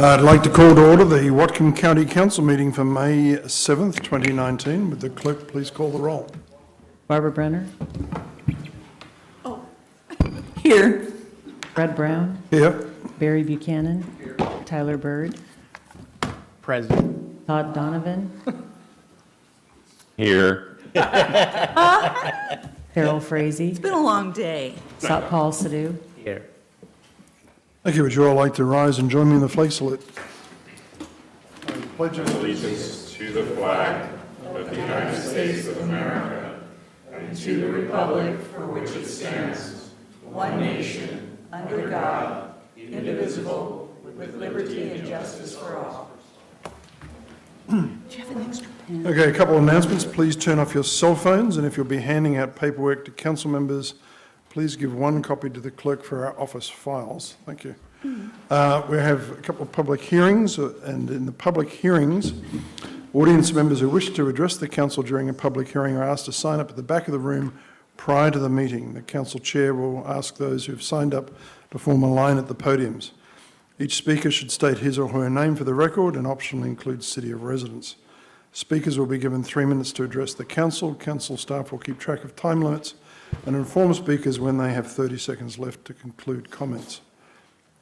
I'd like to call to order the Whatcom County Council meeting for May 7th, 2019. Would the clerk please call the roll? Barbara Brenner. Here. Fred Brown. Here. Barry Buchanan. Here. Tyler Bird. Present. Todd Donovan. Here. Harold Frazee. It's been a long day. Paul Sadhu. Here. Thank you. Would you all like to rise and join me in the flag salute? I pledge allegiance to the flag of the United States of America and to the republic for which it stands, one nation, under God, indivisible, with liberty and justice for all. Do you have an extra pen? Okay, a couple of announcements. Please turn off your cell phones, and if you'll be handing out paperwork to council members, please give one copy to the clerk for our office files. Thank you. We have a couple of public hearings, and in the public hearings, audience members who wish to address the council during a public hearing are asked to sign up at the back of the room prior to the meeting. The council chair will ask those who have signed up to form a line at the podiums. Each speaker should state his or her name for the record and optionally include city of residence. Speakers will be given 3 minutes to address the council. Council staff will keep track of time limits and inform speakers when they have 30 seconds left to conclude comments.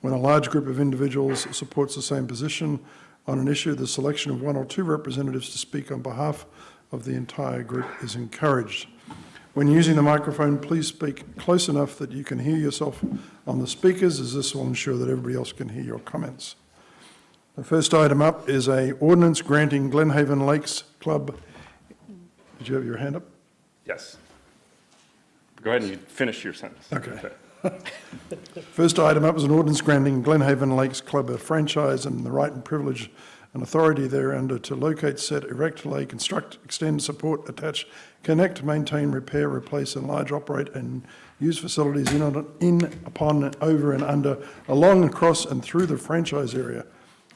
When a large group of individuals supports the same position on an issue, the selection of 1 or 2 representatives to speak on behalf of the entire group is encouraged. When using the microphone, please speak close enough that you can hear yourself on the speakers, as this will ensure that everybody else can hear your comments. The first item up is an ordinance granting Glenhaven Lakes Club. Did you have your hand up? Yes. Go ahead and finish your sentence. Okay. First item up is an ordinance granting Glenhaven Lakes Club a franchise and the right and privilege and authority thereunder to locate, set, erect, lay, construct, extend, support, attach, connect, maintain, repair, replace, enlarge, operate, and use facilities in, upon, over, and under, along, across, and through the franchise area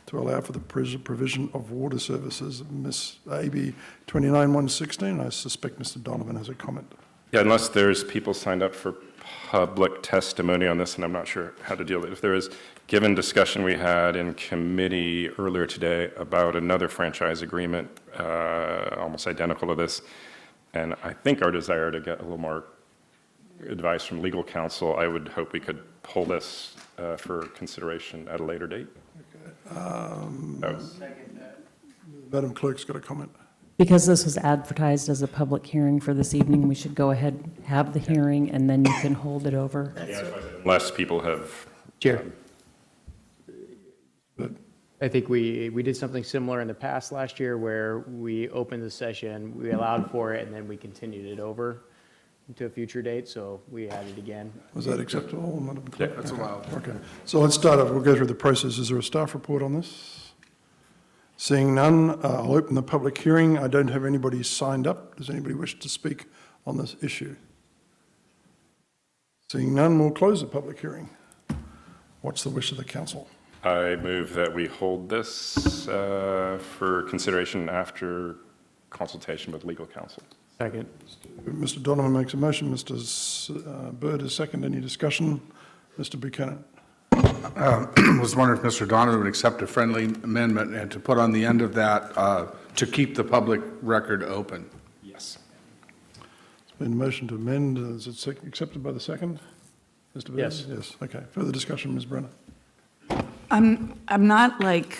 to allow for the provision of water services. Miss AB 29116. I suspect Mr. Donovan has a comment. Yeah, unless there's people signed up for public testimony on this, and I'm not sure how to deal with it. If there is, given discussion we had in committee earlier today about another franchise agreement, almost identical to this, and I think our desire to get a little more advice from legal counsel, I would hope we could pull this for consideration at a later date. Madam Clerk's got a comment. Because this was advertised as a public hearing for this evening, we should go ahead, have the hearing, and then you can hold it over. Unless people have... Chair. I think we did something similar in the past last year where we opened the session, we allowed for it, and then we continued it over to a future date, so we had it again. Was that acceptable, Madam Clerk? Yeah, that's allowed. Okay, so let's start off. We'll go through the process. Is there a staff report on this? Seeing none, I'll open the public hearing. I don't have anybody signed up. Does anybody wish to speak on this issue? Seeing none, we'll close the public hearing. What's the wish of the council? I move that we hold this for consideration after consultation with legal counsel. Second. Mr. Donovan makes a motion. Mr. Bird is second. Any discussion? Mr. Buchanan. I was wondering if Mr. Donovan would accept a friendly amendment and to put on the end of that to keep the public record open. Yes. It's been a motion to amend. Is it accepted by the second? Mr. Bird? Yes. Yes. Okay. Further discussion, Ms. Brenner. I'm not like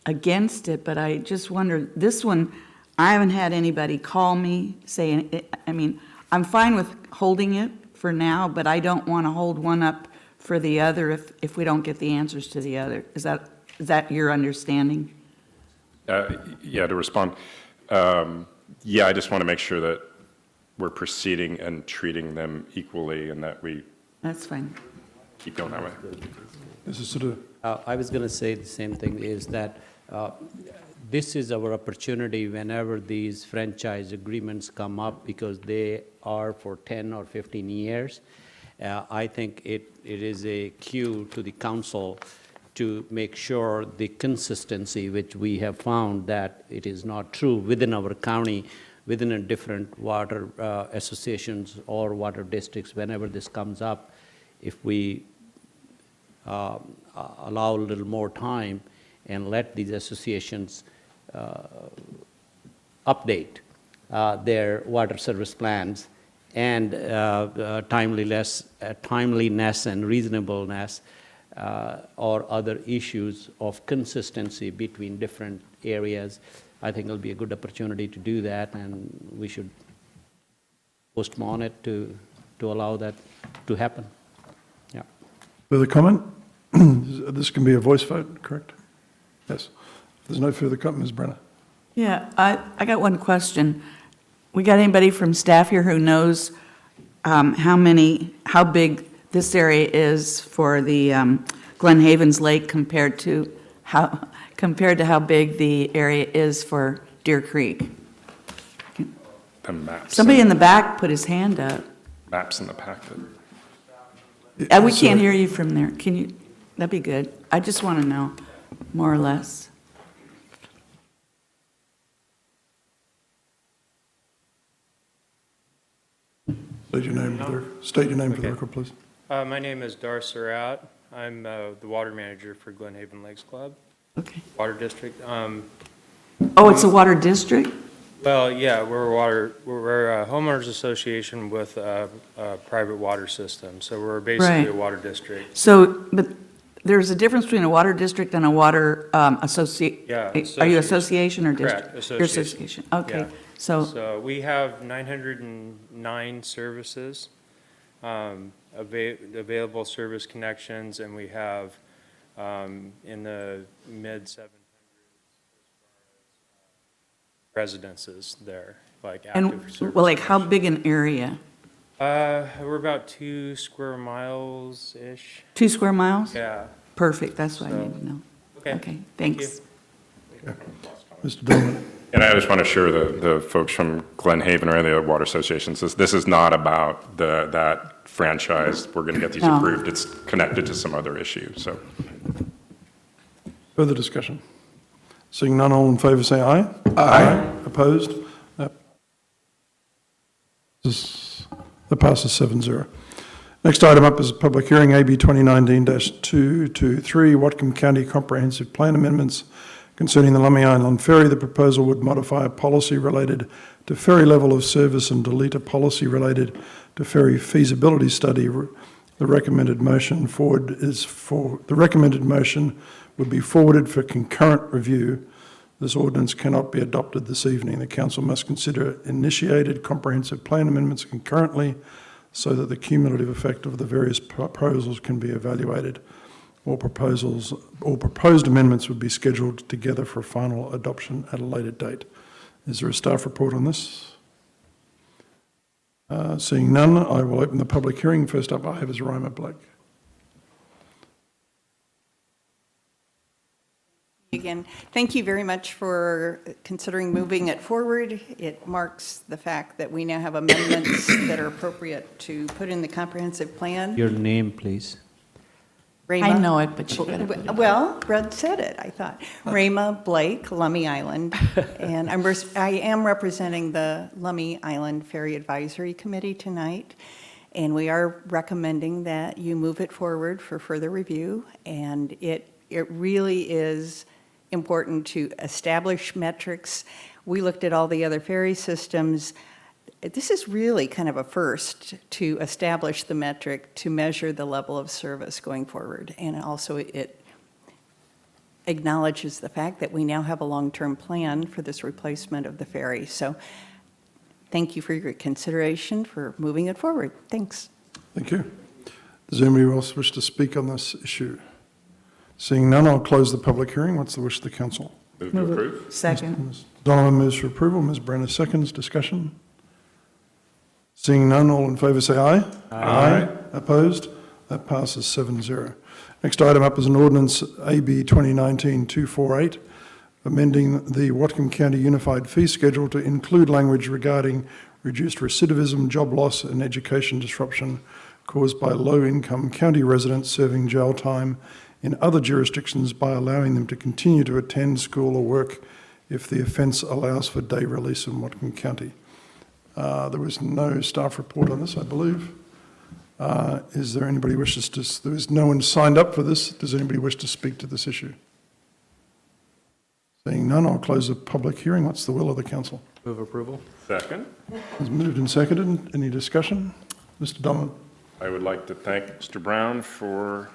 against it, but I just wonder, this one, I haven't had anybody call me saying, I mean, I'm fine with holding it for now, but I don't want to hold one up for the other if we don't get the answers to the other. Is that your understanding? Yeah, to respond. Yeah, I just want to make sure that we're proceeding and treating them equally and that we That's fine. keep going that way. This is sort of I was going to say the same thing, is that this is our opportunity whenever these franchise agreements come up, because they are for 10 or 15 years. I think it is a cue to the council to make sure the consistency, which we have found that it is not true within our county, within a different water associations or water districts. Whenever this comes up, if we allow a little more time and let these associations update their water service plans and timeliness and reasonableness or other issues of consistency between different areas. I think it'll be a good opportunity to do that, and we should postpone it to allow that to happen. Yeah. Further comment? This can be a voice vote, correct? Yes. If there's no further comment, Ms. Brenner. Yeah, I got one question. We got anybody from staff here who knows how big this area is for the Glen Havens Lake compared to how big the area is for Deer Creek? The maps. Somebody in the back put his hand up. Maps in the packet. We can't hear you from there. Can you? That'd be good. I just want to know, more or less. State your name for the record, please. My name is Dar Surratt. I'm the water manager for Glen Haven Lakes Club, Okay. Water District. Oh, it's a water district? Well, yeah, we're a homeowners association with a private water system, so we're basically Right. a water district. So, but there's a difference between a water district and a water associate. Yeah, Are you association or district? Correct, You're association, okay. Yeah. So, So we have 909 services, available service connections, and we have in the mid-700s residences there, like and, active service. well, like how big an area? We're about 2 square miles-ish. 2 square miles? Yeah. Perfect, that's what I So, need to know. okay. Okay, Thank thanks. Mr. Dillon. And I just want to assure the folks from Glen Haven or any other water associations, this is not about that franchise. We're going to get these No. approved. It's connected to some other issue, so. Further discussion? Seeing none, all in favour say aye. Aye. Opposed? That passes 7-0. Next item up is a public hearing, AB 2019-223, Whatcom County Comprehensive Plan Amendments concerning the Lummi Island Ferry. The proposal would modify a policy related to ferry level of service and delete a policy related to ferry feasibility study. The recommended motion would be forwarded for concurrent review. This ordinance cannot be adopted this evening. The council must consider initiated comprehensive plan amendments concurrently so that the cumulative effect of the various proposals can be evaluated. All proposed amendments would be scheduled together for final adoption at a later date. Is there a staff report on this? Seeing none, I will open the public hearing. First up I have is Rima Blake. Again, thank you very much for considering moving it forward. It marks the fact that we now have amendments that are appropriate to put in the comprehensive plan. Your name, please. Rama- I know it, but you gotta put it. Well, Brett said it, I thought. Rama Blake, Lummi Island. And I am representing the Lummi Island Ferry Advisory Committee tonight. And we are recommending that you move it forward for further review. And it really is important to establish metrics. We looked at all the other ferry systems. This is really kind of a first to establish the metric to measure the level of service going forward. And also it acknowledges the fact that we now have a long-term plan for this replacement of the ferry. So thank you for your consideration for moving it forward. Thanks. Thank you. Does anybody else wish to speak on this issue? Seeing none, I'll close the public hearing. What's the wish of the council? Move to approve. Second. Ms. Donovan moves for approval. Ms. Brenner seconds. Discussion? Seeing none, all in favour say aye. Aye. Opposed? That passes 7-0. Next item up is an ordinance, AB 2019-248, amending the Whatcom County Unified Fee Schedule to include language regarding reduced recidivism, job loss and education disruption caused by low-income county residents serving jail time in other jurisdictions by allowing them to continue to attend school or work if the offence allows for day release in Whatcom County. There was no staff report on this, I believe. Is there anybody wishes to, there is no one signed up for this. Does anybody wish to speak to this issue? Seeing none, I'll close the public hearing. What's the will of the council? Move approval. Second. It's moved and seconded. Any discussion? Mr. Donovan? I would like to thank Mr. Brown for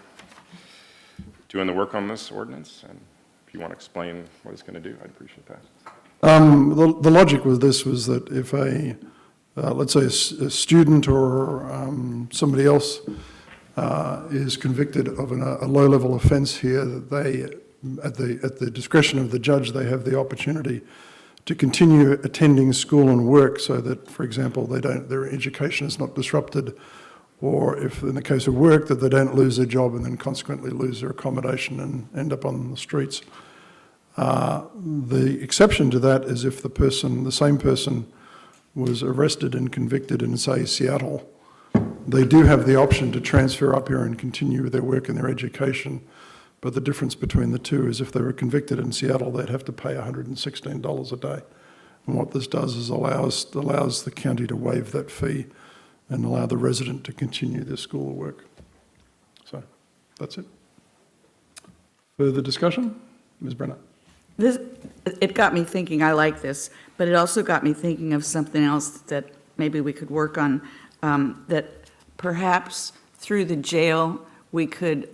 doing the work on this ordinance, and if you want to explain what it's going to do, I'd appreciate that. The logic with this was that if let's say a student or somebody else is convicted of a low-level offence here, that they, at the discretion of the judge, they have the opportunity to continue attending school and work so that, for example, their education is not disrupted, or if in the case of work, that they don't lose their job and then consequently lose their accommodation and end up on the streets. The exception to that is if the same person was arrested and convicted in, say, Seattle, they do have the option to transfer up here and continue their work and their education. But the difference between the two is if they were convicted in Seattle, they'd have to pay $116 a day. And what this does is allows the county to waive that fee and allow the resident to continue their school or work. So that's it. Further discussion? Ms. Brenner. It got me thinking, I like this, but it also got me thinking of something else that maybe we could work on, that perhaps through the jail, we could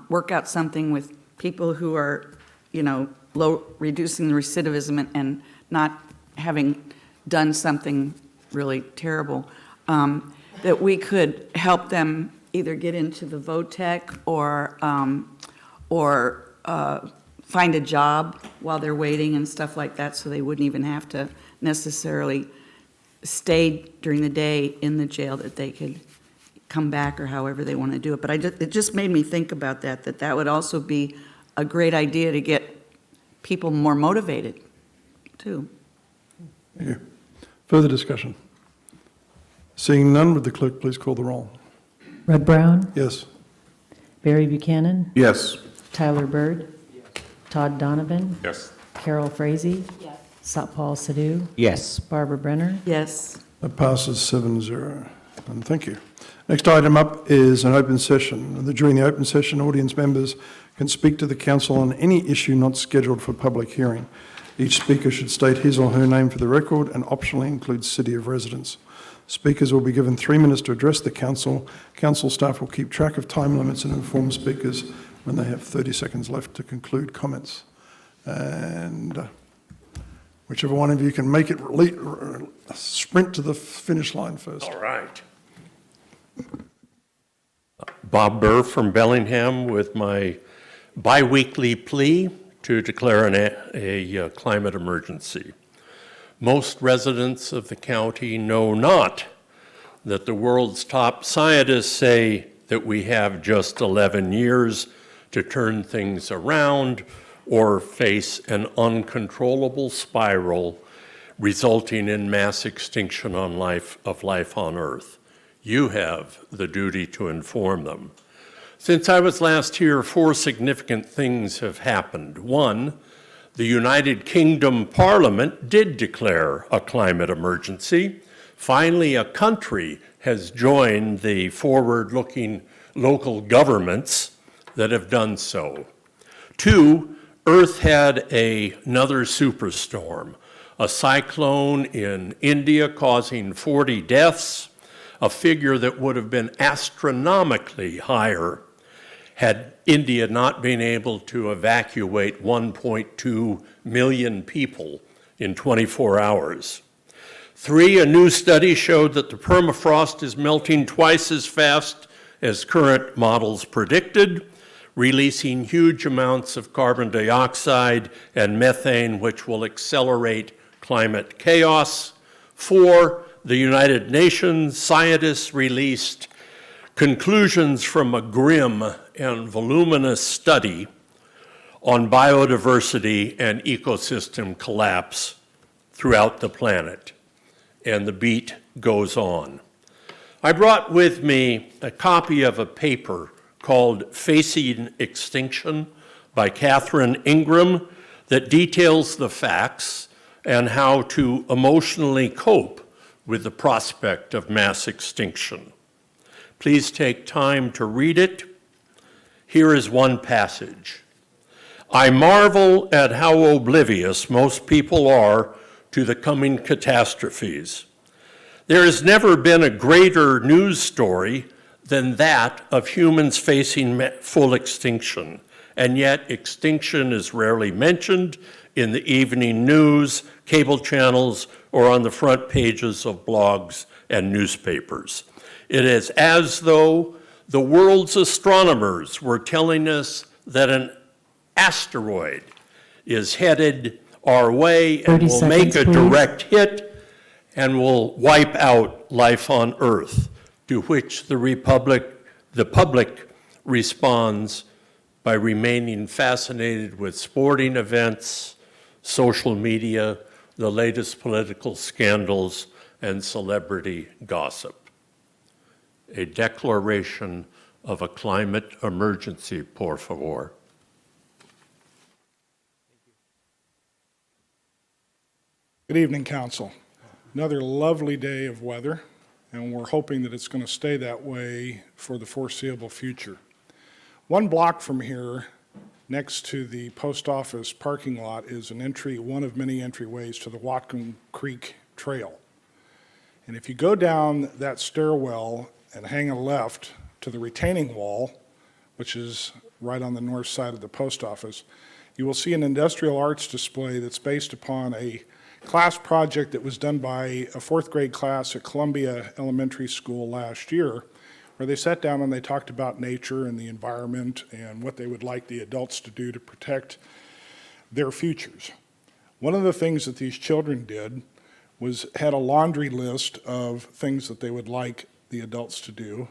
work out something with people who are, reducing the recidivism and not having done something really terrible, that we could help them either get into the VOTEC or find a job while they're waiting and stuff like that, so they wouldn't even have to necessarily stay during the day in the jail, that they could come back or however they want to do it. But it just made me think about that would also be a great idea to get people more motivated, too. Thank you. Further discussion? Seeing none, would the clerk please call the roll? Red Brown, Yes. Barry Buchanan, Yes. Tyler Bird, Todd Donovan, Yes. Carol Frazee, Satpal Sidhu, Yes. Barbara Brenner. Yes. That passes 7-0. And thank you. Next item up is an open session. During the open session, audience members can speak to the council on any issue not scheduled for public hearing. Each speaker should state his or her name for the record and optionally include city of residence. Speakers will be given 3 minutes to address the council. Council staff will keep track of time limits and inform speakers when they have 30 seconds left to conclude comments. And whichever one of you can make it sprint to the finish line first. All right. Bob Burr from Bellingham with my biweekly plea to declare a climate emergency. Most residents of the county know not that the world's top scientists say that we have just 11 years to turn things around or face an uncontrollable spiral resulting in mass extinction of life on Earth. You have the duty to inform them. Since I was last here, 4 significant things have happened. 1, the United Kingdom Parliament did declare a climate emergency. Finally, a country has joined the forward-looking local governments that have done so. 2, Earth had another superstorm, a cyclone in India causing 40 deaths, a figure that would have been astronomically higher had India not been able to evacuate 1.2 million people in 24 hours. 3, a new study showed that the permafrost is melting twice as fast as current models predicted, releasing huge amounts of carbon dioxide and methane, which will accelerate climate chaos. 4, the United Nations scientists released conclusions from a grim and voluminous study on biodiversity and ecosystem collapse throughout the planet. And the beat goes on. I brought with me a copy of a paper called Facing Extinction by Catherine Ingram that details the facts and how to emotionally cope with the prospect of mass extinction. Please take time to read it. Here is one passage. I marvel at how oblivious most people are to the coming catastrophes. There has never been a greater news story than that of humans facing full extinction, and yet extinction is rarely mentioned in the evening news, cable channels, or on the front pages of blogs and newspapers. It is as though the world's astronomers were telling us that an asteroid is headed our way and 30 will make seconds, a please. direct hit and will wipe out life on Earth, to which the public responds by remaining fascinated with sporting events, social media, the latest political scandals, and celebrity gossip. A declaration of a climate emergency, por favor. Good evening, Council. Another lovely day of weather, and we're hoping that it's going to stay that way for the foreseeable future. One block from here, next to the post office parking lot, is one of many entryways to the Wacom Creek Trail. And if you go down that stairwell and hang a left to the retaining wall, which is right on the north side of the post office, you will see an industrial arts display that's based upon a class project that was done by a fourth grade class at Columbia Elementary School last year, where they sat down and they talked about nature and the environment and what they would like the adults to do to protect their futures. One of the things that these children did was had a laundry list of things that they would like the adults to do,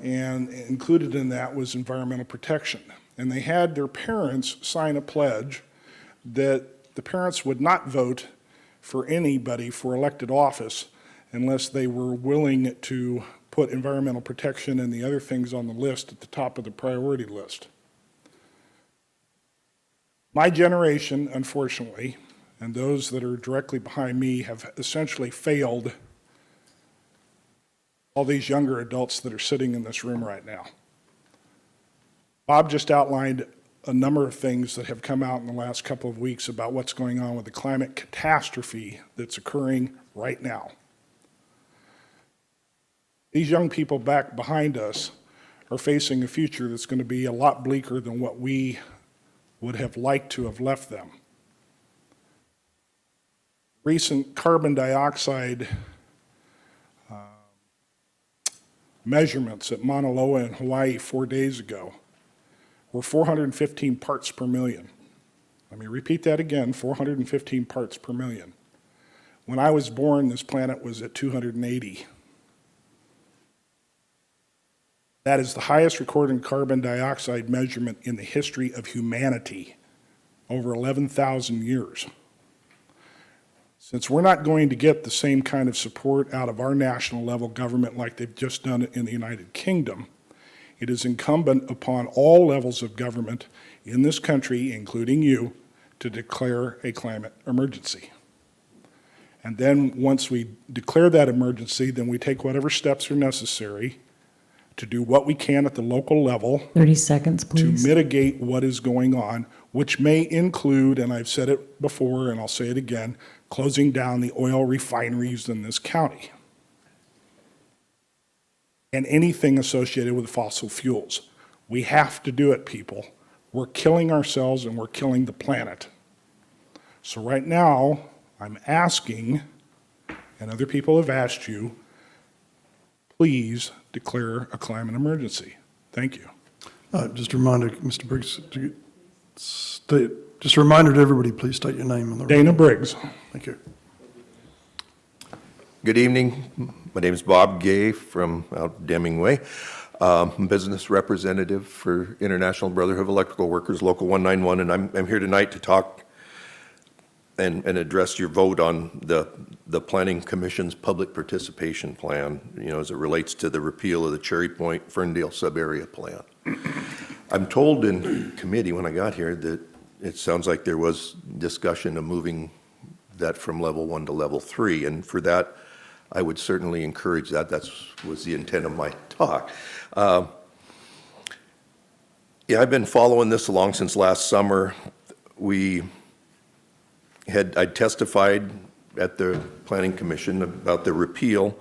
and included in that was environmental protection. And they had their parents sign a pledge that the parents would not vote for anybody for elected office unless they were willing to put environmental protection and the other things on the list at the top of the priority list. My generation, unfortunately, and those that are directly behind me have essentially failed all these younger adults that are sitting in this room right now. Bob just outlined a number of things that have come out in the last couple of weeks about what's going on with the climate catastrophe that's occurring right now. These young people back behind us are facing a future that's going to be a lot bleaker than what we would have liked to have left them. Recent carbon dioxide measurements at Mauna Loa in Hawaii 4 days ago were 415 parts per million. Let me repeat that again, 415 parts per million. When I was born, this planet was at 280. That is the highest recorded carbon dioxide measurement in the history of humanity, over 11,000 years. Since we're not going to get the same kind of support out of our national level government like they've just done in the United Kingdom, it is incumbent upon all levels of government in this country, including you, to declare a climate emergency. And then once we declare that emergency, then we take whatever steps are necessary to do what we can at the local level 30 seconds, please. to mitigate what is going on, which may include, and I've said it before and I'll say it again, closing down the oil refineries in this county and anything associated with fossil fuels. We have to do it, people. We're killing ourselves and we're killing the planet. So right now, I'm asking, and other people have asked you, please declare a climate emergency. Thank you. Just a reminder, Mr. Briggs, just a reminder to everybody, please state your name on the record. Dana Briggs. Thank you. Good evening. My name is Bob Gay from out Deming Way. I'm business representative for International Brotherhood of Electrical Workers, Local 191, and I'm here tonight to talk and address your vote on the Planning Commission's public participation plan, as it relates to the repeal of the Cherry Point Ferndale sub-area plan. I'm told in committee when I got here that it sounds like there was discussion of moving that from level 1 to level 3, and for that I would certainly encourage that. That was the intent of my talk. Yeah, I've been following this along since last summer. I testified at the Planning Commission about the repeal,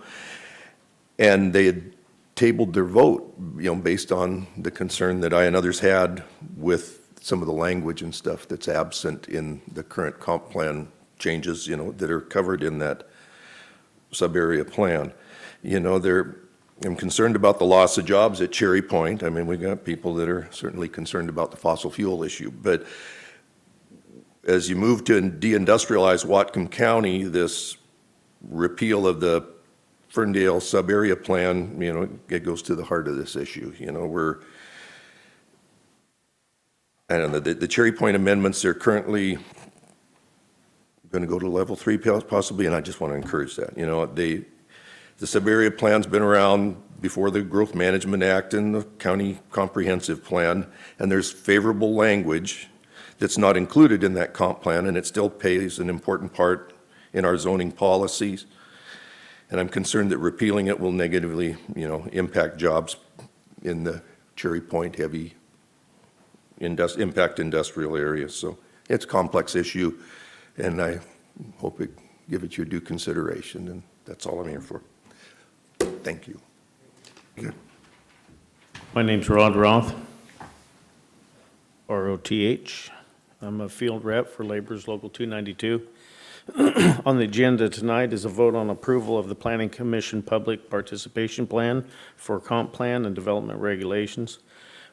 and they had tabled their vote, based on the concern that I and others had with some of the language and stuff that's absent in the current comp plan changes, that are covered in that sub-area plan. I'm concerned about the loss of jobs at Cherry Point. I mean, we got people that are certainly concerned about the fossil fuel issue, but as you move to deindustrialize Whatcom County, this repeal of the Ferndale sub-area plan, it goes to the heart of this issue. I don't know, the Cherry Point amendments, they're currently going to go to level 3 possibly, and I just want to encourage that. The sub-area plan's been around before the Growth Management Act and the County Comprehensive Plan, and there's favorable language that's not included in that comp plan, and it still plays an important part in our zoning policies. And I'm concerned that repealing it will negatively, impact jobs in the Cherry Point heavy impact industrial areas. So it's a complex issue, and I hope give it your due consideration, and that's all I'm here for. Thank you. My name's Rod Roth, R-O-T-H. I'm a field rep for Laborers Local 292. On the agenda tonight is a vote on approval of the Planning Commission Public Participation Plan for Comp Plan and Development Regulations.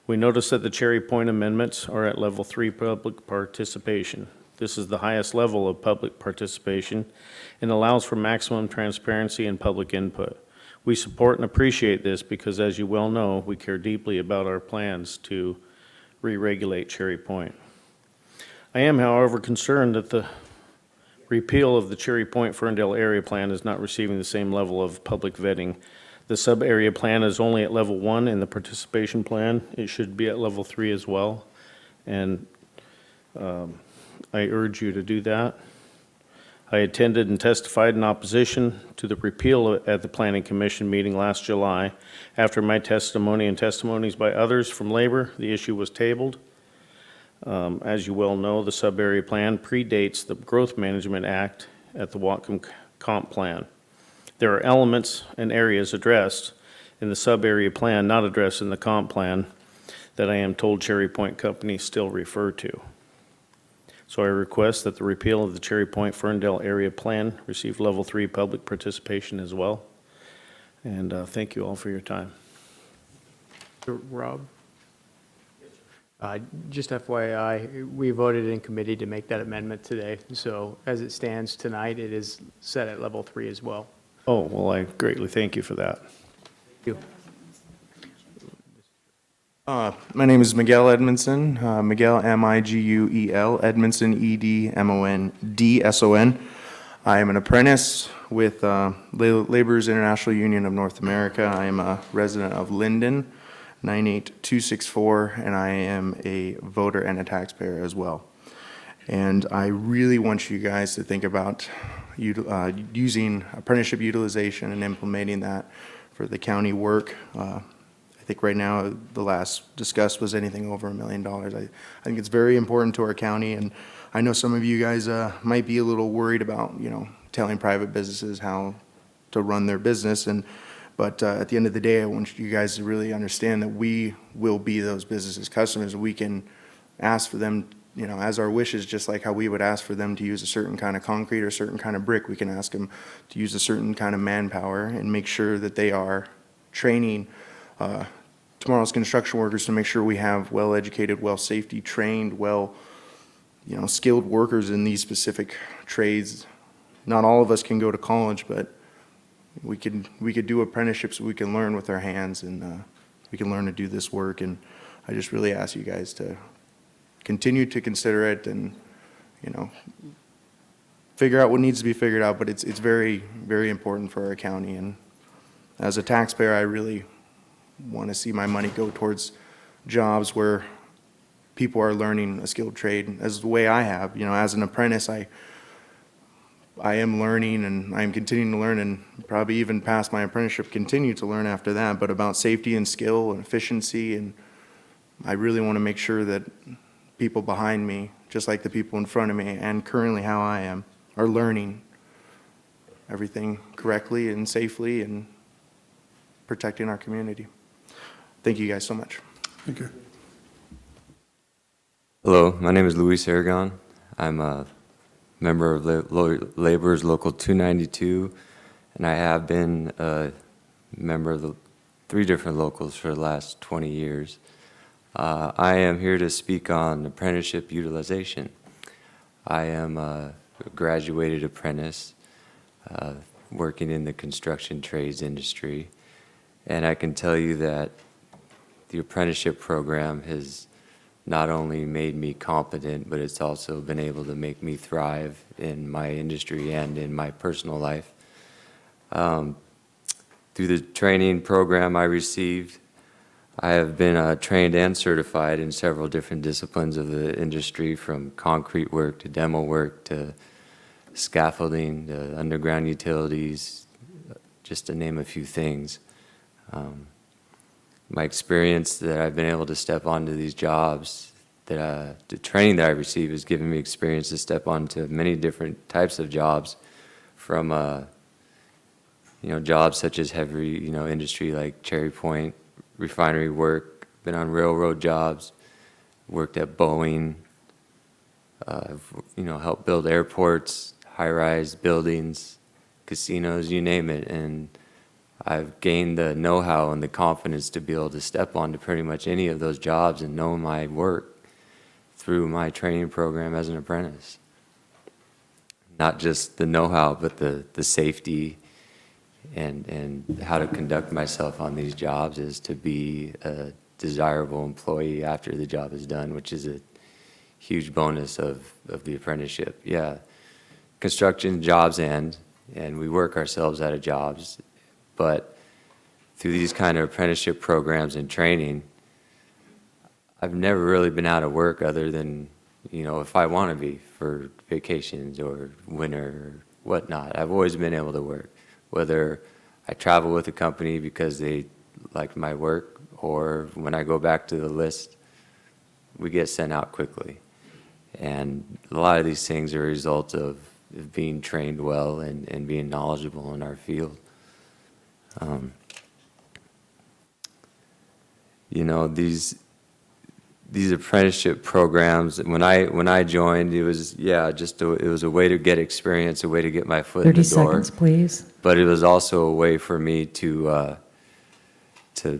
We notice that the Cherry Point amendments are at level 3 public participation. This is the highest level of public participation and allows for maximum transparency and public input. We support and appreciate this because, as you well know, we care deeply about our plans to re-regulate Cherry Point. I am, however, concerned that the repeal of the Cherry Point Ferndale area plan is not receiving the same level of public vetting. The sub-area plan is only at level 1 in the participation plan. It should be at level 3 as well. And I urge you to do that. I attended and testified in opposition to the repeal at the Planning Commission meeting last July. After my testimony and testimonies by others from labor, the issue was tabled. As you well know, the sub-area plan predates the Growth Management Act at the Wacom Comp Plan. There are elements and areas addressed in the sub-area plan not addressed in the comp plan that I am told Cherry Point companies still refer to. So I request that the repeal of the Cherry Point Ferndale area plan receive level 3 public participation as well. And thank you all for your time. Rob? Just FYI, we voted in committee to make that amendment today. So as it stands tonight, it is set at level 3 as well. Oh, well, I greatly thank you for that. Thank you. My name is Miguel Edmondson, Miguel M-I-G-U-E-L, Edmondson, E-D-M-O-N-D-S-O-N. I am an apprentice with Laborers International Union of North America. I am a resident of Linden, 98264, and I am a voter and a taxpayer as well. And I really want you guys to think about using apprenticeship utilization and implementing that for the county work. I think right now the last discussed was anything over $1 million. I think it's very important to our county, and I know some of you guys might be a little worried about telling private businesses how to run their business, but at the end of the day, I want you guys to really understand that we will be those businesses' customers. We can ask for them, as our wishes, just like how we would ask for them to use a certain kind of concrete or a certain kind of brick. We can ask them to use a certain kind of manpower and make sure that they are training tomorrow's construction workers to make sure we have well-educated, well-safety trained, skilled workers in these specific trades. Not all of us can go to college, but we could do apprenticeships. We can learn with our hands, and we can learn to do this work. And I just really ask you guys to continue to consider it and figure out what needs to be figured out. But it's very, very important for our county. And as a taxpayer, I really want to see my money go towards jobs where people are learning a skilled trade, as the way I have. As an apprentice, I I am learning, and I'm continuing to learn, and probably even past my apprenticeship, continue to learn after that, but about safety and skill and efficiency, and I really want to make sure that people behind me, just like the people in front of me, and currently how I am, are learning everything correctly and safely and protecting our community. Thank you guys so much. Thank you. Hello, my name is Luis Aragon. I'm a member of Laborers Local 292, and I have been a member of the 3 different locals for the last 20 years. I am here to speak on apprenticeship utilization. I am a graduated apprentice working in the construction trades industry, and I can tell you that the apprenticeship program has not only made me competent, but it's also been able to make me thrive in my industry and in my personal life. Through the training program I received, I have been trained and certified in several different disciplines of the industry, from concrete work to demo work to scaffolding to underground utilities, just to name a few things. My experience that I've been able to step onto these jobs, the training that I received has given me experience to step onto many different types of jobs, from jobs such as heavy industry like Cherry Point, refinery work, been on railroad jobs, worked at Boeing, helped build airports, high-rise buildings, casinos, you name it, and I've gained the know-how and the confidence to be able to step onto pretty much any of those jobs and know my work through my training program as an apprentice. Not just the know-how, but the safety and how to conduct myself on these jobs is to be a desirable employee after the job is done, which is a huge bonus of the apprenticeship. Yeah, construction jobs end, and we work ourselves out of jobs. But through these kind of apprenticeship programs and training, I've never really been out of work other than, if I want to be for vacations or winter or whatnot. I've always been able to work, whether I travel with a company because they like my work, or when I go back to the list, we get sent out quickly. And a lot of these things are a result of being trained well and being knowledgeable in our field. These apprenticeship programs, when I joined, it was it was a way to get experience, a way to get my foot in the door. 30 seconds, please. But it was also a way for me to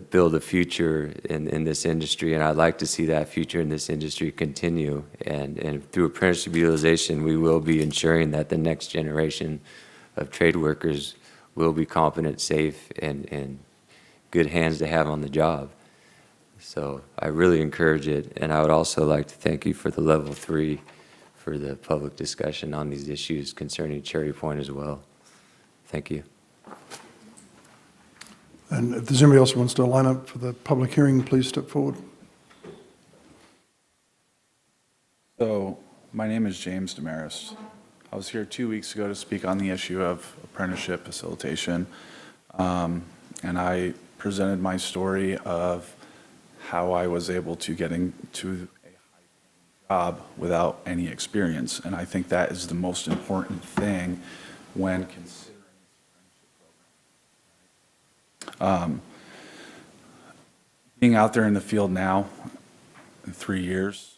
build a future in this industry, and I'd like to see that future in this industry continue. And through apprenticeship utilization, we will be ensuring that the next generation of trade workers will be competent, safe, and good hands to have on the job. So I really encourage it, and I would also like to thank you for the level 3 for the public discussion on these issues concerning Cherry Point as well. Thank you. And if there's anybody else who wants to line up for the public hearing, please step forward. So, my name is James Damaris. I was here 2 weeks ago to speak on the issue of apprenticeship facilitation, and I presented my story of how I was able to get into a high job without any experience, and I think that is the most important thing when considering this apprenticeship program. Being out there in the field now, in 3 years,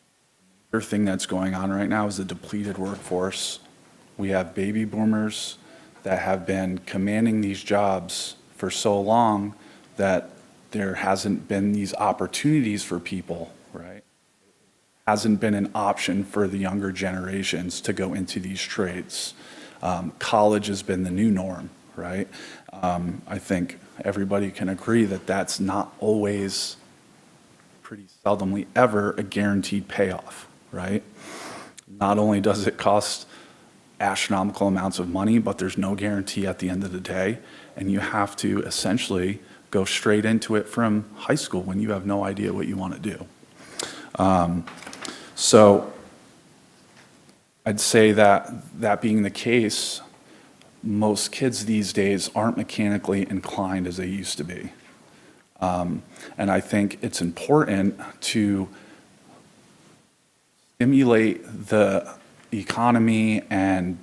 the other thing that's going on right now is a depleted workforce. We have baby boomers that have been commanding these jobs for so long that there hasn't been these opportunities for people, right? Hasn't been an option for the younger generations to go into these trades. College has been the new norm, right? I think everybody can agree that that's not always, pretty seldomly ever, a guaranteed payoff, right? Not only does it cost astronomical amounts of money, but there's no guarantee at the end of the day, and you have to essentially go straight into it from high school when you have no idea what you want to do. So I'd say that being the case, most kids these days aren't mechanically inclined as they used to be. And I think it's important to stimulate the economy and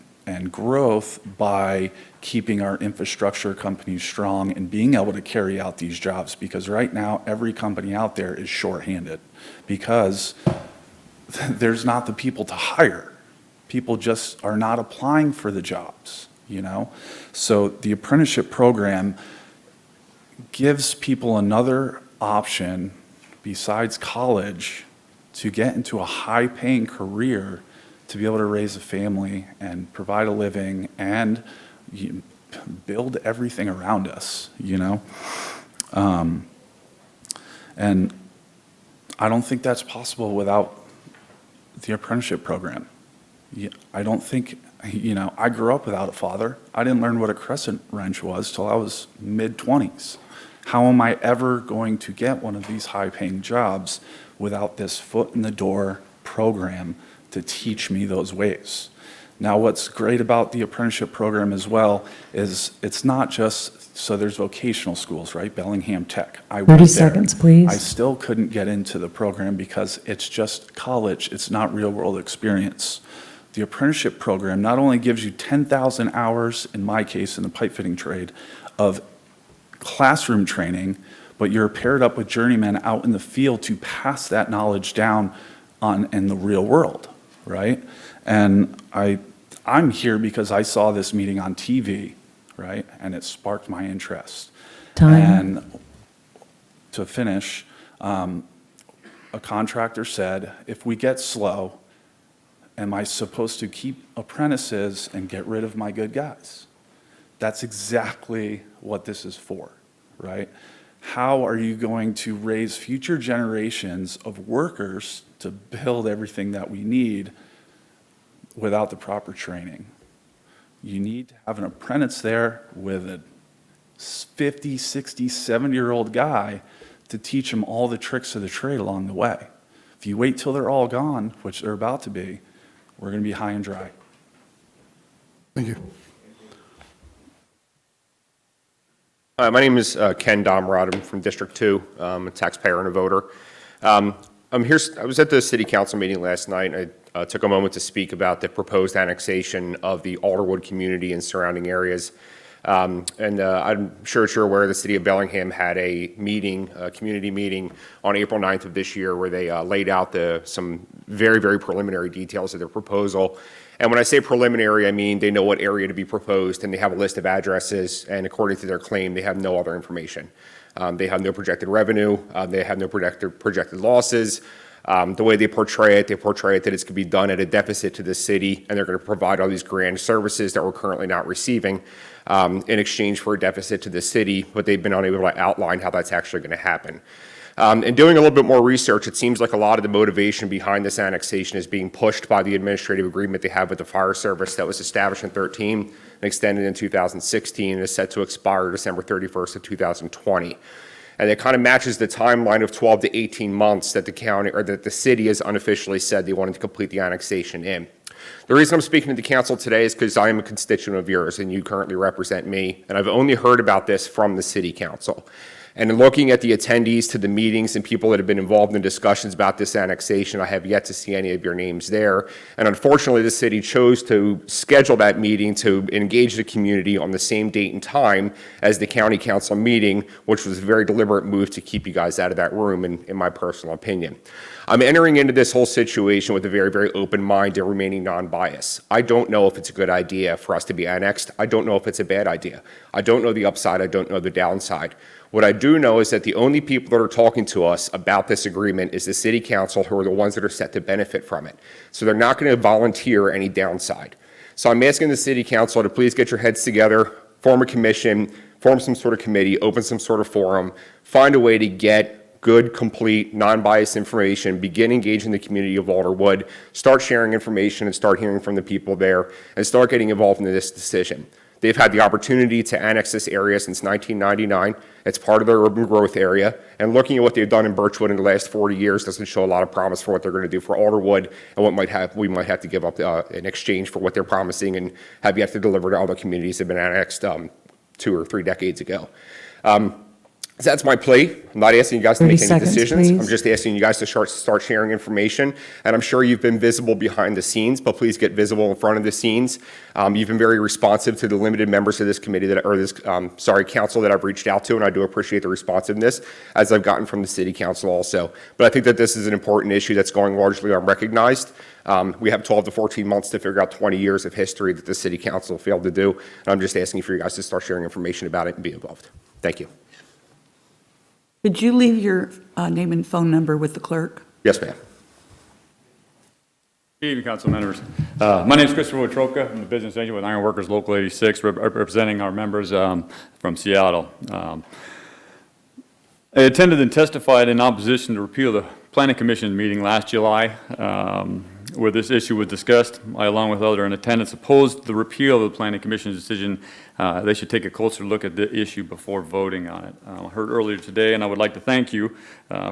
growth by keeping our infrastructure companies strong and being able to carry out these jobs, because right now every company out there is shorthanded because there's not the people to hire. People just are not applying for the jobs, you know? So the apprenticeship program gives people another option besides college to get into a high-paying career to be able to raise a family and provide a living and build everything around us, you know? And I don't think that's possible without the apprenticeship program. I don't think, you know, I grew up without a father. I didn't learn what a crescent wrench was till I was mid-20s. How am I ever going to get one of these high-paying jobs without this foot-in-the-door program to teach me those ways? Now, what's great about the apprenticeship program as well is it's not just, so there's vocational schools, right? Bellingham Tech. I 30 went there. seconds, please. I still couldn't get into the program because it's just college. It's not real-world experience. The apprenticeship program not only gives you 10,000 hours, in my case, in the pipe fitting trade, of classroom training, but you're paired up with journeymen out in the field to pass that knowledge down in the real world, right? And I'm here because I saw this meeting on TV, right? And it sparked my interest. Time. And to finish, a contractor said, if we get slow, am I supposed to keep apprentices and get rid of my good guys? That's exactly what this is for, right? How are you going to raise future generations of workers to build everything that we need without the proper training? You need to have an apprentice there with a 50, 60, 70-year-old guy to teach them all the tricks of the trade along the way. If you wait till they're all gone, which they're about to be, we're going to be high and dry. Thank you. My name is Ken Domrod. I'm from District 2. I'm a taxpayer and a voter. I was at the City Council meeting last night, and I took a moment to speak about the proposed annexation of the Alderwood community and surrounding areas. I'm sure you're aware the City of Bellingham had a meeting, a community meeting on April 9th of this year where they laid out some very, very preliminary details of their proposal. And when I say preliminary, I mean they know what area to be proposed and they have a list of addresses, and according to their claim, they have no other information. They have no projected revenue, they have no projected losses. The way they portray it that it's going to be done at a deficit to the city, and they're going to provide all these grand services that we're currently not receiving in exchange for a deficit to the city, but they've been unable to outline how that's actually going to happen. In doing a little bit more research, it seems like a lot of the motivation behind this annexation is being pushed by the administrative agreement they have with the fire service that was established in 2013 and extended in 2016 and is set to expire December 31st of 2020. And it kind of matches the timeline of 12 to 18 months that the county or that the city has unofficially said they wanted to complete the annexation in. The reason I'm speaking to the council today is because I am a constituent of yours and you currently represent me, and I've only heard about this from the city council. And in looking at the attendees to the meetings and people that have been involved in discussions about this annexation, I have yet to see any of your names there. And unfortunately, the city chose to schedule that meeting to engage the community on the same date and time as the county council meeting, which was a very deliberate move to keep you guys out of that room, in my personal opinion. I'm entering into this whole situation with a very, very open mind and remaining non-biased. I don't know if it's a good idea for us to be annexed. I don't know if it's a bad idea. I don't know the upside. I don't know the downside. What I do know is that the only people that are talking to us about this agreement is the city council, who are the ones that are set to benefit from it. So they're not going to volunteer any downside. So I'm asking the city council to please get your heads together, form a commission, form some sort of committee, open some sort of forum, find a way to get good, complete, non-biased information, begin engaging the community of Alderwood, start sharing information and start hearing from the people there, and start getting involved in this decision. They've had the opportunity to annex this area since 1999. It's part of their urban growth area. And looking at what they've done in Birchwood in the last 40 years doesn't show a lot of promise for what they're going to do for Alderwood and what we might have to give up in exchange for what they're promising and have yet to deliver to other communities that have been annexed 2 or 3 decades ago. So that's my plea. I'm not asking you guys to make any decisions. I'm just asking you guys to start sharing information. And I'm sure you've been visible behind the scenes, but please get visible in front of the scenes. You've been very responsive to the limited members of this committee council that I've reached out to, and I do appreciate the responsiveness as I've gotten from the city council also. But I think that this is an important issue that's going largely unrecognized. We have 12 to 14 months to figure out 20 years of history that the city council failed to do. And I'm just asking for you guys to start sharing information about it and be involved. Thank you. Could you leave your name and phone number with the clerk? Yes, ma'am. Good evening, council members. My name is Christopher Wotroka. I'm the business agent with Iron Workers Local 86, representing our members from Seattle. I attended and testified in opposition to repeal the Planning Commission meeting last July, where this issue was discussed. I, along with others in attendance, opposed the repeal of the Planning Commission's decision. They should take a closer look at the issue before voting on it. I heard earlier today, and I would like to thank you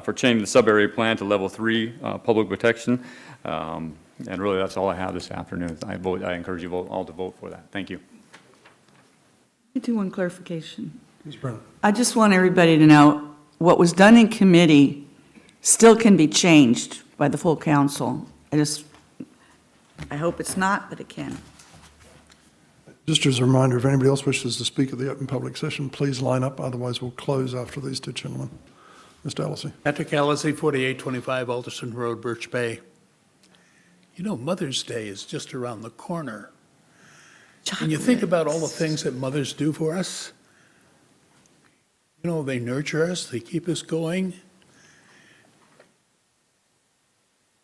for changing the sub-area plan to level 3 public protection. And really, that's all I have this afternoon. I encourage you all to vote for that. Thank you. Let me do one clarification. Ms. Brennan. I just want everybody to know what was done in committee still can be changed by the full council. I hope it's not, but it can. Just as a reminder, if anybody else wishes to speak at the open public session, please line up. Otherwise, we'll close after these two gentlemen. Mr. Allesey. Patrick Allesey, 4825 Alderson Road, Birch Bay. You know, Mother's Day is just around the corner. And you think about all the things that mothers do for us. You know, they nurture us, they keep us going.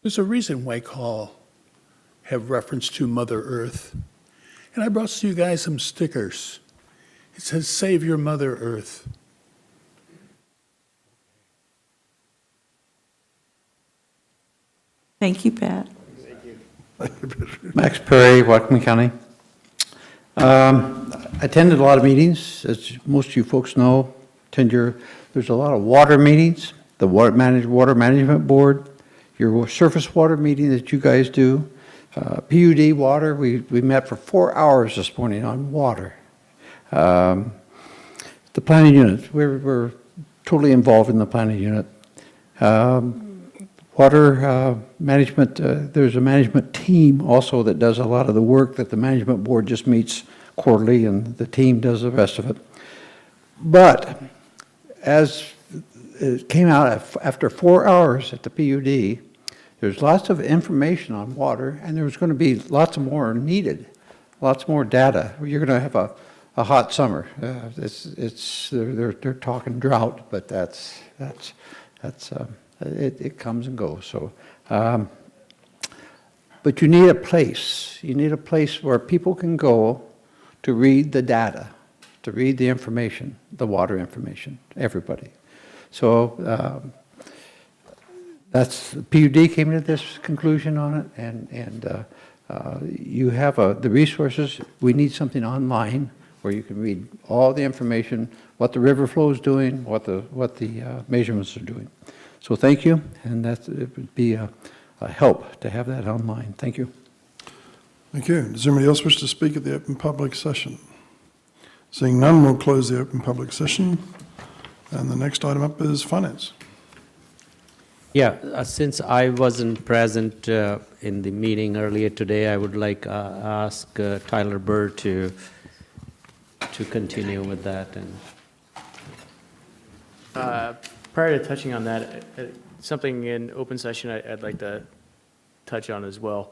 There's a reason Wacom have reference to Mother Earth. And I brought you guys some stickers. It says, "Save your Mother Earth." Thank you, Pat. Max Perry, Whatcom County. I attended a lot of meetings, as most of you folks know. There's a lot of water meetings, the Water Management Board, your surface water meeting that you guys do, PUD water. We met for 4 hours this morning on water. The planning unit, we're totally involved in the planning unit. Water management, there's a management team also that does a lot of the work that the management board just meets quarterly, and the team does the rest of it. But as it came out after 4 hours at the PUD, there's lots of information on water, and there's going to be lots more needed, lots more data. You're going to have a hot summer. They're talking drought, but it comes and goes. So, but you need a place. You need a place where people can go to read the data, to read the information, the water information, everybody. So that's PUD came to this conclusion on it, and you have the resources. We need something online where you can read all the information, what the river flow is doing, what the measurements are doing. So thank you, and it would be a help to have that online. Thank you. Thank you. Does anybody else wish to speak at the open public session? Seeing none, we'll close the open public session. And the next item up is finance. Yeah, since I wasn't present in the meeting earlier today, I would like ask Tyler Burr to continue with that. And prior to touching on that, something in open session I'd like to touch on as well.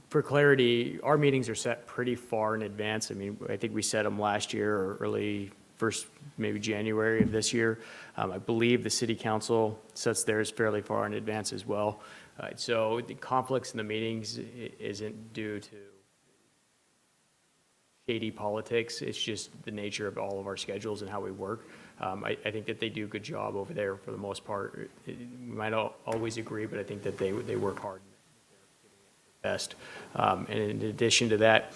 For clarity, our meetings are set pretty far in advance. I mean, I think we set them last year or early first, maybe January of this year. I believe the city council sets theirs fairly far in advance as well. So the conflicts in the meetings isn't due to shady politics. It's just the nature of all of our schedules and how we work. I think that they do a good job over there for the most part. We might not always agree, but I think that they work hard. Best. And in addition to that,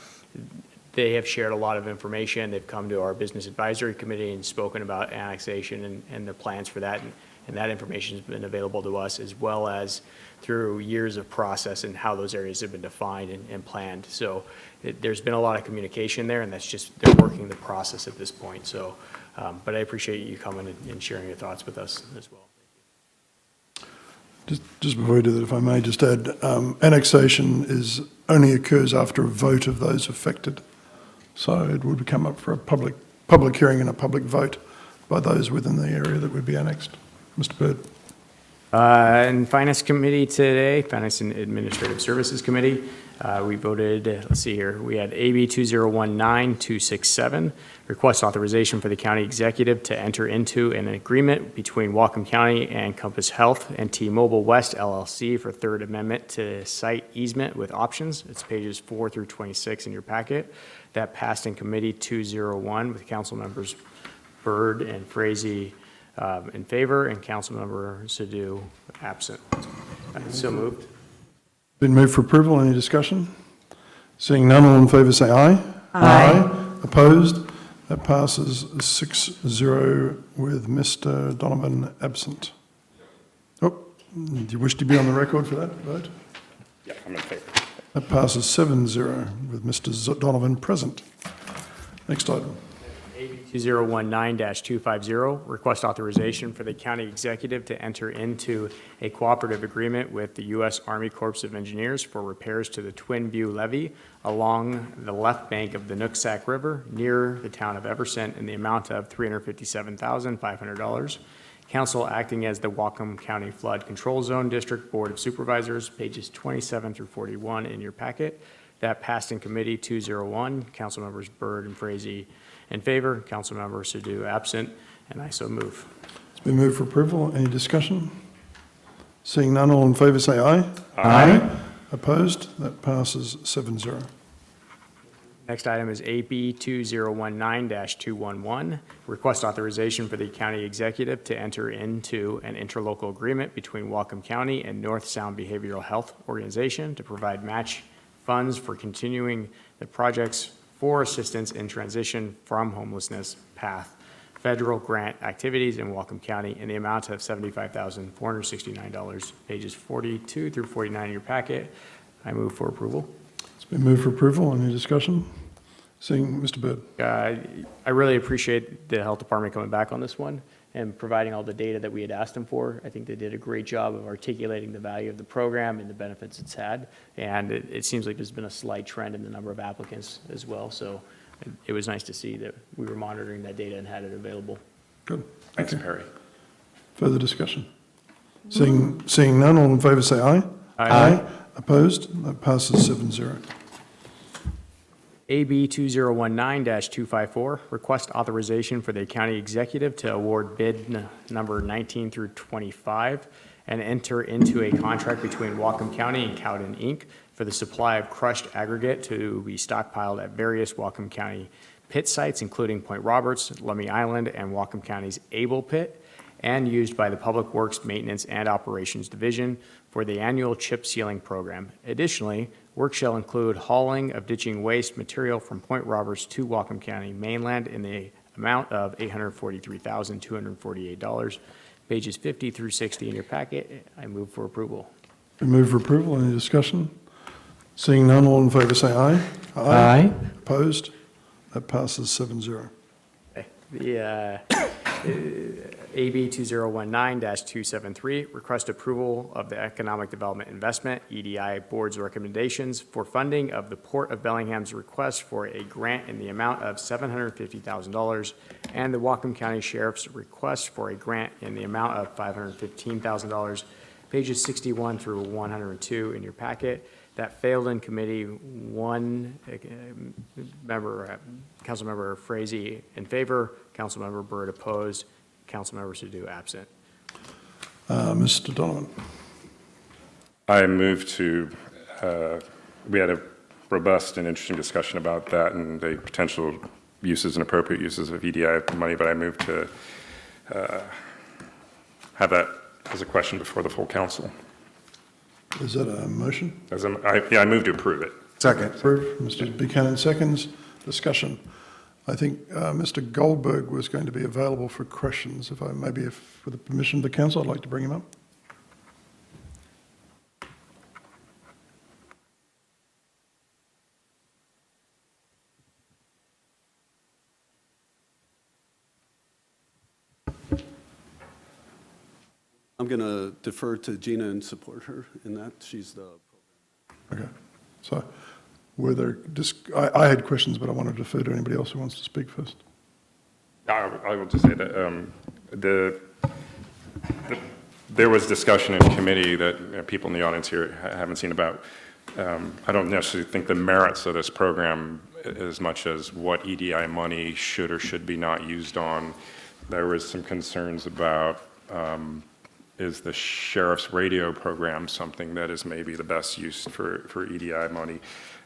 they have shared a lot of information. They've come to our business advisory committee and spoken about annexation and the plans for that. And that information has been available to us, as well as through years of process and how those areas have been defined and planned. So there's been a lot of communication there, and that's just, they're working the process at this point. So, but I appreciate you coming and sharing your thoughts with us as well. Just before we do that, if I may just add, annexation only occurs after a vote of those affected. So it would come up for a public hearing and a public vote by those within the area that would be annexed. Mr. Bird. In Finance Committee today, Finance and Administrative Services Committee, we voted, let's see here, we had AB 2019267, request authorization for the county executive to enter into an agreement between Wacom County and Compass Health and T-Mobile West LLC for Third Amendment to site easement with options. It's pages 4 through 26 in your packet. That passed in Committee 201 with Council Members Byrd and Frazee in favor, and Councilmember Sadoo absent. So moved. Been moved for approval. Any discussion? Seeing none, all in favour say aye. Aye. Opposed? That passes 6-0 with Mr. Donovan absent. Oh, do you wish to be on the record for that vote? Yeah, I'm in favor. That passes 7-0 with Mr. Donovan present. Next item. 2019-250, request authorization for the county executive to enter into a cooperative agreement with the U.S. Army Corps of Engineers for repairs to the Twin View Levee along the left bank of the Nooksack River near the town of Everson in the amount of $357,500. Council acting as the Wacom County Flood Control Zone District Board of Supervisors, pages 27 through 41 in your packet. That passed in Committee 201. Council members Byrd and Frazee in favor, Councilmember Sadoo absent, and I so move. It's been moved for approval. Any discussion? Seeing none, all in favour say aye. Aye. Opposed? That passes 7-0. Next item is AB 2019-211, request authorization for the county executive to enter into an interlocal agreement between Wacom County and North Sound Behavioral Health Organization to provide match funds for continuing the projects for assistance in transition from homelessness path federal grant activities in Wacom County in the amount of $75,469, pages 42 through 49 in your packet. I move for approval. It's been moved for approval. Any discussion? Seeing Mr. Bird. I really appreciate the health department coming back on this one and providing all the data that we had asked them for. I think they did a great job of articulating the value of the program and the benefits it's had. And it seems like there's been a slight trend in the number of applicants as well. So it was nice to see that we were monitoring that data and had it available. Good. Thanks, Perry. Further discussion? Seeing none, all in favour say aye. Aye. Opposed? That passes 7-0. AB 2019-254, request authorization for the county executive to award bid number 19 through 25 and enter into a contract between Wacom County and Cowden, Inc. for the supply of crushed aggregate to be stockpiled at various Wacom County pit sites, including Point Roberts, Lummi Island, and Wacom County's Able Pit, and used by the Public Works Maintenance and Operations Division for the annual chip sealing program. Additionally, work shall include hauling of ditching waste material from Point Roberts to Wacom County mainland in the amount of $843,248, pages 50 through 60 in your packet. I move for approval. Been moved for approval. Any discussion? Seeing none, all in favour say aye. Aye. Opposed? That passes 7-0. The AB 2019-273, request approval of the Economic Development Investment, EDI Board's recommendations for funding of the Port of Bellingham's request for a grant in the amount of $750,000 and the Wacom County Sheriff's request for a grant in the amount of $515,000, pages 61 through 102 in your packet. That failed in committee. One member, Councilmember Frazee in favor, Councilmember Byrd opposed, Councilmember Sadoo absent. Mr. Donovan. I move to, we had a robust and interesting discussion about that and the potential uses and appropriate uses of EDI money, but I move to have that as a question before the full council. Is that a motion? I move to approve it. Second. Approved. Mr. Buchanan seconds. discussion. I think Mr. Goldberg was going to be available for questions. If with the permission of the council, I'd like to bring him up. I'm going to defer to Gina and support her in that. She's the program. Okay. So were there I had questions, but I want to defer to anybody else who wants to speak first. I will just say that there was discussion in committee that people in the audience here haven't seen about. I don't necessarily think the merits of this program as much as what EDI money should or should be not used on. There was some concerns about is the sheriff's radio program something that is maybe the best use for EDI money.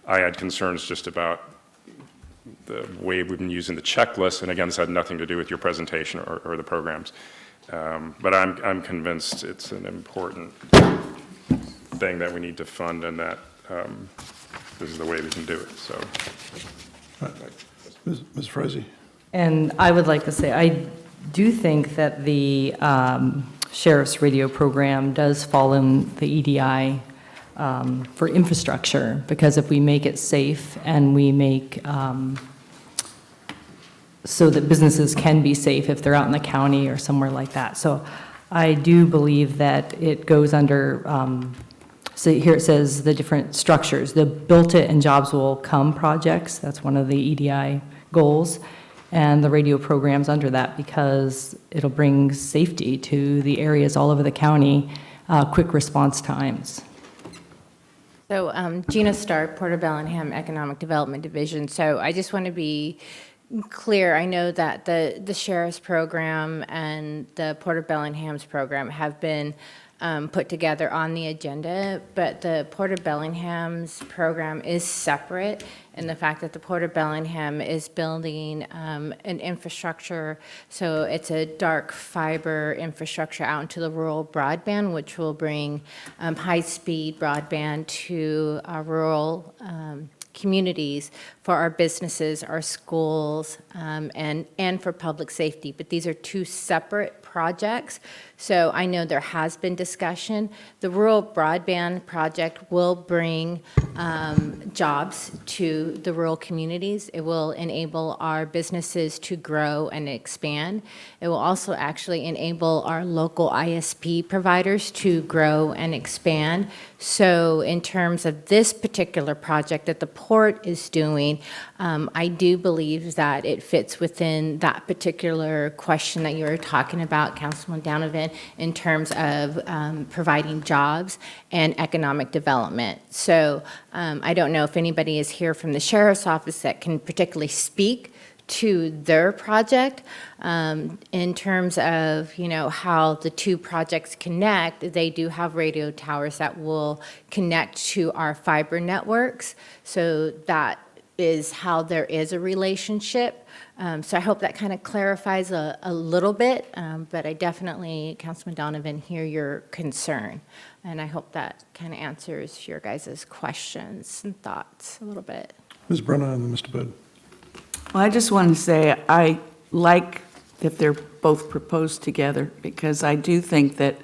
I had concerns just about the way we've been using the checklist, and again, this had nothing to do with your presentation or the programs. But I'm convinced it's an important thing that we need to fund, and that this is the way we can do it. So, Ms. Frazee. And I would like to say, I do think that the Sheriff's Radio program does fall in the EDI for infrastructure, because if we make it safe and we make so that businesses can be safe if they're out in the county or somewhere like that. So I do believe that it goes under, so here it says the different structures, the Built It and Jobs Will Come projects, that's one of the EDI goals, and the radio program's under that because it'll bring safety to the areas all over the county, quick response times. So Gina Stark, Porter Bellingham Economic Development Division. So I just want to be clear. I know that the Sheriff's Program and the Porter Bellingham's program have been put together on the agenda, but the Porter Bellingham's program is separate in the fact that the Porter Bellingham is building an infrastructure, so it's a dark fiber infrastructure out into the rural broadband, which will bring high-speed broadband to our rural communities for our businesses, our schools, and for public safety. But these are two separate projects. So I know there has been discussion. The rural broadband project will bring jobs to the rural communities. It will enable our businesses to grow and expand. It will also actually enable our local ISP providers to grow and expand. So in terms of this particular project that the port is doing, I do believe that it fits within that particular question that you were talking about, Councilman Donovan, in terms of providing jobs and economic development. So I don't know if anybody is here from the Sheriff's Office that can particularly speak to their project in terms of, you know, how the two projects connect. They do have radio towers that will connect to our fiber networks. So that is how there is a relationship. So I hope that kind of clarifies a little bit, but I definitely, Councilman Donovan, hear your concern. And I hope that kind of answers your guys' questions and thoughts a little bit. Ms. Brenner and then Mr. Bird. Well, I just want to say I like that they're both proposed together, because I do think that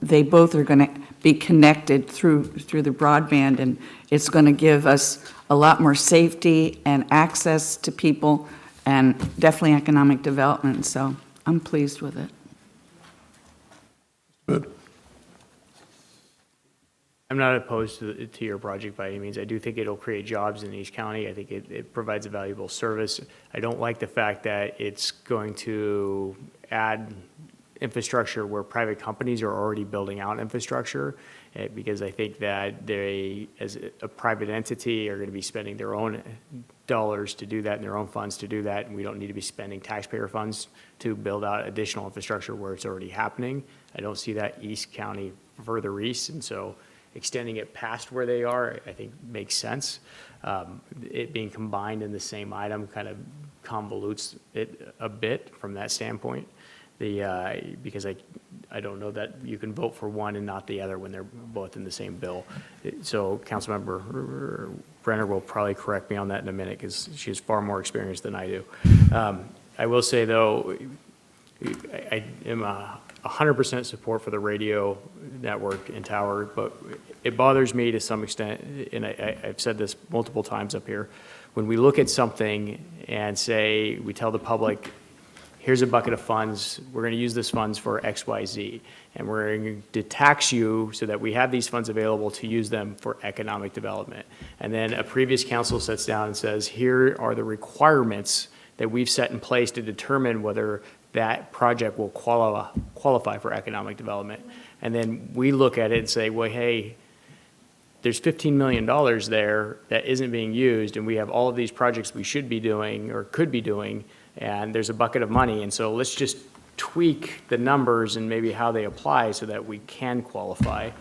they both are going to be connected through the broadband, and it's going to give us a lot more safety and access to people and definitely economic development. So I'm pleased with it. Good. I'm not opposed to your project by any means. I do think it'll create jobs in East County. I think it provides a valuable service. I don't like the fact that it's going to add infrastructure where private companies are already building out infrastructure, because I think that they, as a private entity, are going to be spending their own dollars to do that and their own funds to do that, and we don't need to be spending taxpayer funds to build out additional infrastructure where it's already happening. I don't see that East County further east, and so extending it past where they are, I think, makes sense. It being combined in the same item kind of convolutes it a bit from that standpoint. because I don't know that you can vote for one and not the other when they're both in the same bill. So Councilmember Brenner will probably correct me on that in a minute because she has far more experience than I do. I will say, though, I am 100% support for the radio network and tower, but it bothers me to some extent, and I've said this multiple times up here, when we look at something and say, we tell the public, here's a bucket of funds, we're going to use this funds for X, Y, Z, and we're going to tax you so that we have these funds available to use them for economic development. And then a previous council sits down and says, here are the requirements that we've set in place to determine whether that project will qualify for economic development. And then we look at it and say, well, hey, there's $15 million there that isn't being used, and we have all of these projects we should be doing or could be doing, and there's a bucket of money, and so let's just tweak the numbers and maybe how they apply so that we can qualify.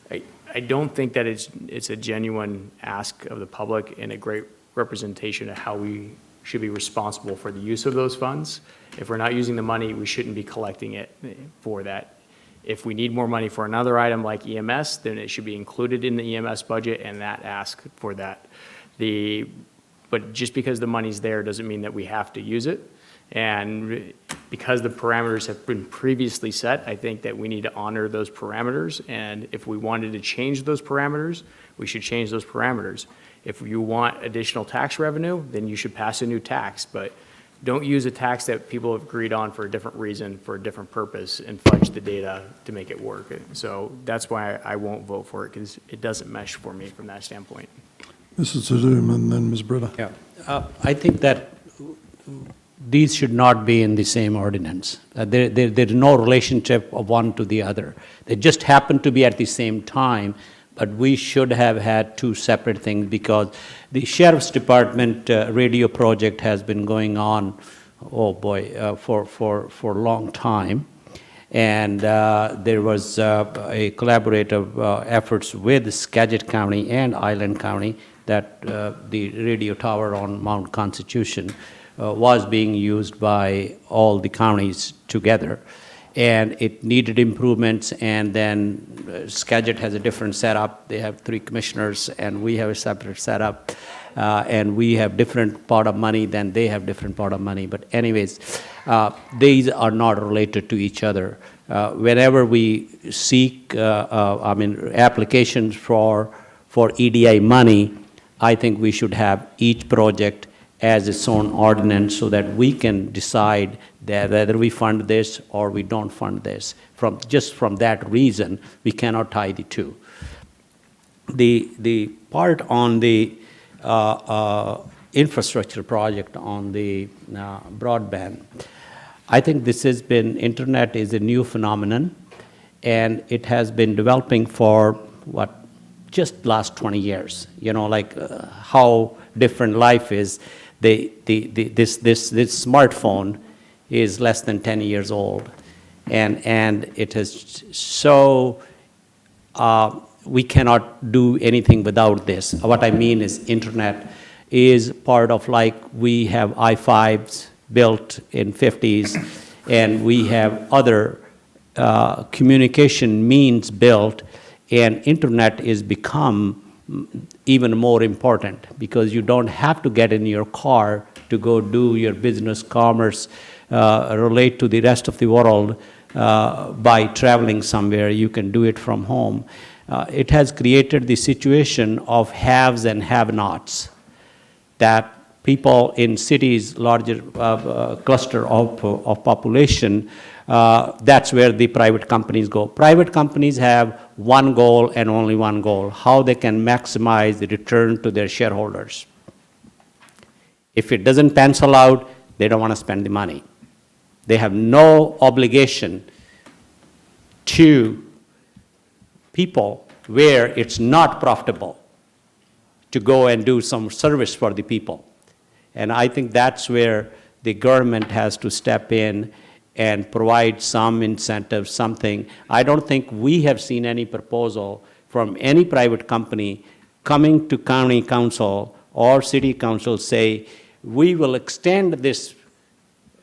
I don't think that it's a genuine ask of the public and a great representation of how we should be responsible for the use of those funds. If we're not using the money, we shouldn't be collecting it for that. If we need more money for another item like EMS, then it should be included in the EMS budget and that ask for that. But just because the money's there doesn't mean that we have to use it. And because the parameters have been previously set, I think that we need to honor those parameters. And if we wanted to change those parameters, we should change those parameters. If you want additional tax revenue, then you should pass a new tax. But don't use a tax that people have agreed on for a different reason, for a different purpose, and fudge the data to make it work. So that's why I won't vote for it, because it doesn't mesh for me from that standpoint. Mrs. Sazum and then Ms. Britta. Yeah, I think that these should not be in the same ordinance. There's no relationship of one to the other. They just happen to be at the same time, but we should have had two separate things because the Sheriff's Department radio project has been going on, oh boy, for a long time. And there was a collaborative efforts with Skagit County and Island County that the radio tower on Mount Constitution was being used by all the counties together. And it needed improvements, and then Skagit has a different setup. They have 3 commissioners, and we have a separate setup. And we have different pot of money than they have different pot of money. But anyways, these are not related to each other. Whenever we seek, applications for EDI money, I think we should have each project as its own ordinance so that we can decide that whether we fund this or we don't fund this. Just from that reason, we cannot tie the two. The part on the infrastructure project on the broadband, I think this has been, internet is a new phenomenon, and it has been developing for just last 20 years. You know, like how different life is. This smartphone is less than 10 years old, and it has so we cannot do anything without this. What I mean is internet is part of, like, we have i5s built in 50s, and we have other communication means built, and internet is become even more important because you don't have to get in your car to go do your business, commerce, relate to the rest of the world by traveling somewhere. You can do it from home. It has created the situation of haves and have-nots, that people in cities, larger cluster of population, that's where the private companies go. Private companies have one goal and only one goal: how they can maximize the return to their shareholders. If it doesn't pencil out, they don't want to spend the money. They have no obligation to people where it's not profitable to go and do some service for the people. And I think that's where the government has to step in and provide some incentive, something. I don't think we have seen any proposal from any private company coming to county council or city council say, we will extend this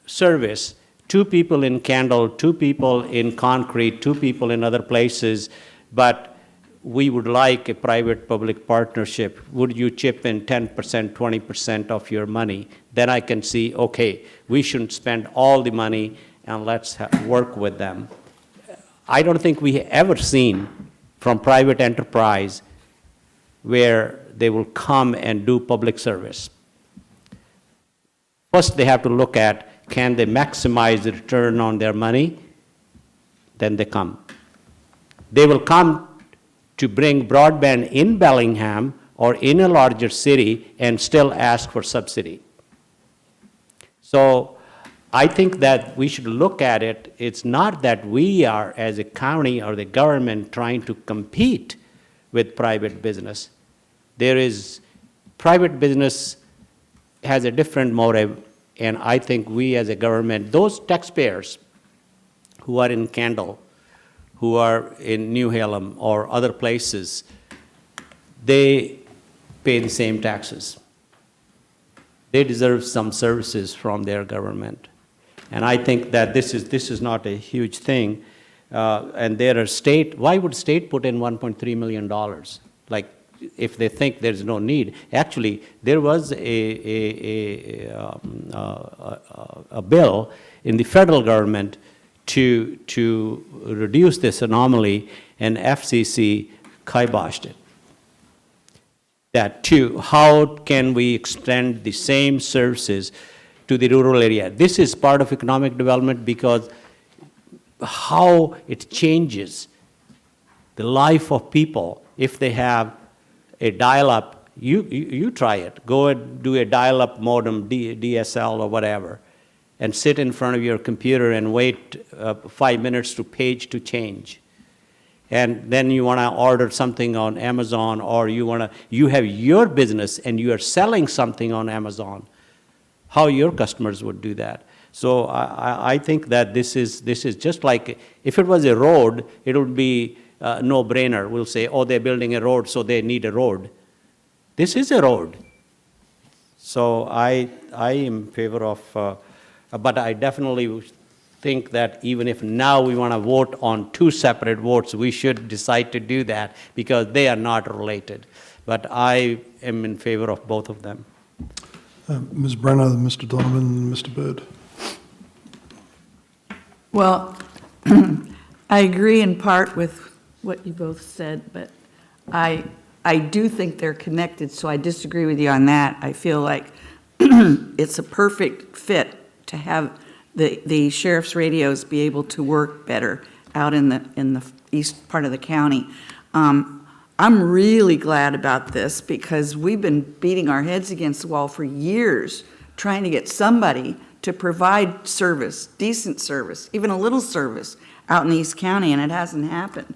service 2 people in Kendall, 2 people in Concrete, 2 people in other places, but we would like a private-public partnership. Would you chip in 10%, 20% of your money? Then I can see, okay, we shouldn't spend all the money and let's work with them. I don't think we have ever seen from private enterprise where they will come and do public service. First, they have to look at, can they maximize the return on their money? Then they come. They will come to bring broadband in Bellingham or in a larger city and still ask for subsidy. So I think that we should look at it. It's not that we are, as a county or the government, trying to compete with private business. There is, private business has a different motive, and I think we as a government, those taxpayers who are in Kendall, who are in New Halem or other places, they pay the same taxes. They deserve some services from their government. And I think that this is not a huge thing. And there are state, why would state put in $1.3 million? Like, if they think there's no need. Actually, there was a bill in the federal government to reduce this anomaly, and FCC kiboshed it. That too, how can we extend the same services to the rural area? This is part of economic development because how it changes the life of people if they have a dial-up. You try it. Go and do a dial-up modem, DSL or whatever, and sit in front of your computer and wait 5 minutes to page to change. And then you want to order something on Amazon, or you have your business and you are selling something on Amazon. How your customers would do that? So I think that this is just like, if it was a road, it would be a no-brainer. We'll say, oh, they're building a road, so they need a road. This is a road. So I am in favor of, but I definitely think that even if now we want to vote on 2 separate votes, we should decide to do that because they are not related. But I am in favor of both of them. Ms. Brenner, Mr. Donovan, and Mr. Bird. Well, I agree in part with what you both said, but I do think they're connected, so I disagree with you on that. I feel like it's a perfect fit to have the sheriff's radios be able to work better out in the east part of the county. I'm really glad about this because we've been beating our heads against the wall for years trying to get somebody to provide service, decent service, even a little service out in the East County, and it hasn't happened.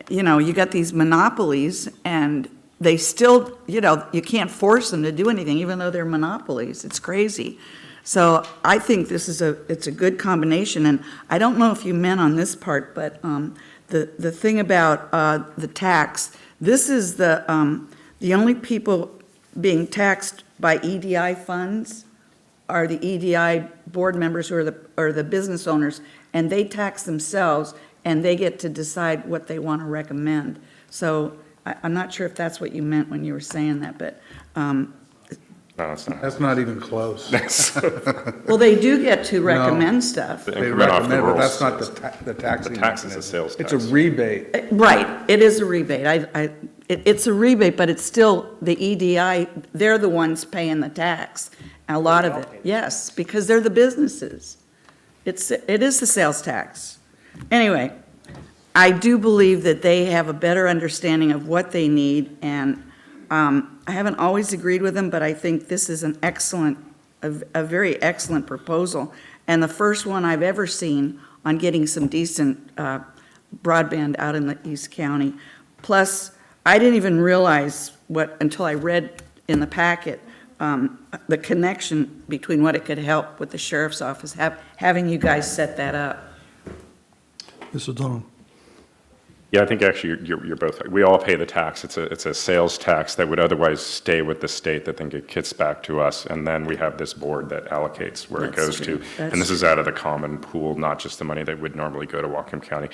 You got these monopolies, and they still, you can't force them to do anything, even though they're monopolies. It's crazy. So I think it's a good combination, and I don't know if you meant on this part, but the thing about the tax, this is the only people being taxed by EDI funds are the EDI board members who are the business owners, and they tax themselves, and they get to decide what they want to recommend. So I'm not sure if that's what you meant when you were saying that, but No, it's not. That's not even close. well, they do get to recommend stuff. They recommend, but that's not the taxing The tax is a mechanism. sales It's tax. a rebate. Right, it is a rebate. It's a rebate, but it's still the EDI, they're the ones paying the tax, a lot of it. Yes, because they're the businesses. It is the sales tax. Anyway, I do believe that they have a better understanding of what they need, and I haven't always agreed with them, but I think this is an excellent, a very excellent proposal, and the first one I've ever seen on getting some decent broadband out in the East County. Plus, I didn't even realize until I read in the packet, the connection between what it could help with the sheriff's office, having you guys set that up. Mr. Donovan. Yeah, I think actually you're both, we all pay the tax. It's a sales tax that would otherwise stay with the state that then gets back to us. And then we have this board that allocates where it goes to. And this is out of the common pool, not just the money that would normally go to Wacom County.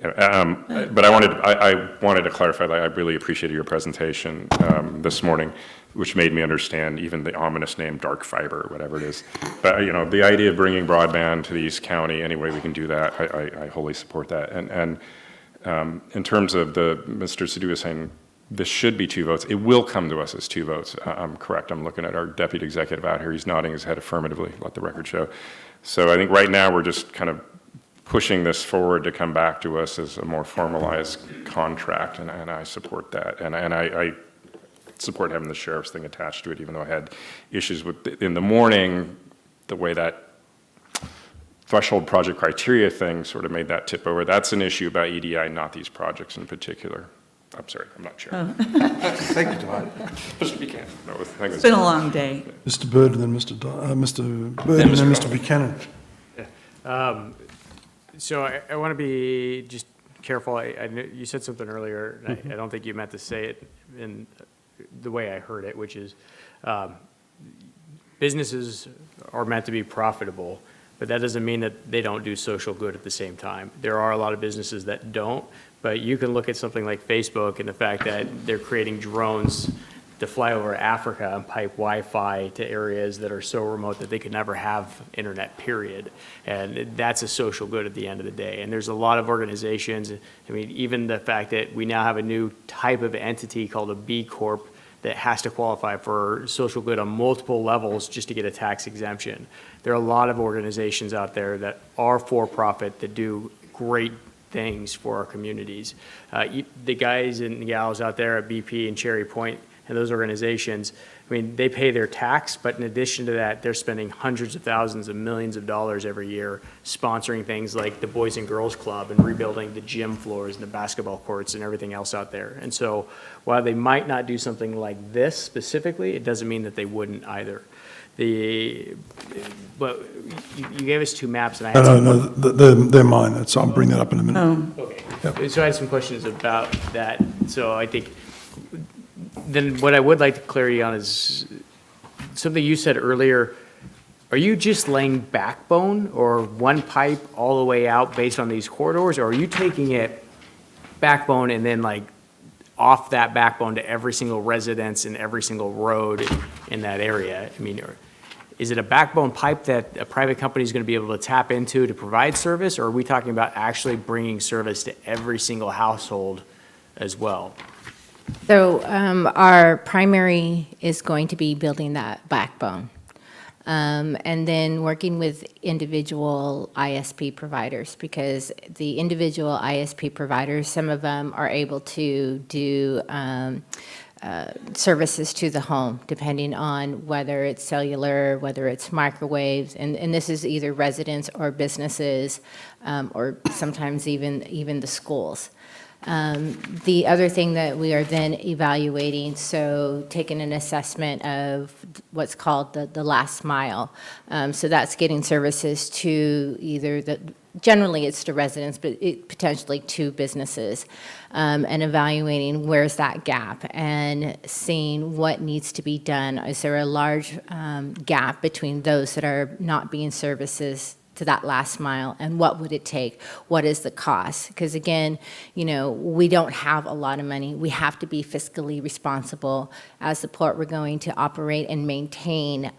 But I wanted to clarify that I really appreciated your presentation this morning, which made me understand even the ominous name dark fiber, whatever it is. But the idea of bringing broadband to the East County, any way we can do that, I wholly support that. And in terms of Mr. Sadhu saying this should be 2 votes, it will come to us as 2 votes. I'm correct. I'm looking at our deputy executive out here. He's nodding his head affirmatively, let the record show. So I think right now we're just kind of pushing this forward to come back to us as a more formalized contract, and I support that. And I support having the sheriff's thing attached to it, even though I had issues with, in the morning, the way that threshold project criteria thing sort of made that tip over. That's an issue about EDI, not these projects in particular. I'm sorry, I'm not sure. Oh. Thank you, Todd. Mr. Buchanan. No, it's been a long day. Mr. Bird and then Mr. Bird and then Mr. Buchanan. Yeah. So I want to be just careful. I know you said something earlier, and I don't think you meant to say it in the way I heard it, which is businesses are meant to be profitable, but that doesn't mean that they don't do social good at the same time. There are a lot of businesses that don't, but you can look at something like Facebook and the fact that they're creating drones to fly over Africa and pipe Wi-Fi to areas that are so remote that they could never have internet, period. And that's a social good at the end of the day. And there's a lot of organizations, I mean, even the fact that we now have a new type of entity called a B Corp that has to qualify for social good on multiple levels just to get a tax exemption. There are a lot of organizations out there that are for-profit that do great things for our communities. The guys and gals out there at BP and Cherry Point and those organizations, I mean, they pay their tax, but in addition to that, they're spending hundreds of thousands of millions of dollars every year sponsoring things like the Boys and Girls Club and rebuilding the gym floors and the basketball courts and everything else out there. And so while they might not do something like this specifically, it doesn't mean that they wouldn't either. But you gave us 2 maps, and I had No, they're mine. So I'll bring that up in a minute. Okay. Yep. So I had some questions about that. So I think then what I would like to clarity on is something you said earlier. Are you just laying backbone or one pipe all the way out based on these corridors, or are you taking it backbone and then like off that backbone to every single residence and every single road in that area? I mean, is it a backbone pipe that a private company is going to be able to tap into to provide service, or are we talking about actually bringing service to every single household as well? So our primary is going to be building that backbone. And then working with individual ISP providers, because the individual ISP providers, some of them are able to do services to the home, depending on whether it's cellular, whether it's microwaves, and this is either residents or businesses, or sometimes even the schools. The other thing that we are then evaluating, so taking an assessment of what's called the last mile. So that's getting services to either generally it's to residents, but potentially to businesses, and evaluating where's that gap and seeing what needs to be done. Is there a large gap between those that are not being services to that last mile, and what would it take? What is the cost? Because again, we don't have a lot of money. We have to be fiscally responsible. As the port, we're going to operate and maintain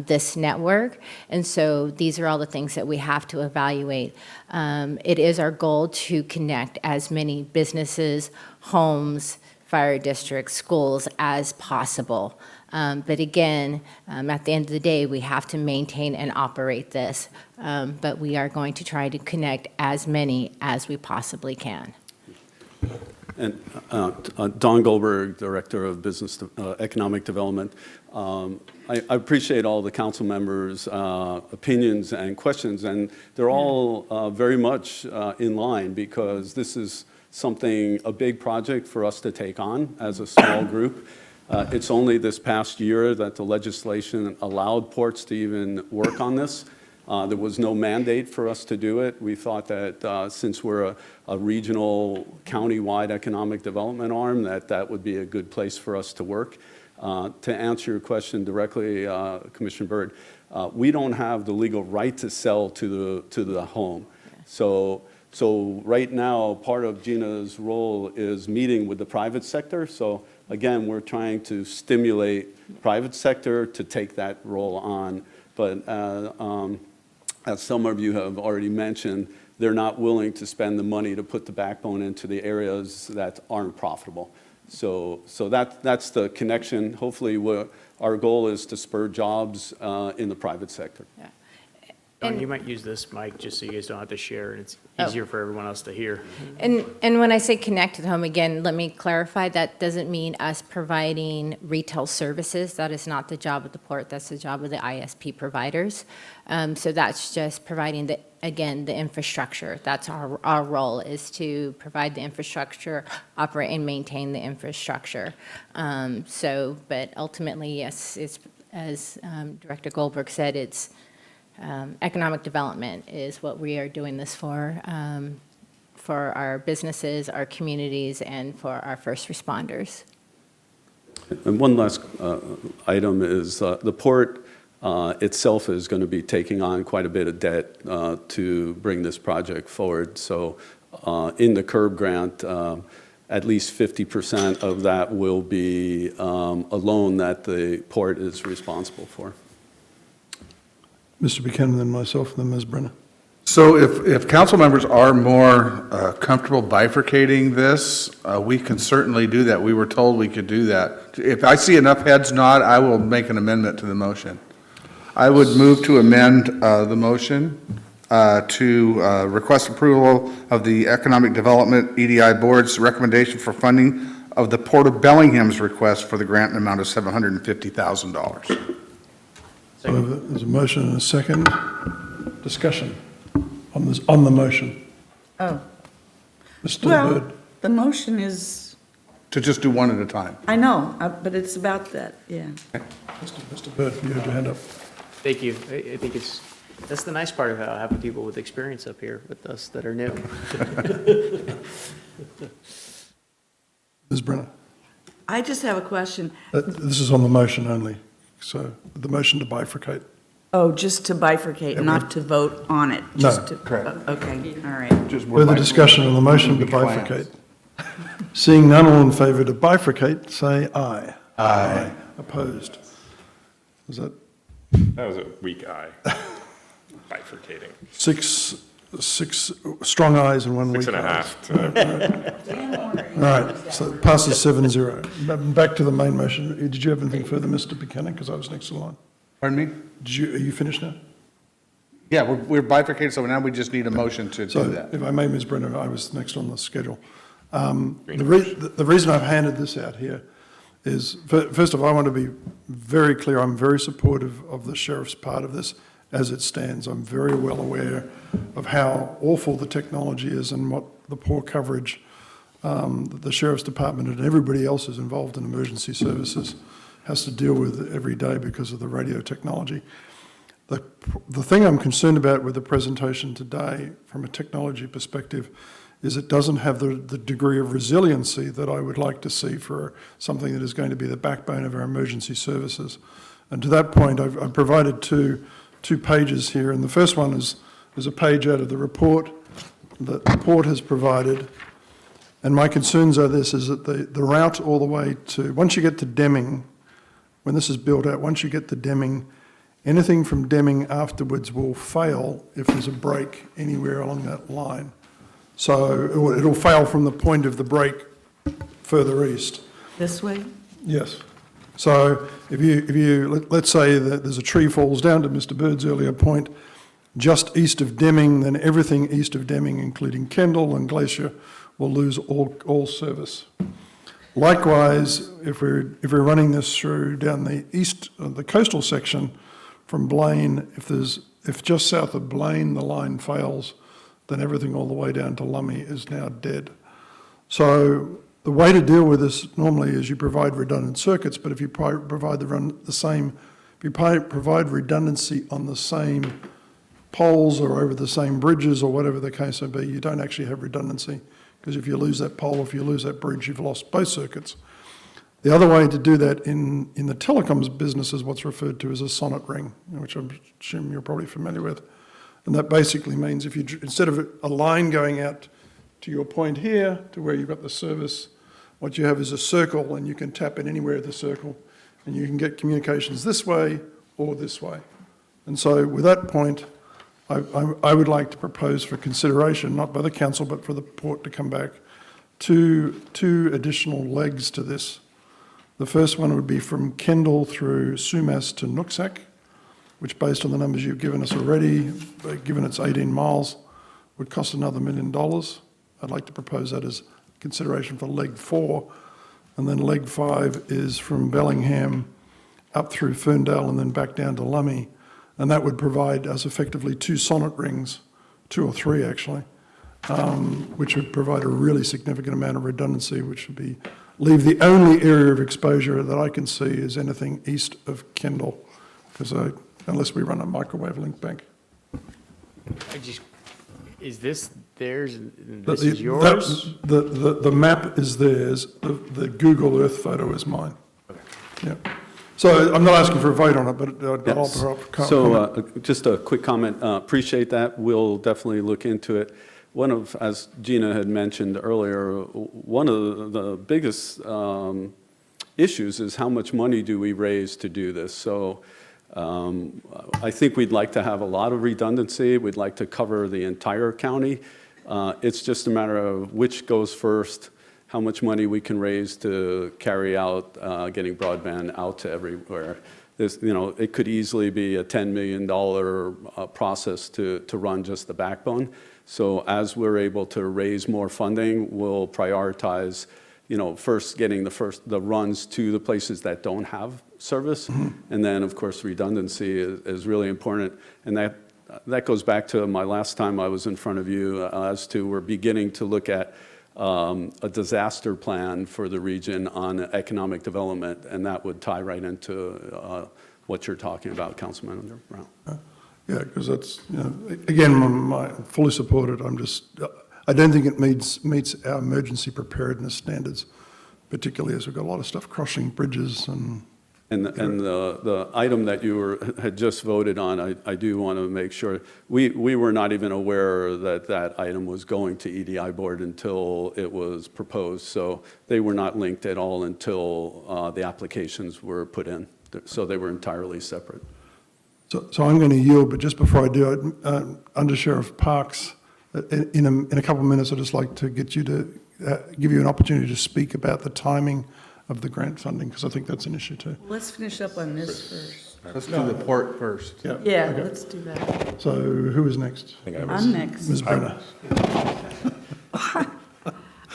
this network, and so these are all the things that we have to evaluate. It is our goal to connect as many businesses, homes, fire districts, schools as possible. But again, at the end of the day, we have to maintain and operate this. But we are going to try to connect as many as we possibly can. And Don Goldberg, Director of Business Economic Development. I appreciate all the council members' opinions and questions, and they're all very much in line, because this is a big project for us to take on as a small group. It's only this past year that the legislation allowed ports to even work on this. There was no mandate for us to do it. We thought that since we're a regional, county-wide economic development arm, that would be a good place for us to work. To answer your question directly, Commissioner Byrd, we don't have the legal right to sell to the home. So right now, part of Gina's role is meeting with the private sector. So again, we're trying to stimulate private sector to take that role on. But as some of you have already mentioned, they're not willing to spend the money to put the backbone into the areas that aren't profitable. So that's the connection. Hopefully, our goal is to spur jobs in the private sector. Yeah. Dawn, you might use this mic just so you guys don't have to share, and it's easier for everyone else to hear. And when I say connect to the home, again, let me clarify, that doesn't mean us providing retail services. That is not the job of the port. That's the job of the ISP providers. So that's just providing again, the infrastructure. That's our role, is to provide the infrastructure, operate and maintain the infrastructure. But ultimately, yes, it's, as Director Goldberg said, it's economic development is what we are doing this for our businesses, our communities, and for our first responders. And one last item is the port itself is going to be taking on quite a bit of debt to bring this project forward. So in the CURB grant, at least 50% of that will be a loan that the port is responsible for. Mr. Buchanan, then myself, and then Ms. Brenner. So if council members are more comfortable bifurcating this, we can certainly do that. We were told we could do that. If I see enough heads nod, I will make an amendment to the motion. I would move to amend the motion to request approval of the Economic Development EDI Board's recommendation for funding of the Port of Bellingham's request for the grant in amount of $750,000. There's a motion and a second. Discussion on the motion. Oh. Mr. Well, Byrd. the motion is, To just do one at a time. I know, but it's about that, yeah. Mr. Byrd, you had your hand up. Thank you. I think that's the nice part of having people with experience up here with us that are new. Ms. Brenner. I just have a question. This is on the motion only, so the motion to bifurcate. Oh, just to bifurcate, Yeah, not to vote on it? No, just to- correct. Okay, all right. Further discussion on the motion to bifurcate. Seeing none, all in favour to bifurcate, say aye. Aye. Opposed? Is that? That was a weak eye. Bifurcating. Six strong ayes and one weak aye. 6.5. All right, so it passes 7-0. Back to the main motion. Did you have anything further, Mr. Buchanan? Because I was next in line. Pardon me? Are you finished now? Yeah, we're bifurcated, so now we just need a motion to do that. If I may, Ms. Brenner, I was next on the schedule. The reason I've handed this out here is, first of all, I want to be very clear. I'm very supportive of the sheriff's part of this as it stands. I'm very well aware of how awful the technology is and what the poor coverage that the sheriff's department and everybody else is involved in emergency services has to deal with every day because of the radio technology. The thing I'm concerned about with the presentation today from a technology perspective is it doesn't have the degree of resiliency that I would like to see for something that is going to be the backbone of our emergency services. And to that point, I've provided two pages here, and the first one is a page out of the report that the port has provided. And my concerns are this, is that the route all the way to, once you get to Deming, when this is built out, once you get to Deming, anything from Deming afterwards will fail if there's a break anywhere along that line. So it'll fail from the point of the break further east. This way? Yes. So if you let's say that there's a tree falls down, to Mr. Byrd's earlier point, just east of Deming, then everything east of Deming, including Kendall and Glacier, will lose all service. Likewise, if we're running this through down the east, the coastal section from Blaine, if just south of Blaine the line fails, then everything all the way down to Lummi is now dead. So the way to deal with this normally is you provide redundant circuits, but if you provide redundancy on the same poles or over the same bridges or whatever the case may be, you don't actually have redundancy, because if you lose that pole, if you lose that bridge, you've lost both circuits. The other way to do that in the telecoms business is what's referred to as a sonnet ring, which I'm assuming you're probably familiar with. And that basically means if you, instead of a line going out to your point here, to where you've got the service, what you have is a circle, and you can tap in anywhere of the circle, and you can get communications this way or this way. And so with that point, I would like to propose for consideration, not by the council, but for the port to come back, two additional legs to this. The first one would be from Kendall through Sumas to Nooksack, which, based on the numbers you've given us already, given it's 18 miles, would cost another $1 million. I'd like to propose that as consideration for leg 4. And then leg 5 is from Bellingham up through Ferndale and then back down to Lummi. And that would provide us effectively 2 sonnet rings, 2 or 3 actually, which would provide a really significant amount of redundancy, which would leave the only area of exposure that I can see is anything east of Kendall, because unless we run a microwave link bank. Is this theirs and this is yours? The map is theirs, the Google Earth photo is mine. Okay. Yeah. So I'm not asking for a vote on it, but Yes. I'll So just a quick comment. Appreciate that. We'll definitely look into it. As Gina had mentioned earlier, one of the biggest issues is how much money do we raise to do this. So I think we'd like to have a lot of redundancy. We'd like to cover the entire county. It's just a matter of which goes first, how much money we can raise to carry out getting broadband out to everywhere. It could easily be a $10 million process to run just the backbone. So as we're able to raise more funding, we'll prioritize, first getting the runs to the places that don't have service. Mm-hmm. And then, of course, redundancy is really important. And that goes back to my last time I was in front of you as to we're beginning to look at a disaster plan for the region on economic development, and that would tie right into what you're talking about, Councilman Brown. Yeah, because that's, again, I fully support it. I don't think it meets our emergency preparedness standards, particularly as we've got a lot of stuff crossing bridges and the item that you had just voted on, I do want to make sure, we were not even aware that item was going to EDI board until it was proposed. So they were not linked at all until the applications were put in. So they were entirely separate. So I'm going to yield, but just before I do it, Under Sheriff Parks, in a couple of minutes, I'd just like to get you to give you an opportunity to speak about the timing of the grant funding, because I think that's an issue too. Let's finish up on this first. Let's do the port first. Yeah, okay. Let's do that. So who is next? I'm next. Ms. Brenner.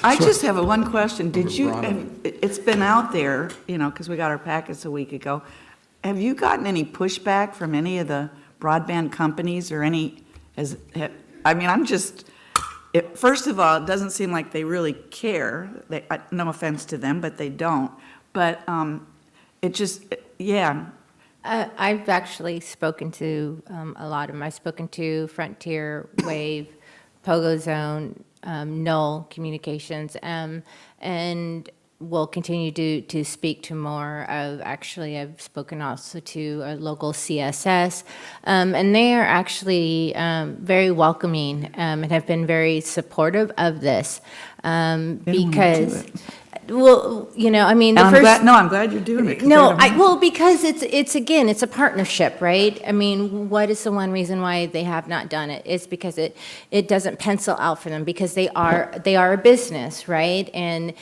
I just have one question. It's been out there, because we got our packets a week ago. Have you gotten any pushback from any of the broadband companies or first of all, it doesn't seem like they really care. No offense to them, but they don't. But I've actually spoken to a lot of them. I've spoken to Frontier, Wave, Pogo Zone, Null Communications, and we'll continue to speak to more of, actually, I've spoken also to a local CSS, and they are actually very welcoming and have been very supportive of this because, well, I'm glad you're doing it. Because it's a partnership, right? I mean, what is the one reason why they have not done it? It's because it doesn't pencil out for them, because they are a business, right? And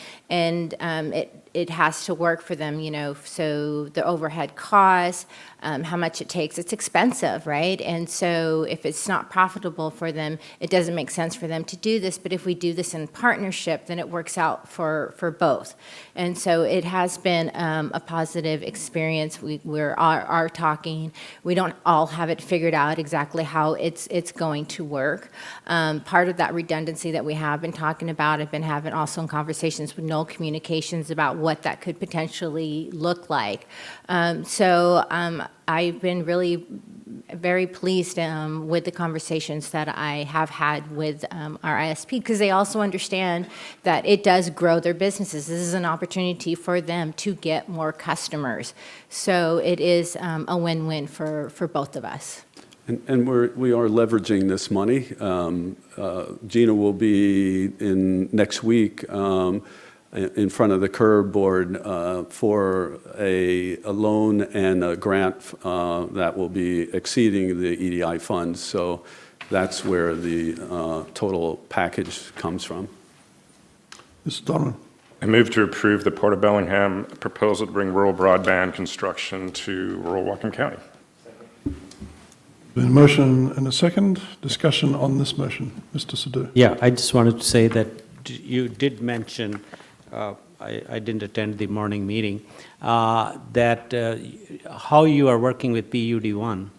it has to work for them, so the overhead costs, how much it takes, it's expensive, right? And so if it's not profitable for them, it doesn't make sense for them to do this. But if we do this in partnership, then it works out for both. And so it has been a positive experience. We are talking. We don't all have it figured out exactly how it's going to work. Part of that redundancy that we have been talking about, I've been having also in conversations with Null Communications about what that could potentially look like. I've been really very pleased with the conversations that I have had with our ISP, because they also understand that it does grow their businesses. This is an opportunity for them to get more customers. So it is a win-win for both of us. And we are leveraging this money. Gina will be in next week in front of the CURB board for a loan and a grant that will be exceeding the EDI funds. So that's where the total package comes from. Mr. Donovan. I move to approve the Port of Bellingham proposal to bring rural broadband construction to rural Wacom County. Been a motion and a second. Discussion on this motion. Mr. Sadhu. Yeah, I just wanted to say that you did mention, I didn't attend the morning meeting, that how you are working with PUD1.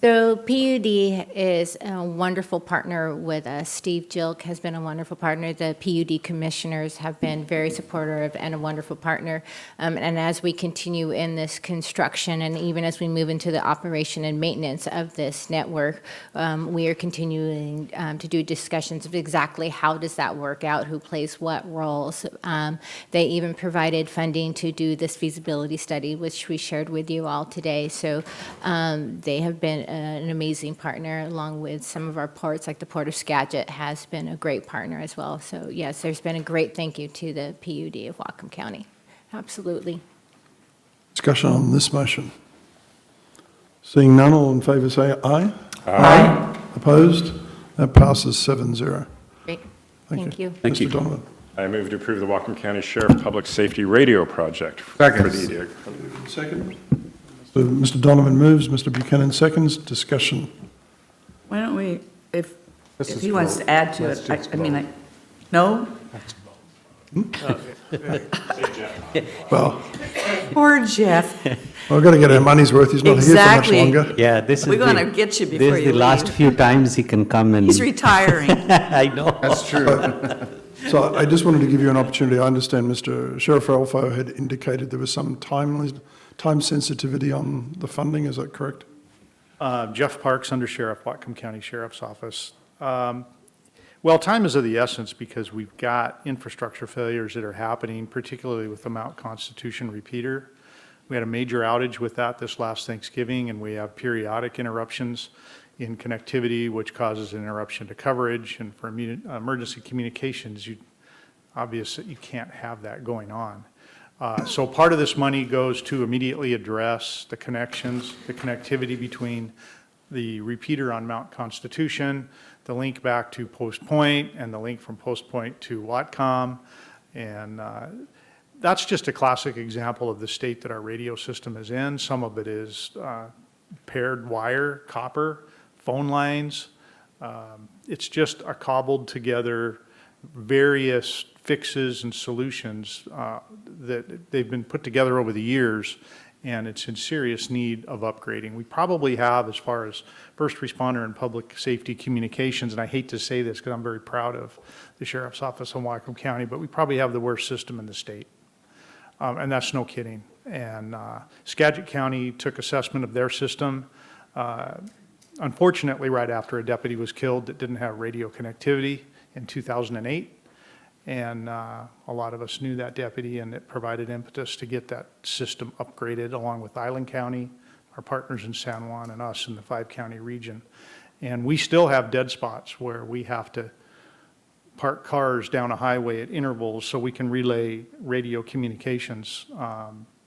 So PUD is a wonderful partner with us. Steve Jilk has been a wonderful partner. The PUD commissioners have been very supportive and a wonderful partner. And as we continue in this construction, and even as we move into the operation and maintenance of this network, we are continuing to do discussions of exactly how does that work out, who plays what roles. They even provided funding to do this feasibility study, which we shared with you all today. So they have been an amazing partner, along with some of our ports, like the Port of Skagit has been a great partner as well. So yes, there's been a great thank you to the PUD of Wacom County. Absolutely. Discussion on this motion. Seeing none, all in favour say aye. Aye. Opposed? That passes 7-0. Great. Thank you. Thank Mr. you. Donovan. I move to approve the Wacom County Sheriff Public Safety Radio Project for the EDI. Second. So Mr. Donovan moves, Mr. Buchanan seconds. Discussion. Why don't we, if is he wants vote. to add to Let's it, just I mean, vote. no? Well, Poor Jeff. we've got to get our money's worth. He's not Exactly. here for much longer. Yeah, this is We're going to get you before this is you the last leave. few times he can come and. He's retiring. I know. That's true. So I just wanted to give you an opportunity. I understand Mr. Sheriff Alfo had indicated there was some time sensitivity on the funding. Is that correct? Jeff Parks, Under Sheriff, Whatcom County Sheriff's Office. Well, time is of the essence because we've got infrastructure failures that are happening, particularly with the Mount Constitution repeater. We had a major outage with that this last Thanksgiving, and we have periodic interruptions in connectivity, which causes an interruption to coverage. And for emergency communications, obviously you can't have that going on. So part of this money goes to immediately address the connections, the connectivity between the repeater on Mount Constitution, the link back to Post Point, and the link from Post Point to Whatcom. And that's just a classic example of the state that our radio system is in. Some of it is paired wire, copper, phone lines. It's just a cobbled together various fixes and solutions that they've been put together over the years, and it's in serious need of upgrading. We probably have, as far as first responder and public safety communications, and I hate to say this because I'm very proud of the Sheriff's Office in Wacom County, but we probably have the worst system in the state. And that's no kidding. And Skagit County took assessment of their system, unfortunately, right after a deputy was killed that didn't have radio connectivity in 2008. And a lot of us knew that deputy, and it provided impetus to get that system upgraded along with Island County, our partners in San Juan, and us in the 5-county region. And we still have dead spots where we have to park cars down a highway at intervals so we can relay radio communications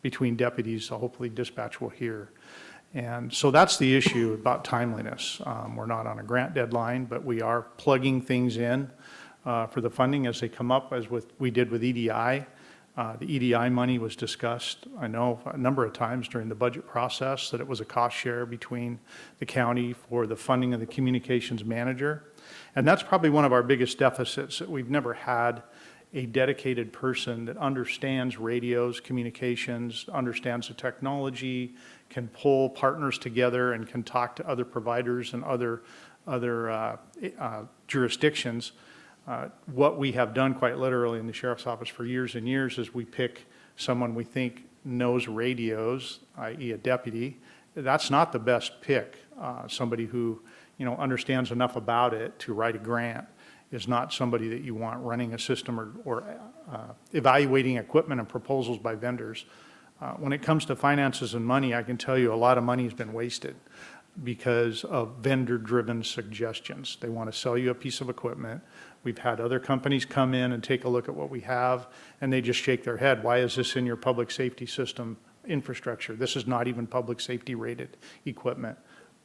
between deputies, so hopefully dispatch will hear. And so that's the issue about timeliness. We're not on a grant deadline, but we are plugging things in for the funding as they come up, as we did with EDI. The EDI money was discussed, I know, a number of times during the budget process, that it was a cost share between the county for the funding of the communications manager. And that's probably one of our biggest deficits, that we've never had a dedicated person that understands radios, communications, understands the technology, can pull partners together, and can talk to other providers and other jurisdictions. What we have done quite literally in the Sheriff's Office for years and years is we pick someone we think knows radios, i.e. a deputy. That's not the best pick. Somebody who, understands enough about it to write a grant is not somebody that you want running a system or evaluating equipment and proposals by vendors. When it comes to finances and money, I can tell you a lot of money has been wasted because of vendor-driven suggestions. They want to sell you a piece of equipment. We've had other companies come in and take a look at what we have, and they just shake their head. Why is this in your public safety system infrastructure? This is not even public safety rated equipment.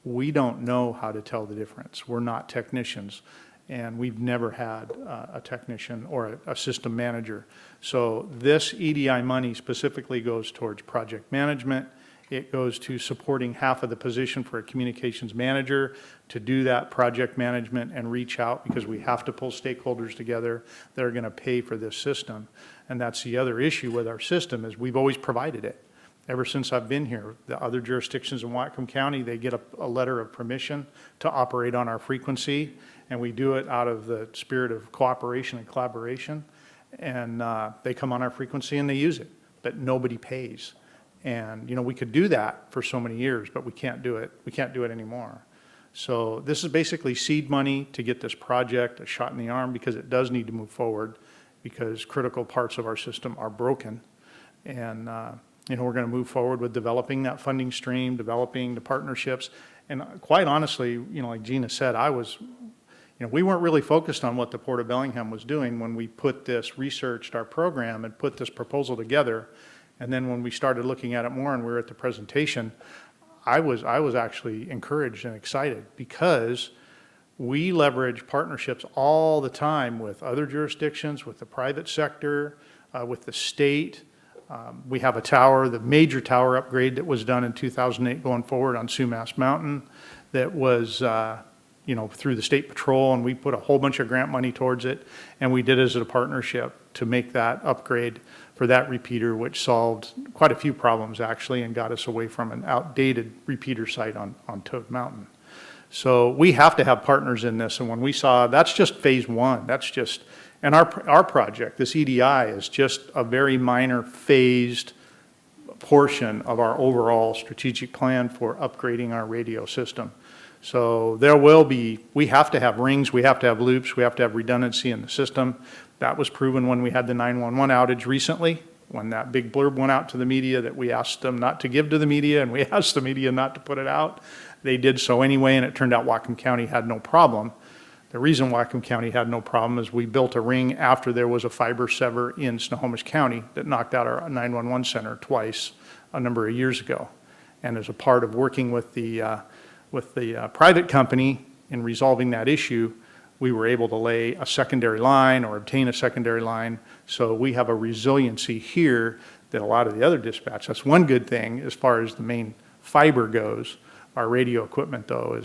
We don't know how to tell the difference. We're not technicians, and we've never had a technician or a system manager. So this EDI money specifically goes towards project management. It goes to supporting half of the position for a communications manager to do that project management and reach out, because we have to pull stakeholders together that are going to pay for this system. And that's the other issue with our system, is we've always provided it. Ever since I've been here, the other jurisdictions in Whatcom County, they get a letter of permission to operate on our frequency, and we do it out of the spirit of cooperation and collaboration. And they come on our frequency and they use it, but nobody pays. And, we could do that for so many years, but we can't do it. We can't do it anymore. So this is basically seed money to get this project a shot in the arm, because it does need to move forward, because critical parts of our system are broken. And, we're going to move forward with developing that funding stream, developing the partnerships. And quite honestly, like Gina said, we weren't really focused on what the Port of Bellingham was doing when we researched our program and put this proposal together. And then when we started looking at it more and we were at the presentation, I was actually encouraged and excited, because we leverage partnerships all the time with other jurisdictions, with the private sector, with the state. We have a tower, the major tower upgrade that was done in 2008 going forward on Sumas Mountain, that was through the state patrol, and we put a whole bunch of grant money towards it, and we did it as a partnership to make that upgrade for that repeater, which solved quite a few problems actually, and got us away from an outdated repeater site on Toad Mountain. So we have to have partners in this, and when we saw, that's just phase one, and our project, this EDI, is just a very minor phased portion of our overall strategic plan for upgrading our radio system. So we have to have rings, we have to have loops, we have to have redundancy in the system. That was proven when we had the 911 outage recently, when that big blurb went out to the media that we asked them not to give to the media, and we asked the media not to put it out. They did so anyway, and it turned out Wacom County had no problem. The reason Wacom County had no problem is we built a ring after there was a fiber sever in Snohomish County that knocked out our 911 center twice a number of years ago. And as a part of working with the private company in resolving that issue, we were able to lay a secondary line or obtain a secondary line. So we have a resiliency here that a lot of the other dispatch, that's one good thing as far as the main fiber goes. Our radio equipment, though,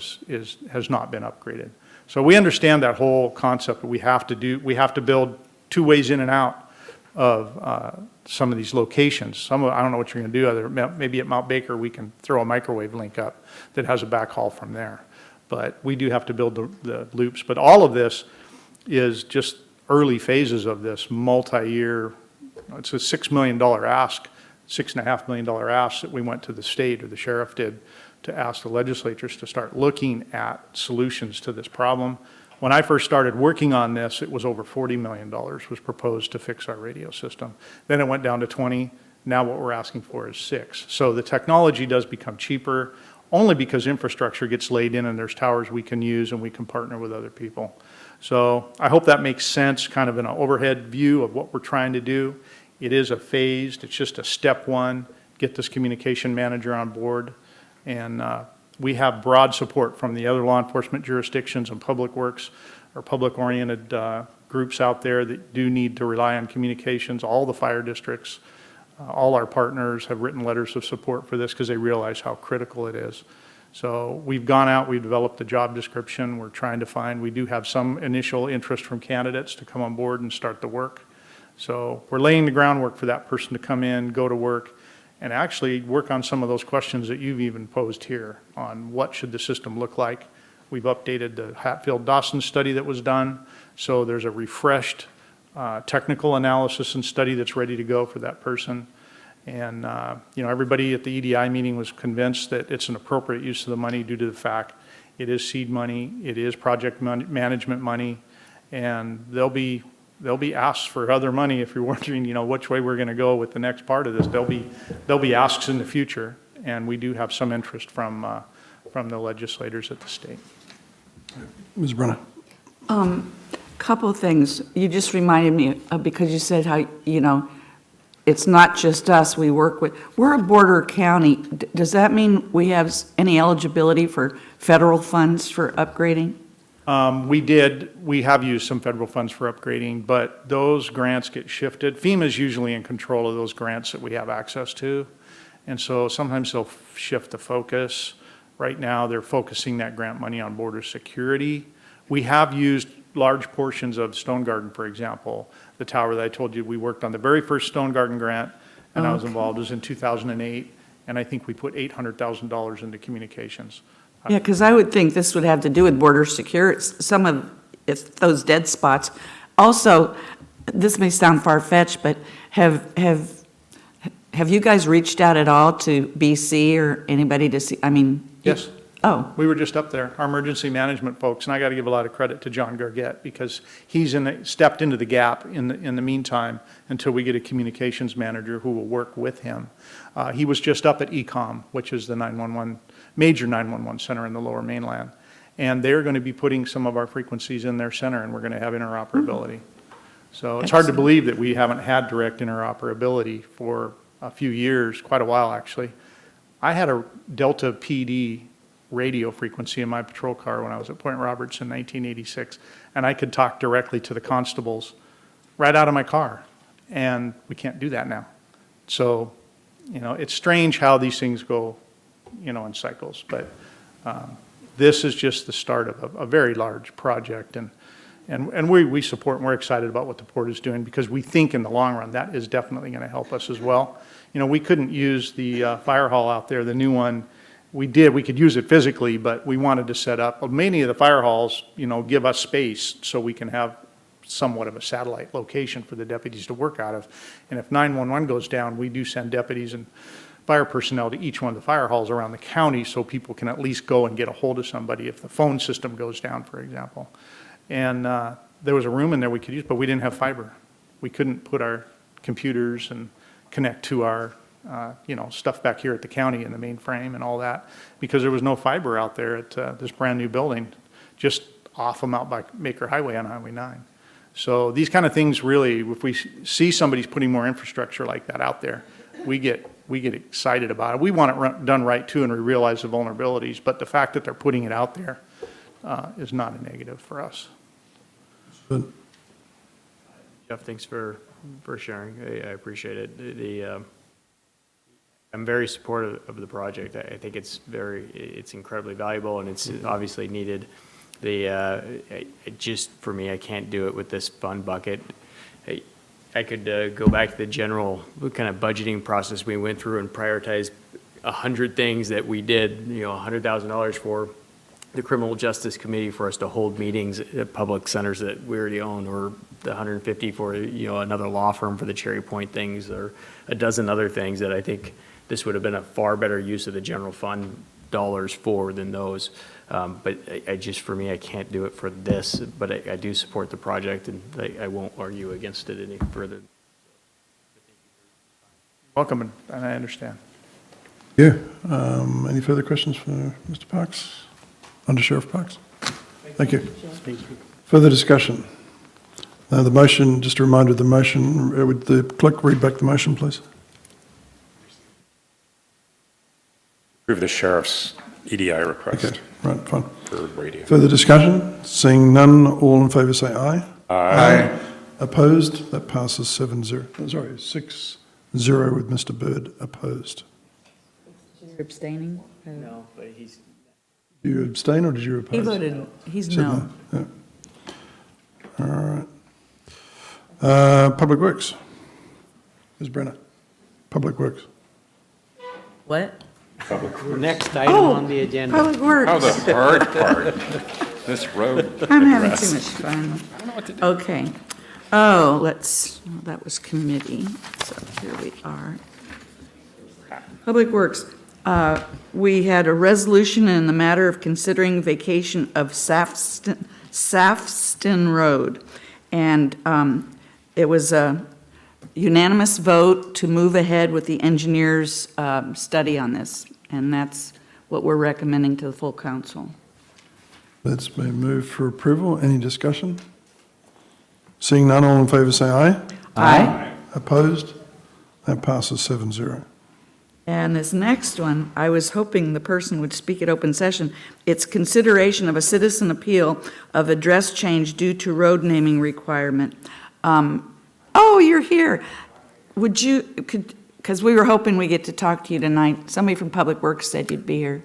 has not been upgraded. So we understand that whole concept that we have to build two ways in and out of some of these locations. I don't know what you're going to do. Maybe at Mount Baker we can throw a microwave link up that has a backhaul from there. But we do have to build the loops. But all of this is just early phases of this multi-year. It's a $6 million ask, $6.5 million ask that we went to the state, or the sheriff did, to ask the legislatures to start looking at solutions to this problem. When I first started working on this, it was over $40 million was proposed to fix our radio system. Then it went down to 20. Now what we're asking for is 6. So the technology does become cheaper, only because infrastructure gets laid in and there's towers we can use and we can partner with other people. So I hope that makes sense, kind of in an overhead view of what we're trying to do. It is a phased, it's just a step one, get this communication manager on board. And we have broad support from the other law enforcement jurisdictions and public works or public-oriented groups out there that do need to rely on communications. All the fire districts, all our partners have written letters of support for this because they realize how critical it is. So we've gone out, we've developed the job description. We're trying to find, we do have some initial interest from candidates to come on board and start the work. So we're laying the groundwork for that person to come in, go to work, and actually work on some of those questions that you've even posed here on what should the system look like. We've updated the Hatfield-Dawson study that was done, so there's a refreshed technical analysis and study that's ready to go for that person. And, everybody at the EDI meeting was convinced that it's an appropriate use of the money due to the fact it is seed money, it is project management money, and they'll be asks for other money if you're wondering, which way we're going to go with the next part of this. There'll be asks in the future, and we do have some interest from the legislators at the state. Ms. Brenner. Couple of things. You just reminded me of, because you said how, it's not just us we work with. We're a border county. Does that mean we have any eligibility for federal funds for upgrading? We have used some federal funds for upgrading, but those grants get shifted. FEMA's usually in control of those grants that we have access to. And so sometimes they'll shift the focus. Right now, they're focusing that grant money on border security. We have used large portions of Stone Garden, for example. The tower that I told you we worked on, the very first Stone Garden grant, and I was involved, was in 2008, and I think we put $800,000 into communications. Yeah, because I would think this would have to do with border security, some of those dead spots. Also, this may sound far-fetched, but have you guys reached out at all to BC or anybody to see, Yes. Oh. We were just up there, our emergency management folks, and I got to give a lot of credit to John Gargett because he's stepped into the gap in the meantime until we get a communications manager who will work with him. He was just up at ECOM, which is the major 911 center in the Lower Mainland, and they're going to be putting some of our frequencies in their center, and we're going to have interoperability. So it's hard to believe that we haven't had direct interoperability for a few years, quite a while actually. I had a Delta PD radio frequency in my patrol car when I was at Point Roberts in 1986, and I could talk directly to the constables right out of my car, and we can't do that now. So, it's strange how these things go, in cycles, but this is just the start of a very large project, and we support and we're excited about what the port is doing because we think in the long run that is definitely going to help us as well. We couldn't use the fire hall out there, the new one. We could use it physically, but we wanted to set up, many of the fire halls, give us space so we can have somewhat of a satellite location for the deputies to work out of. And if 911 goes down, we do send deputies and fire personnel to each one of the fire halls around the county so people can at least go and get a hold of somebody if the phone system goes down, for example. And there was a room in there we could use, but we didn't have fiber. We couldn't put our computers and connect to our stuff back here at the county in the mainframe and all that because there was no fiber out there at this brand new building just off them out by Maker Highway on Highway 9. So these kind of things really, if we see somebody's putting more infrastructure like that out there, we get excited about it. We want it done right too and we realize the vulnerabilities, but the fact that they're putting it out there is not a negative for us. Good. Jeff, thanks for sharing. I appreciate it. I'm very supportive of the project. I think it's incredibly valuable and it's obviously needed. Just for me, I can't do it with this fund bucket. I could go back to the general kind of budgeting process we went through and prioritize 100 things that we did, $100,000 for the Criminal Justice Committee for us to hold meetings at public centers that we already own, or the 150 for, another law firm for the Cherry Point things, or a dozen other things that I think this would have been a far better use of the general fund dollars for than those. But for me, I can't do it for this, but I do support the project and I won't argue against it any further. Welcome, and I understand. Yeah. Any further questions for Mr. Parks? Under Sheriff Parks? Thank you. Further discussion? The motion, just a reminder of the motion, would the clerk read back the motion, please? Approve the sheriff's EDI request. Okay, right, fine. For radio. Further discussion? Seeing none, all in favour say aye. Aye. Opposed? That passes 6-0 with Mr. Bird opposed. You're abstaining? No, but he's... Did you abstain or did you oppose? He voted, he's no. Yeah. All right. Public Works. Ms. Brenner. Public Works. What? Next item on the agenda. Public Works. Oh, the hard part. This road. I'm having too much fun. I don't know what to do. Okay. Oh, that was committee. So here we are. Public Works, we had a resolution in the matter of considering vacation of Safston Road. And it was a unanimous vote to move ahead with the engineer's study on this. And that's what we're recommending to the full council. That's been moved for approval. Any discussion? Seeing none, all in favour say aye. Aye. Opposed? That passes 7-0. And this next one, I was hoping the person would speak at open session. It's consideration of a citizen appeal of address change due to road naming requirement. Oh, you're here. Would you, because we were hoping we get to talk to you tonight. Somebody from Public Works said you'd be here.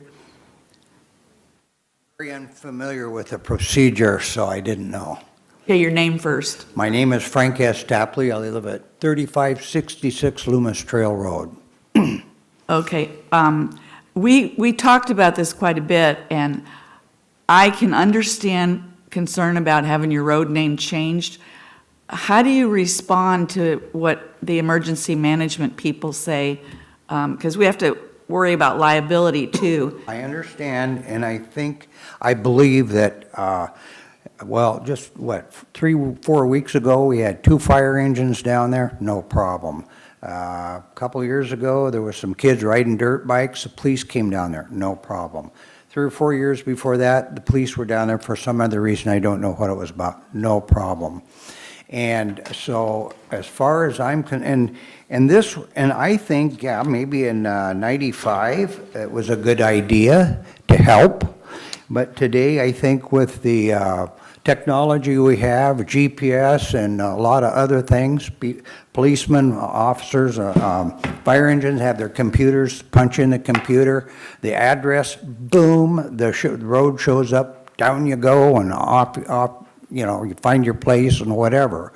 Very unfamiliar with the procedure, so I didn't know. Okay, your name first. My name is Frank S. Tapley. I live at 3566 Loomis Trail Road. Okay, we talked about this quite a bit, and I can understand concern about having your road name changed. How do you respond to what the emergency management people say? Because we have to worry about liability too. I understand, and I believe that, well, just what, 3-4 weeks ago, we had 2 fire engines down there, no problem. A couple years ago, there were some kids riding dirt bikes. The police came down there, no problem. 3 or 4 years before that, the police were down there for some other reason. I don't know what it was about, no problem. And so, as far as I'm and I think, yeah, maybe in '95 it was a good idea to help, but today I think with the technology we have, GPS and a lot of other things, policemen, officers, fire engines have their computers, punch in the computer, the address, boom, the road shows up, down you go, and off, you know, you find your place and whatever.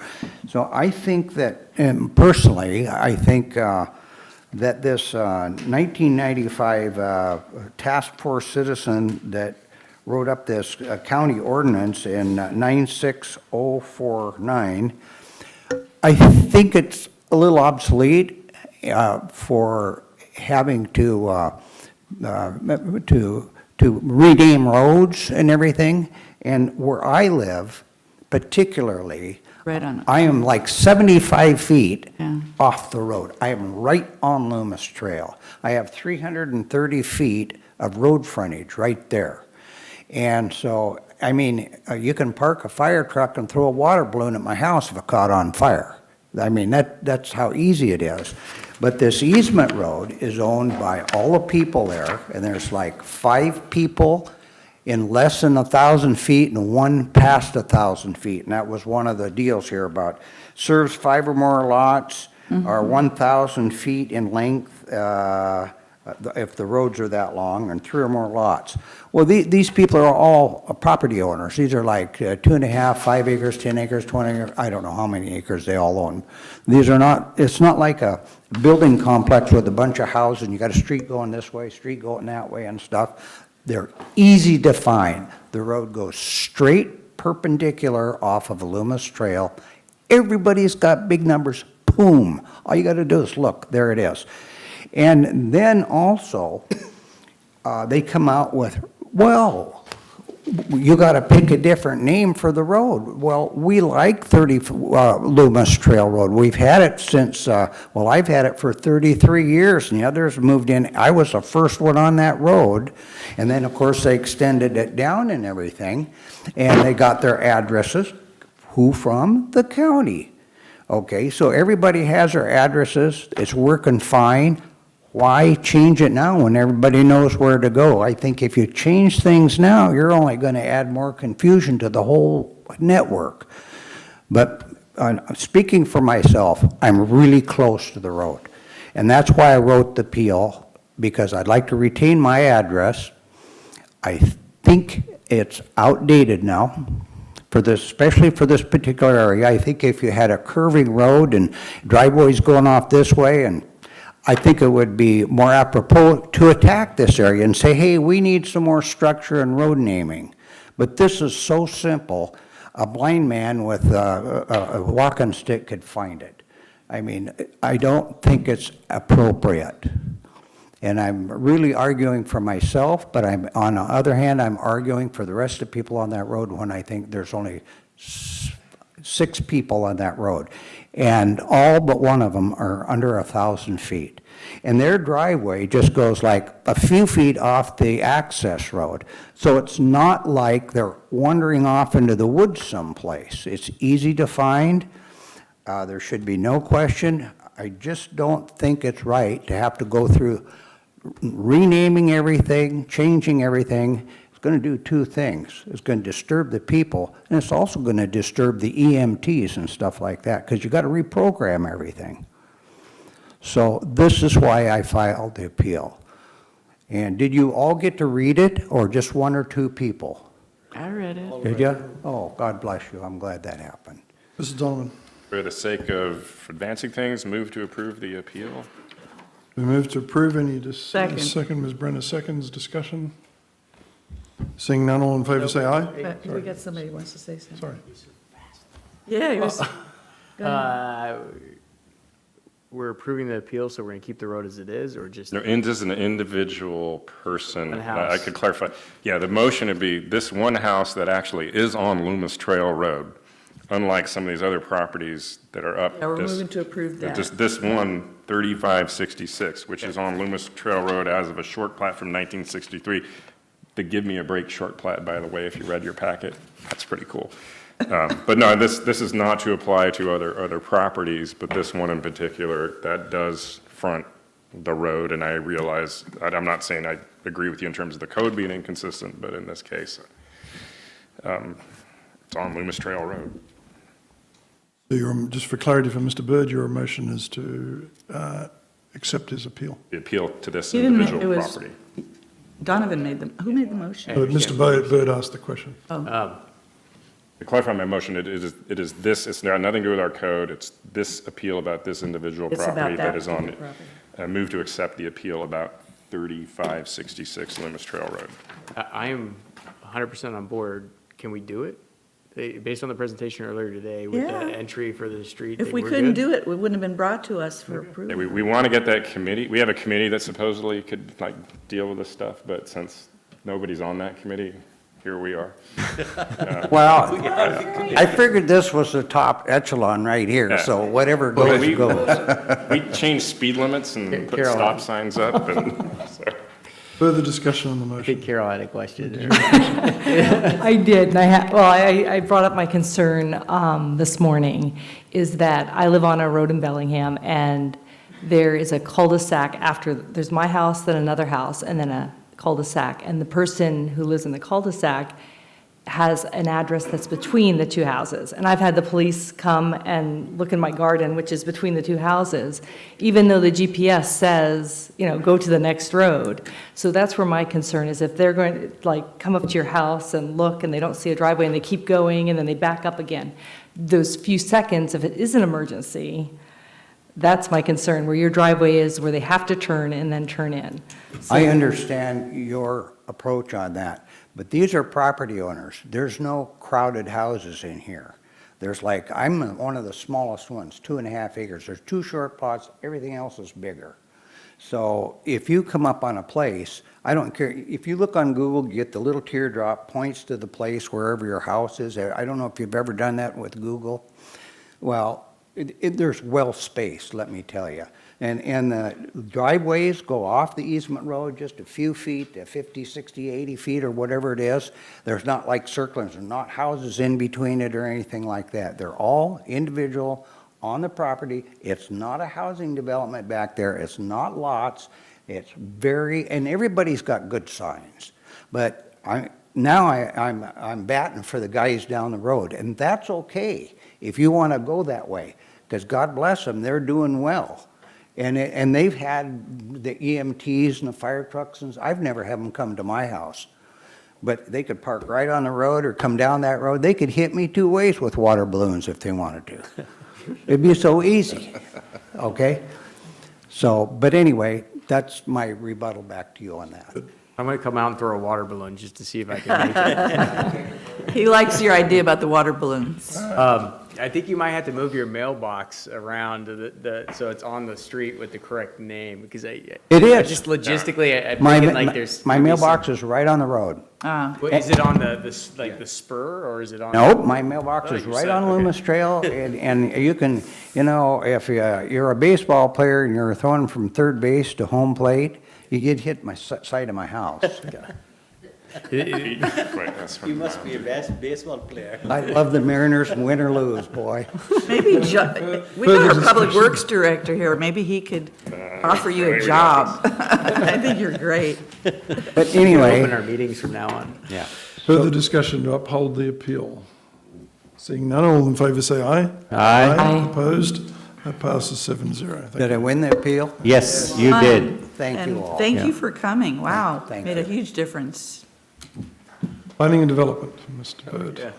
So I think that, personally, I think that this 1995 task force citizen that wrote up this county ordinance in 96049, I think it's a little obsolete for having to rename roads and everything. And where I live, particularly, Right on it. I am like 75 feet off the road. I am right on Loomis Trail. I have 330 feet of road frontage right there. And so, I mean, you can park a fire truck and throw a water balloon at my house if it caught on fire. I mean, that's how easy it is. But this easement road is owned by all the people there, and there's like 5 people in less than 1,000 feet and 1 past 1,000 feet. And that was one of the deals here about serves 5 or more lots or 1,000 feet in length if the roads are that long, and 3 or more lots. Well, these people are all property owners. These are like 2.5, 5 acres, 10 acres, 20 acres. I don't know how many acres they all own. These are not, it's not like a building complex with a bunch of houses and you got a street going this way, street going that way and stuff. They're easy to find. The road goes straight perpendicular off of Loomis Trail. Everybody's got big numbers. Boom. All you got to do is look. There it is. And then also, they come out with, well, you got to pick a different name for the road. Well, we like Loomis Trail Road. We've had it since, well, I've had it for 33 years, and the others moved in. I was the first one on that road, and then, of course, they extended it down and everything, and they got their addresses. Who from? The county. Okay, so everybody has their addresses. It's working fine. Why change it now when everybody knows where to go? I think if you change things now, you're only going to add more confusion to the whole network. But speaking for myself, I'm really close to the road. And that's why I wrote the appeal, because I'd like to retain my address. I think it's outdated now, for this, especially for this particular area. I think if you had a curving road and driveways going off this way, and I think it would be more apropos to attack this area and say, hey, we need some more structure and road naming. But this is so simple, a blind man with a walking stick could find it. I mean, I don't think it's appropriate. And I'm really arguing for myself, but on the other hand, I'm arguing for the rest of the people on that road when I think there's only 6 people on that road. And all but one of them are under 1,000 feet. And their driveway just goes like a few feet off the access road. So it's not like they're wandering off into the woods someplace. It's easy to find. There should be no question. I just don't think it's right to have to go through renaming everything, changing everything. It's going to do 2 things. It's going to disturb the people, and it's also going to disturb the EMTs and stuff like that, because you got to reprogram everything. So this is why I filed the appeal. And did you all get to read it, or just 1 or 2 people? I read it. Did you? Oh, God bless you. I'm glad that happened. Mrs. Donovan. For the sake of advancing things, move to approve the appeal. We move to approve. Any Second. second, Ms. Brenner seconds. Discussion? Seeing none, all in favor say aye. We got somebody who wants to say something. Sorry. Yeah, he was. Go ahead. We're approving the appeal, so we're going to keep the road as it is, or just? No, just an individual person. One house. I could clarify. Yeah, the motion would be this one house that actually is on Loomis Trail Road, unlike some of these other properties that are up. Yeah, we're moving to approve that. Just this one, 3566, which is on Loomis Trail Road as of a short plat from 1963. The Give Me a Break short plat, by the way, if you read your packet. That's pretty cool. But no, this is not to apply to other properties, but this one in particular, that does front the road, and I realize, I'm not saying I agree with you in terms of the code being inconsistent, but in this case, it's on Loomis Trail Road. So just for clarity for Mr. Bird, your motion is to accept his appeal. The appeal to this He didn't make- individual it was- property. Donovan made who made the motion? But Mr. Bird asked the question. To clarify my motion, it is this, it's got nothing to do with our code, it's this appeal about this individual It's about property that that is on, particular property. move to accept the appeal about 3566 Loomis Trail Road. I am 100% on board. Can we do it? Based on the presentation earlier today with Yeah. the entry for the street? If we couldn't do it, it wouldn't have been brought to us for approval. We want to get that committee, we have a committee that supposedly could like deal with this stuff, but since nobody's on that committee, here we are. Well, I figured this was the top echelon right here, so whatever goes, goes. We changed speed limits and put Carol. stop signs up and so. Further discussion on the motion. I think Carol had a question. I did, and I brought up my concern this morning, is that I live on a road in Bellingham, and there is a cul-de-sac after, there's my house, then another house, and then a cul-de-sac, and the person who lives in the cul-de-sac has an address that's between the 2 houses. And I've had the police come and look in my garden, which is between the 2 houses, even though the GPS says, go to the next road. So that's where my concern is, if they're going to come up to your house and look and they don't see a driveway and they keep going and then they back up again, those few seconds, if it is an emergency, that's my concern, where your driveway is, where they have to turn and then turn in. So- I understand your approach on that, but these are property owners. There's no crowded houses in here. There's I'm one of the smallest ones, 2.5 acres. There's 2 short plots, everything else is bigger. So if you come up on a place, I don't care, if you look on Google, you get the little teardrop, points to the place wherever your house is. I don't know if you've ever done that with Google. Well, there's well spaced, let me tell you. And the driveways go off the easement road just a few feet, 50, 60, 80 feet or whatever it is. There's not like circlings, there's not houses in between it or anything like that. They're all individual on the property. It's not a housing development back there. It's not lots. It's and everybody's got good signs. But I'm batting for the guys down the road, and that's okay if you want to go that way, because God bless them, they're doing well. And they've had the EMTs and the fire trucks, and I've never had them come to my house. But they could park right on the road or come down that road. They could hit me 2 ways with water balloons if they wanted to. It'd be so easy, okay? So, but anyway, that's my rebuttal back to you on that. I'm going to come out and throw a water balloon just to see if I can make it. He likes your idea about the water balloons. I think you might have to move your mailbox around to so it's on the street with the correct name, because It is. just logistically, I'm My thinking like there's. my maybe mailbox is right on the road. Is it on the spur, or is it on? Nope, my mailbox Oh, is you're right set, on okay. Loomis Trail, and you can, if you're a baseball player and you're throwing from third base to home plate, you get hit my side of my house. Wait, that's from, You must be a baseball player. I love the Mariners win or lose, boy. Maybe, we got our Public Works Director here, maybe he could offer you a job. I think you're great. But anyway. Open our meetings from now on. Yeah. Further discussion to uphold the appeal. Seeing none, all in favour say aye. Aye. Opposed? That passes 7-0. Thank Did I win the appeal? Yes, you Fun. did. Thank you all. And thank you for coming, wow, Thank made a you. huge difference. Planning and Development, Mr. Bird.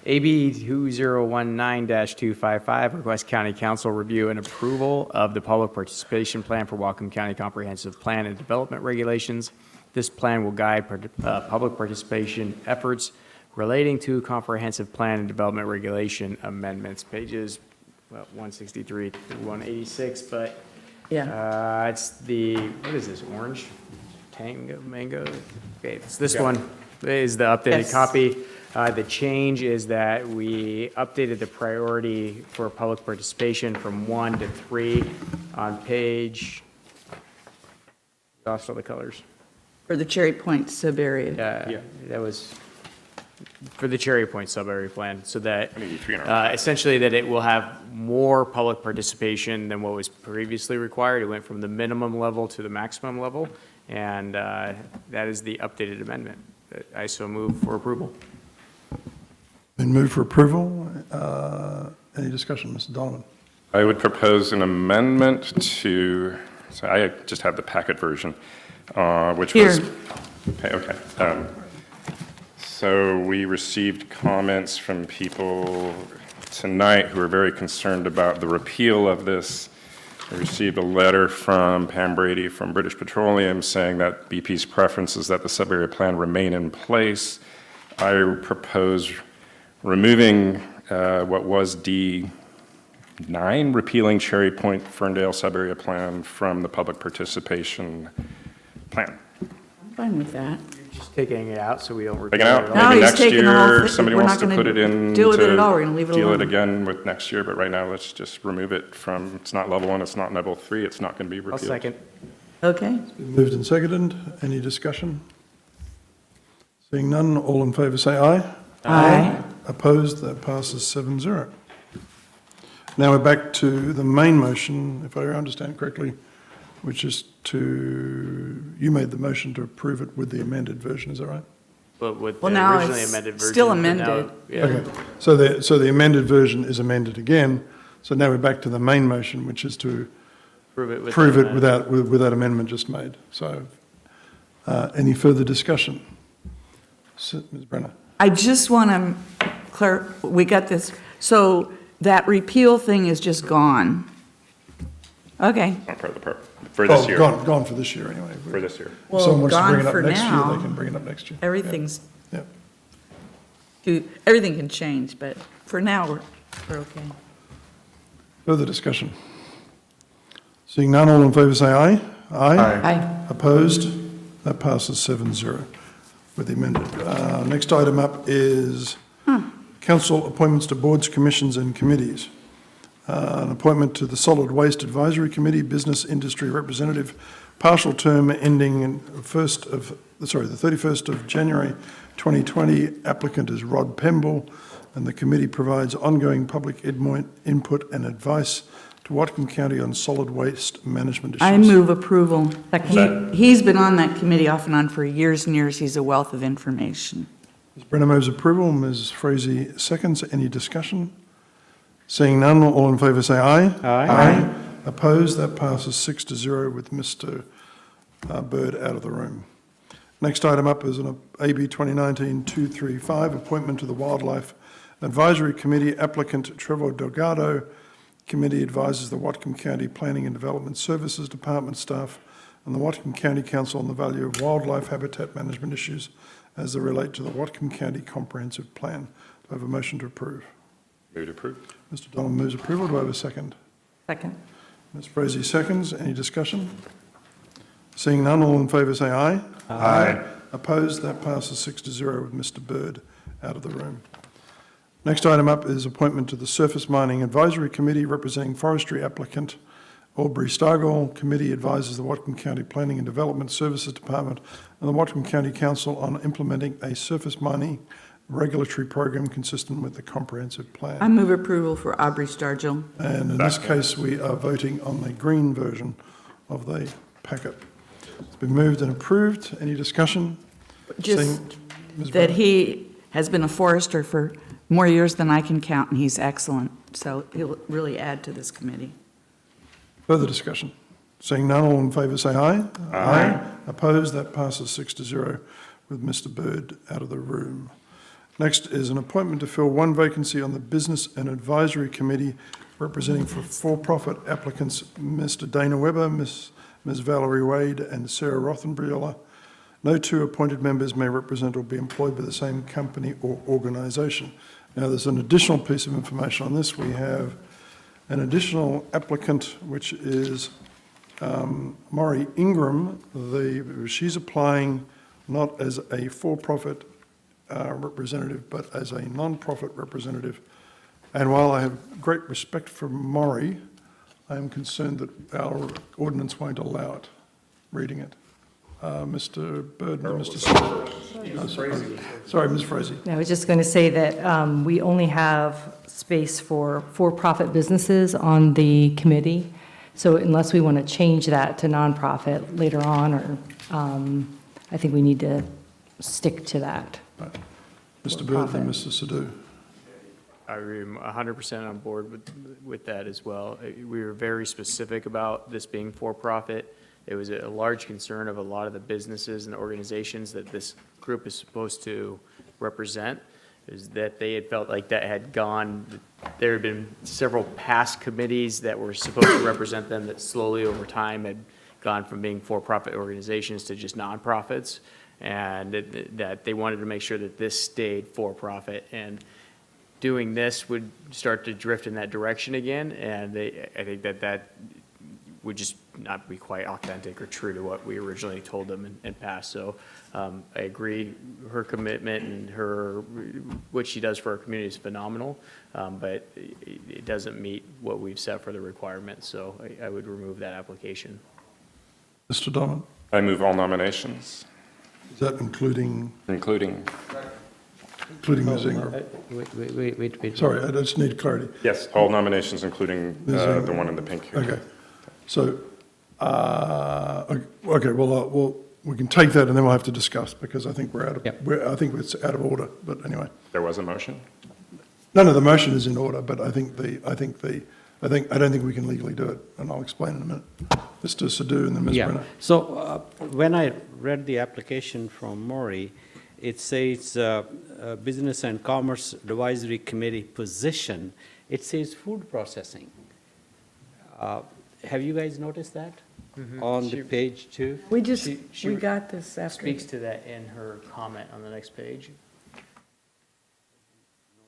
AB 2019-255, request County Council review and approval of the Public Participation Plan for Wacom County Comprehensive Plan and Development Regulations. This plan will guide public participation efforts relating to Comprehensive Plan and Development Regulation amendments, pages 163 through 186, but it's the, what is this, orange? Mango? Okay, it's this one is the updated Yes. copy. The change is that we updated the priority for public participation from 1 to 3 on page, lost all the colors. For the Cherry Point sub-area. That was for the Cherry Point sub-area plan, so that essentially that it will have more public participation than what was previously required. It went from the minimum level to the maximum level, and that is the updated amendment. I so move for approval. Been moved for approval. Any discussion, Mr. Donovan? I would propose an amendment to, so I just have the packet version, which was. Okay. So we received comments from people tonight who are very concerned about the repeal of this. We received a letter from Pam Brady from British Petroleum saying that BP's preference is that the sub-area plan remain in place. I propose removing what was D9, repealing Cherry Point Ferndale sub-area plan from the public participation plan. I'm fine with that. Just taking it out so we don't repeat Taking it it out, at all. No, maybe he's next taking the whole year, thing. somebody We're wants not to gonna put it in. deal with it to at all. We're gonna leave it Deal alone. it again with next year, but right now, let's just remove it from, it's not level 1, it's not level 3, it's not going to be I'll repealed. second. Okay. Been moved and seconded. Any discussion? Seeing none, all in favour say aye. Aye. Opposed? That passes 7-0. Now we're back to the main motion, if I understand correctly, which is you made the motion to approve it with the amended version, is that right? But with Well, the now originally it's amended version. still but now- amended. Yeah. Okay, so the amended version is amended again, so now we're back to the main motion, which is to Prove it with that amendment just made. So, any further discussion? Ms. Brenner? I just want to we got this, so that repeal thing is just gone. Okay. Not part of the for this year. Gone for this year anyway. For this year. If someone wants to gone bring it up for next year, now. they can bring it up next year. Everything's, Yeah. everything can change, but for now, we're okay. Further discussion? Seeing none, all in favour say aye. Aye. Opposed? That passes 7-0 with the amended. Next item up is council appointments to boards, commissions and committees. An appointment to the Solid Waste Advisory Committee, Business Industry Representative, partial term ending in the 31st of January 2020. Applicant is Rod Pemble, and the committee provides ongoing public input and advice to Whatcom County on solid waste management issues. I move approval. He's been on that committee off and on for years and years. He's a wealth of information. Ms. Brenner moves approval. Ms. Frazee seconds. Any discussion? Seeing none, all in favour say aye. Aye. Opposed? That passes 6-0 with Mr. Bird out of the room. Next item up is an AB 2019-235, appointment to the Wildlife Advisory Committee. Applicant Trevor Delgado. Committee advises the Whatcom County Planning and Development Services Department staff and the Whatcom County Council on the value of wildlife habitat management issues as they relate to the Whatcom County Comprehensive Plan. I have a motion to approve. Move to approve. Mr. Donovan moves approval. Do I have a second? Second. Ms. Frazee seconds. Any discussion? Seeing none, all in favour say aye. Aye. Opposed? That passes 6-0 with Mr. Bird out of the room. Next item up is appointment to the Surface Mining Advisory Committee representing forestry applicant Aubrey Stargall. Committee advises the Whatcom County Planning and Development Services Department and the Whatcom County Council on implementing a surface mining regulatory program consistent with the comprehensive plan. I move approval for Aubrey Stargall. And in this case, we are voting on the green version of the packet. It's been moved and approved. Any discussion? Just Ms. that Brenner? he has been a forester for more years than I can count, and he's excellent. So he'll really add to this committee. Further discussion? Seeing none, all in favour say aye. Aye. Opposed? That passes 6-0 with Mr. Bird out of the room. Next is an appointment to fill one vacancy on the Business and Advisory Committee representing for-profit applicants Mr. Dana Weber, Ms. Valerie Wade and Sarah Rothenbreuer. No two appointed members may represent or be employed by the same company or organisation. Now, there's an additional piece of information on this. We have an additional applicant, which is Maury Ingram. She's applying not as a for-profit representative, but as a non-profit representative. And while I have great respect for Maury, I am concerned that our ordinance won't allow it, reading it. Mr. Bird and Mr. Sever. Sorry, Ms. Frazee. I was just going to say that we only have space for for-profit businesses on the committee. So unless we want to change that to nonprofit later on, or I think we need to stick to that. Right. Mr. Bird and Mr. Sadhu. I'm 100% on board with that as well. We were very specific about this being for-profit. It was a large concern of a lot of the businesses and organizations that this group is supposed to represent, is that they had felt like that had gone, there had been several past committees that were supposed to represent them that slowly over time had gone from being for-profit organizations to just nonprofits, and that they wanted to make sure that this stayed for-profit. And doing this would start to drift in that direction again, and I think that would just not be quite authentic or true to what we originally told them and passed. So I agree, her commitment and what she does for our community is phenomenal, but it doesn't meet what we've set for the requirements, so I would remove that application. Mr. Donovan. I move all nominations. Is that including Ms. Ingram? Wait. Sorry, I just need clarity. Yes, all nominations, including the one in the pink here. Okay. So, okay, well, we can take that and then we'll have to discuss, because I think I think it's out of order, but anyway. There was a motion? No, the motion is in order, but I don't think we can legally do it, and I'll explain in a minute. Mr. Sadhu and then Ms. Brenner. So when I read the application from Maury, it says Business and Commerce Advisory Committee position. It says food processing. Have you guys noticed that on the page 2? We got this after. Speaks to that in her comment on the next page.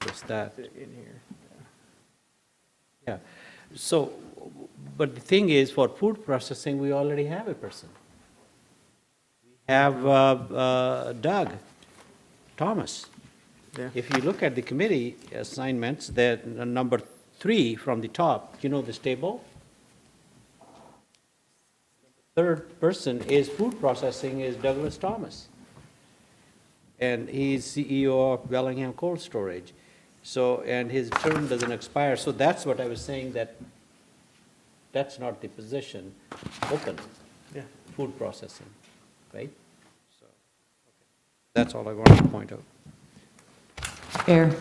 Notice that. In here. Yeah. So, but the thing is, for food processing, we already have a person. We have Doug Thomas. Yeah. If you look at the committee assignments, that number 3 from the top, you know this table? Third person is food processing is Douglas Thomas. And he's CEO of Bellingham Cold Storage. So, and his term doesn't expire. So that's what I was saying, that that's not the position open. Yeah. Food processing, right? So, okay. That's all I wanted to point out. Fair.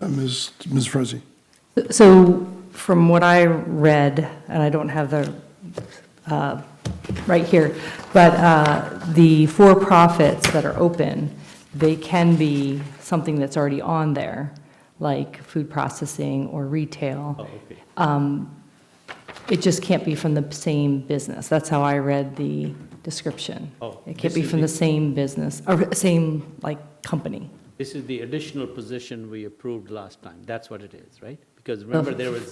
Ms. Frazee. So from what I read, and I don't have the right here, but the for-profits that are open, they can be something that's already on there, like food processing or retail. Oh, okay. It just can't be from the same business. That's how I read the description. Oh, It can't be from the same business, or same, like, company. This is the additional position we approved last time. That's what it is, right? Because remember, there was.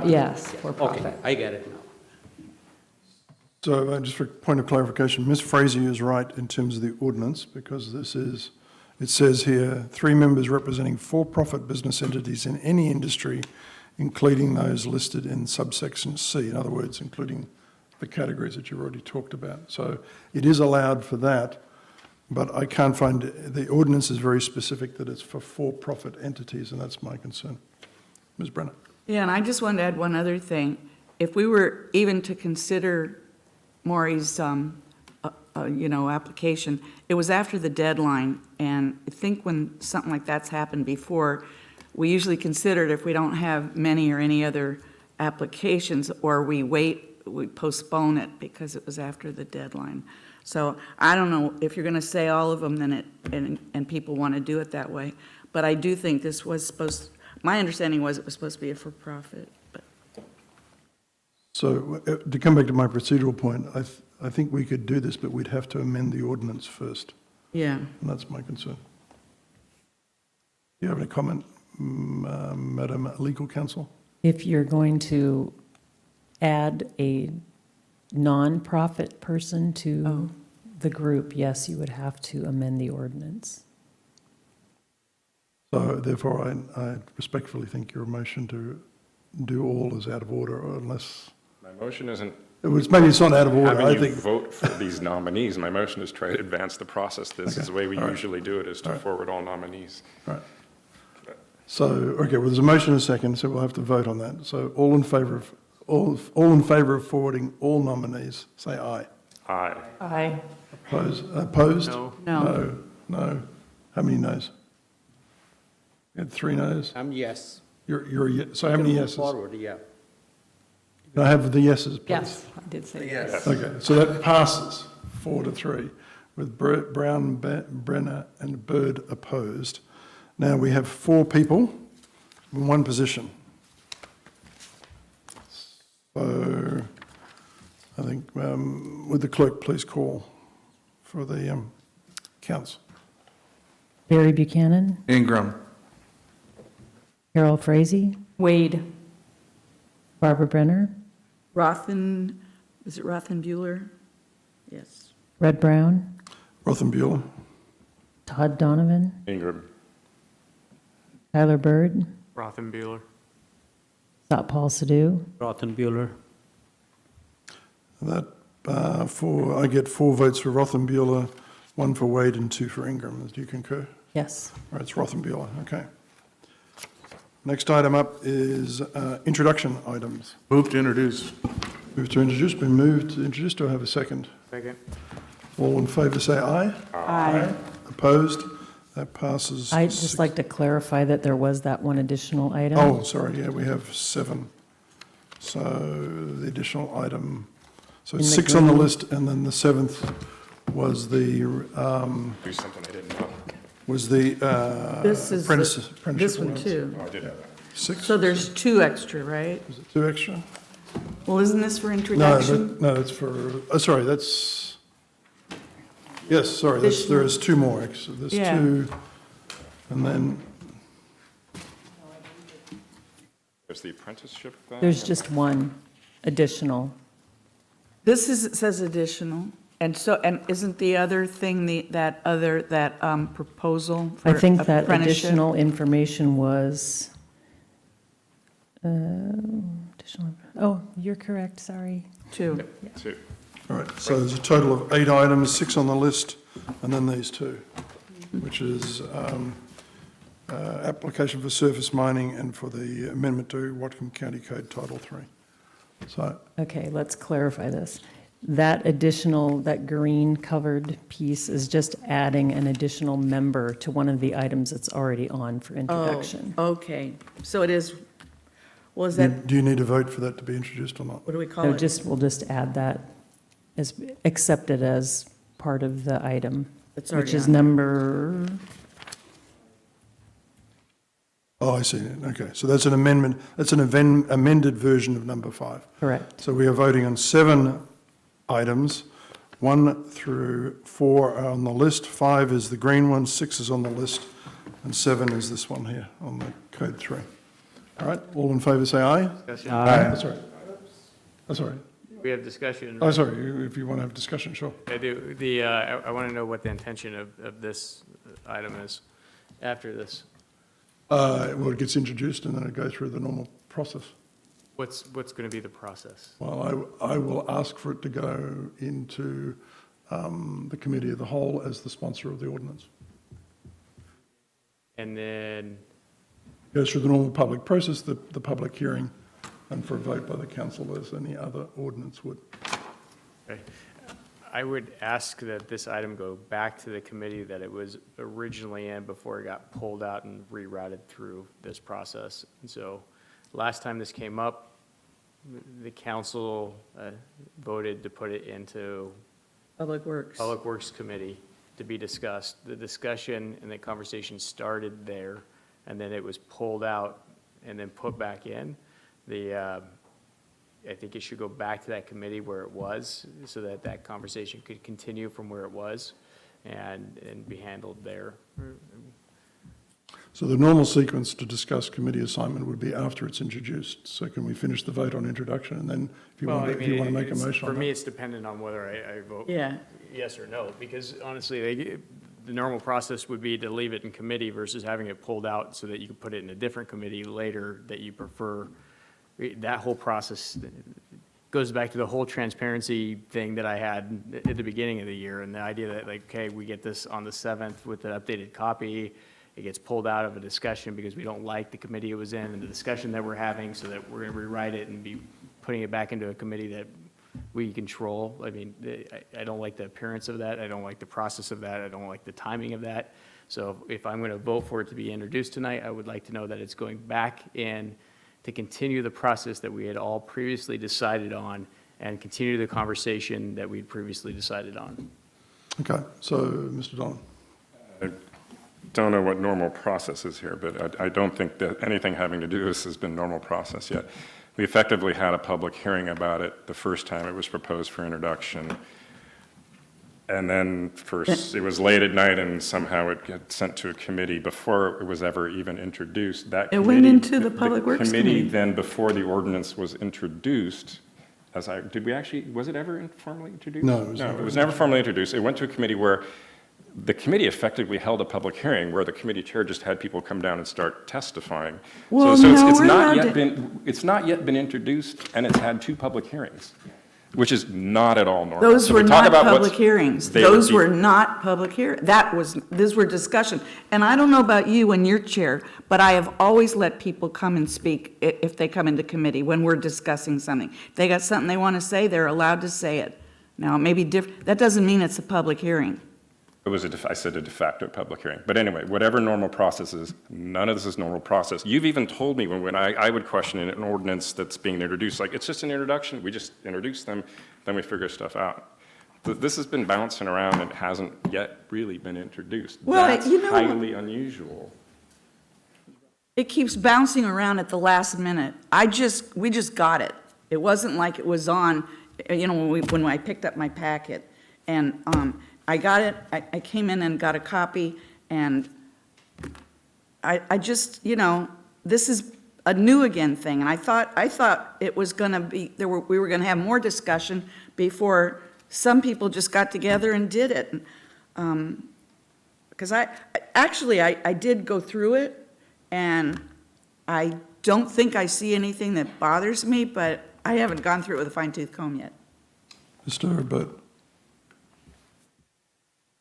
Yes, for Okay, profit. I get it now. So just for point of clarification, Ms. Fraser is right in terms of the ordinance, because this is, it says here, 3 members representing for-profit business entities in any industry, including those listed in subsection C, in other words, including the categories that you've already talked about. So it is allowed for that, but I can't find, the ordinance is very specific that it's for-profit entities, and that's my concern. Ms. Brenner. Yeah, and I just wanted to add one other thing. If we were even to consider Maury's, application, it was after the deadline, and I think when something like that's happened before, we usually consider it if we don't have many or any other applications, or we postpone it because it was after the deadline. So I don't know if you're going to say all of them, then and people want to do it that way. But I do think this was my understanding was it was supposed to be a for-profit. So to come back to my procedural point, I think we could do this, but we'd have to amend the ordinance first. Yeah. And that's my concern. Do you have any comment, Madam Legal Counsel? If you're going to add a non-profit person to the group, yes, you would have to amend the ordinance. So therefore, I respectfully think your motion to do all is out of order, unless... My motion isn't... Maybe it's not out of order, having I you think... vote for these nominees. My motion is try to advance the process. This is the way we usually do it, is to forward all nominees. Right. So, okay, well, there's a motion and a second, so we'll have to vote on that. So all in favour of forwarding all nominees, say aye. Aye. Aye. Opposed? No. No. How many noes? You had 3 noes? Yes. You're a yes. So how many yeses? Forward, yeah. Can I have the yeses, please? Yes, I did say yes. Okay, so that passes 4-3 with Brown, Brenner and Bird opposed. Now we have 4 people in one position. So I think, would the clerk please call for the counts? Barry Buchanan, Ingram. Carol Frazee, Wade. Barbara Brenner, Is it Rothenbuehler? Yes. Red Brown, Rothenbuehler. Todd Donovan, Ingram. Tyler Bird, Rothenbuehler. Satpal Sidhu, Rothenbuehler. That, I get 4 votes for Rothenbuehler, 1 for Wade and 2 for Ingram. Do you concur? yes. All right, it's Rothenbuehler, okay. Next item up is introduction items. Move to introduce. Move to introduce, been moved to introduce. Do I have a second? Second. All in favour say aye. Aye. Opposed? That passes. I'd just like to clarify that there was that one additional item. Oh, sorry, yeah, we have 7. So the additional item, so In the 6 on the green. list, and then the 7th was the, Do something I didn't know. was the This is apprenticeship. this one too. Oh, I did have that. 6? So there's 2 extra, right? Is it 2 extra? Well, isn't this for No, introduction? no, that's for, sorry, that's, yes, sorry, there is 2 more extra. There's Yeah. 2, and then, There's the apprenticeship thing. There's just one additional. It says additional. And isn't the other thing, that proposal for I think that apprenticeship? additional information was, you're correct, sorry. 2. 2. all right, so there's a total of 8 items, 6 on the list, and then these 2, which is application for surface mining and for the amendment to Whatcom County Code Title 3. So, Okay, let's clarify this. That additional, that green covered piece is just adding an additional member to one of the items that's already on for introduction. Oh, okay. So it is, was that, do you need a vote for that to be introduced or not? what do we call So it? we'll just add that as, accept it as part of the item, It's which already is on. number, Oh, I see, okay, so that's an amendment, that's an amended version of number 5. correct. So we are voting on 7 items, 1 through 4 are on the list, 5 is the green one, 6 is on the list, and 7 is this one here on the code 3. All right, all in favour say aye. Discussion. Aye. That's all right. That's all right. We have discussion. Oh, sorry, if you want to have discussion, sure. I do. I want to know what the intention of this item is after this. Well, it gets introduced and then it goes through the normal process. What's going to be the process? Well, I will ask for it to go into the committee of the whole as the sponsor of the ordinance. And then, Goes through the normal public process, the public hearing, and for a vote by the council as any other ordinance would. okay. I would ask that this item go back to the committee that it was originally in before it got pulled out and rerouted through this process. And so last time this came up, the council voted to put it into Public Works Committee to be discussed. The discussion and the conversation started there, and then it was pulled out and then put back in. I think it should go back to that committee where it was, so that that conversation could continue from where it was and be handled there. So the normal sequence to discuss committee assignment would be after it's introduced. So can we finish the vote on introduction, and then if you want to make a motion For on me, that? it's dependent on whether I vote Yeah. yes or no, because honestly, the normal process would be to leave it in committee versus having it pulled out so that you could put it in a different committee later that you prefer. That whole process goes back to the whole transparency thing that I had at the beginning of the year, and the idea that, like, okay, we get this on the 7th with the updated copy, it gets pulled out of a discussion because we don't like the committee it was in and the discussion that we're having, so that we're going to rewrite it and be putting it back into a committee that we control. I mean, I don't like the appearance of that. I don't like the process of that. I don't like the timing of that. So if I'm going to vote for it to be introduced tonight, I would like to know that it's going back in to continue the process that we had all previously decided on and continue the conversation that we'd previously decided on. Okay, so Mr. Dolan. I don't know what normal process is here, but I don't think that anything having to do with this has been normal process yet. We effectively had a public hearing about it the first time it was proposed for introduction. And then first, it was late at night and somehow it got sent to a committee before it was ever even introduced. That It went into the Public Works Committee. Then, before the ordinance was introduced, was it ever formally introduced? No, it was never formally introduced. It went to a committee where the committee effectively held a public hearing where the committee chair just had people come down and start testifying. Well, so no, it's not yet been introduced, and it's had 2 public hearings, which is not at all normal. Those So were we talk not about public hearings. Those were not public hearings. These were discussion. And I don't know about you and your chair, but I have always let people come and speak if they come into committee when we're discussing something. If they got something they want to say, they're allowed to say it. Now, it may be different. That doesn't mean it's a public hearing. It was I said a de facto public hearing. But anyway, whatever normal process is, none of this is normal process. You've even told me when I would question an ordinance that's being introduced, like, it's just an introduction, we just introduce them, then we figure stuff out. This has been bouncing around and hasn't yet really been introduced. Well, That's you know, highly unusual. it keeps bouncing around at the last minute. We just got it. It wasn't like it was on, when I picked up my packet. And I got it, I came in and got a copy, and I just, this is a new again thing. And I thought it was going to be, we were going to have more discussion before some people just got together and did it. Because I did go through it, and I don't think I see anything that bothers me, but I haven't gone through it with a fine-tooth comb yet. Mr. Burt.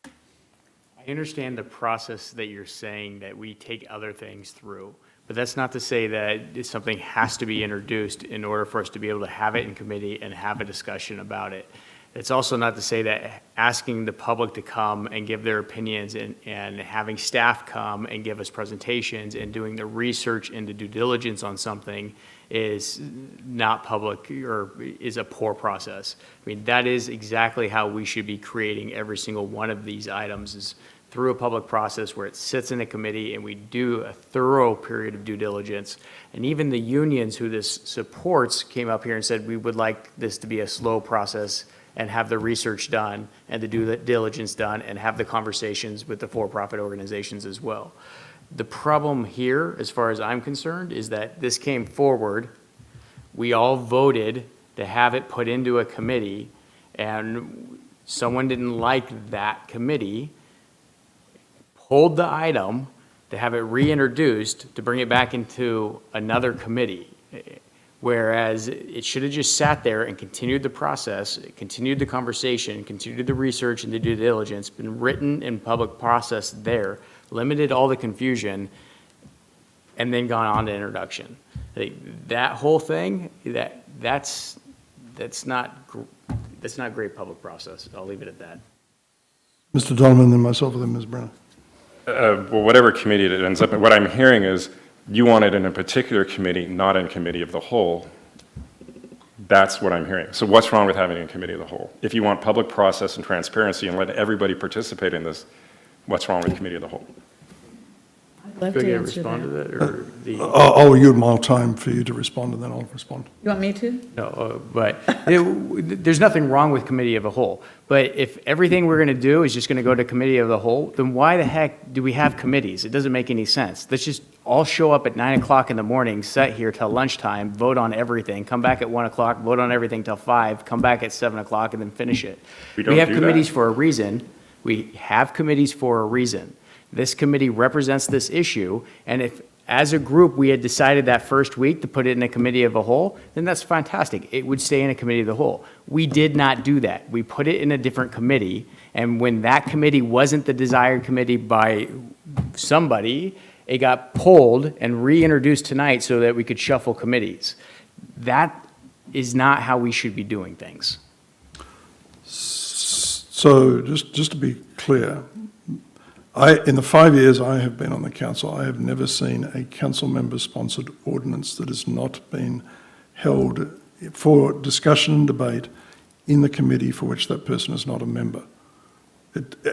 I understand the process that you're saying that we take other things through, but that's not to say that something has to be introduced in order for us to be able to have it in committee and have a discussion about it. It's also not to say that asking the public to come and give their opinions and having staff come and give us presentations and doing the research and the due diligence on something is not public or is a poor process. I mean, that is exactly how we should be creating every single one of these items, is through a public process where it sits in a committee and we do a thorough period of due diligence. And even the unions who this supports came up here and said, we would like this to be a slow process and have the research done and the due diligence done and have the conversations with the for-profit organizations as well. The problem here, as far as I'm concerned, is that this came forward, we all voted to have it put into a committee, and someone didn't like that committee, pulled the item to have it reintroduced, to bring it back into another committee. Whereas it should have just sat there and continued the process, continued the conversation, continued the research and the due diligence, been written in public process there, limited all the confusion, and then gone on to introduction. That whole thing, that's not great public process. I'll leave it at that. Mr. Donovan, then myself, and then Ms. Brenner. Well, whatever committee it ends up in, what I'm hearing is you want it in a particular committee, not in committee of the whole. That's what I'm hearing. So what's wrong with having it in committee of the whole? If you want public process and transparency and let everybody participate in this, what's wrong with committee of the whole? Love Could I to get a answer respond to that. that, or the? I'll yield my time for you to respond, and then I'll respond. You want me to? No, but there's nothing wrong with committee of the whole. But if everything we're going to do is just going to go to committee of the whole, then why the heck do we have committees? It doesn't make any sense. Let's just all show up at 9 o'clock in the morning, sit here till lunchtime, vote on everything, come back at 1 o'clock, vote on everything till 5, come back at 7 o'clock, and then finish it. We have committees for a reason. We have committees for a reason. This committee represents this issue, and if, as a group, we had decided that first week to put it in a committee of the whole, then that's fantastic. It would stay in a committee of the whole. We did not do that. We put it in a different committee, and when that committee wasn't the desired committee by somebody, it got pulled and reintroduced tonight so that we could shuffle committees. That is not how we should be doing things. So just to be clear, in the 5 years I have been on the council, I have never seen a council member-sponsored ordinance that has not been held for discussion and debate in the committee for which that person is not a member.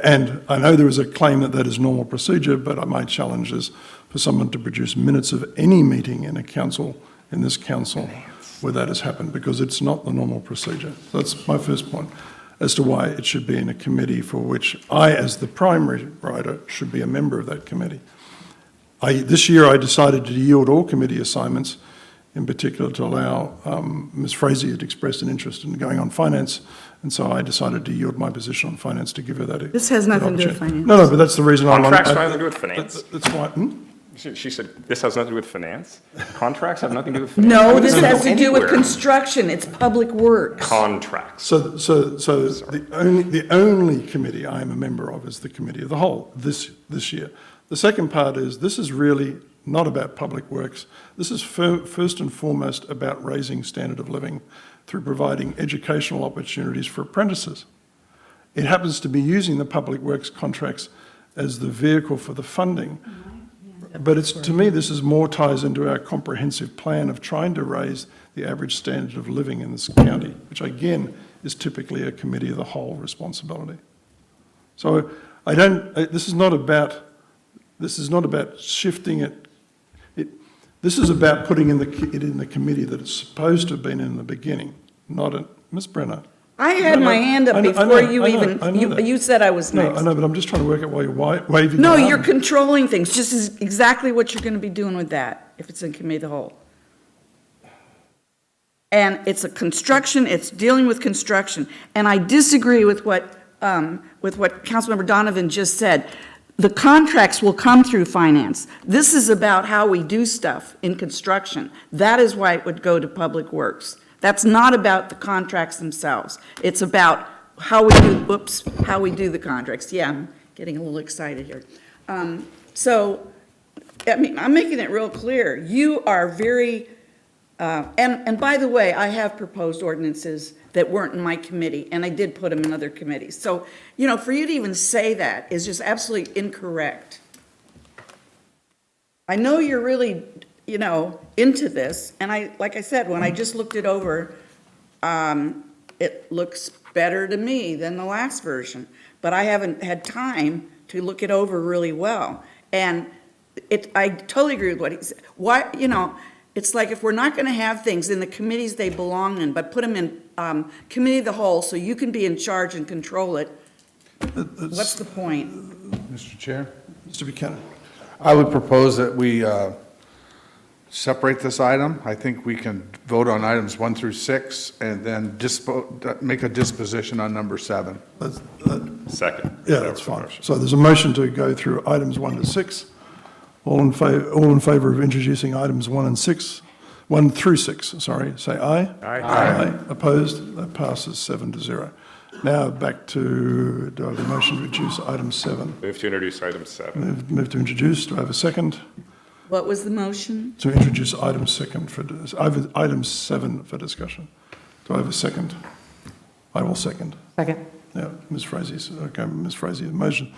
And I know there is a claim that that is normal procedure, but my challenge is for someone to produce minutes of any meeting in a council, in this council, where that has happened, because it's not the normal procedure. So that's my first point as to why it should be in a committee for which I, as the primary writer, should be a member of that committee. This year I decided to yield all committee assignments, in particular to allow Ms. Frazee had expressed an interest in going on finance, and so I decided to yield my position on finance to give her that. This has nothing to do with finance. No, but that's the reason I'm on. Contracts have nothing to do with finance. That's why. She said, this has nothing to do with finance? Contracts have nothing to do with finance? No, this has to do with Anywhere. construction. It's public works. Contracts. So the only committee I am a member of is the Committee of the Whole this year. The second part is this is really not about public works. This is first and foremost about raising standard of living through providing educational opportunities for apprentices. It happens to be using the public works contracts as the vehicle for the funding. But to me, this is more ties into our comprehensive plan of trying to raise the average standard of living in this county, which again is typically a committee of the whole responsibility. So this is not about shifting it. This is about putting it in the committee that it's supposed to have been in the beginning, not in. Ms. Brenner. I had my hand up before you even, you said I was next. No, I know, but I'm just trying to work out why you're waving. No, your you're arm. controlling things, just as exactly what you're going to be doing with that, if it's in committee of the whole. And it's it's dealing with construction. And I disagree with what Councilmember Donovan just said. The contracts will come through finance. This is about how we do stuff in construction. That is why it would go to Public Works. That's not about the contracts themselves. It's about how we do the contracts. Yeah, I'm getting a little excited here. So, I mean, I'm making it real clear. You are very, and by the way, I have proposed ordinances that weren't in my committee, and I did put them in other committees. So, you know, for you to even say that is just absolutely incorrect. I know you're really, you know, into this, and like I said, when I just looked it over, it looks better to me than the last version, but I haven't had time to look it over really well. And I totally agree with what he said. Why, you know, it's like if we're not going to have things in the committees they belong in, but put them in committee of the whole so you can be in charge and control it, what's the point? Mr. Chair? Mr. Buchanan. I would propose that we separate this item. I think we can vote on items 1 through 6 and then make a disposition on number 7. Second. Yeah, that's fine. So there's a motion to go through items 1 to 6. All in favor of introducing items 1 through 6, sorry, say aye. Aye. Opposed? That passes 7-0. Now back to, do I have a motion to introduce item 7? Move to introduce item 7. Move to introduce, do I have a second? What was the motion? To introduce item 7 for discussion. Do I have a second? I will second. Second. Yeah, Ms. Frazee, okay, Ms. Frazee, the motion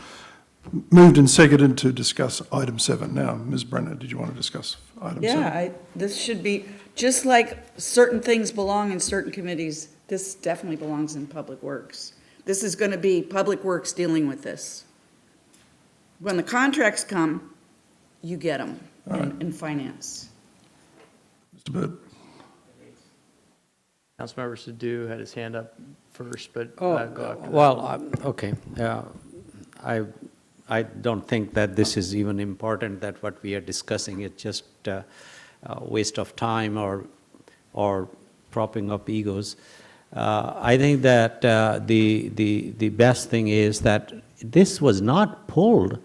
moved and seconded to discuss item 7. Now, Ms. Brenner, did you want to discuss item 7? Yeah, this should be, just like certain things belong in certain committees, this definitely belongs in Public Works. This is going to be Public Works dealing with this. When the contracts come, you get them in finance. Mr. Bird. Councilmember Sadoo had his hand up first, but Oh, go after that. well, okay. I don't think that this is even important, that what we are discussing, it's just a waste of time or propping up egos. I think that the best thing is that this was not pulled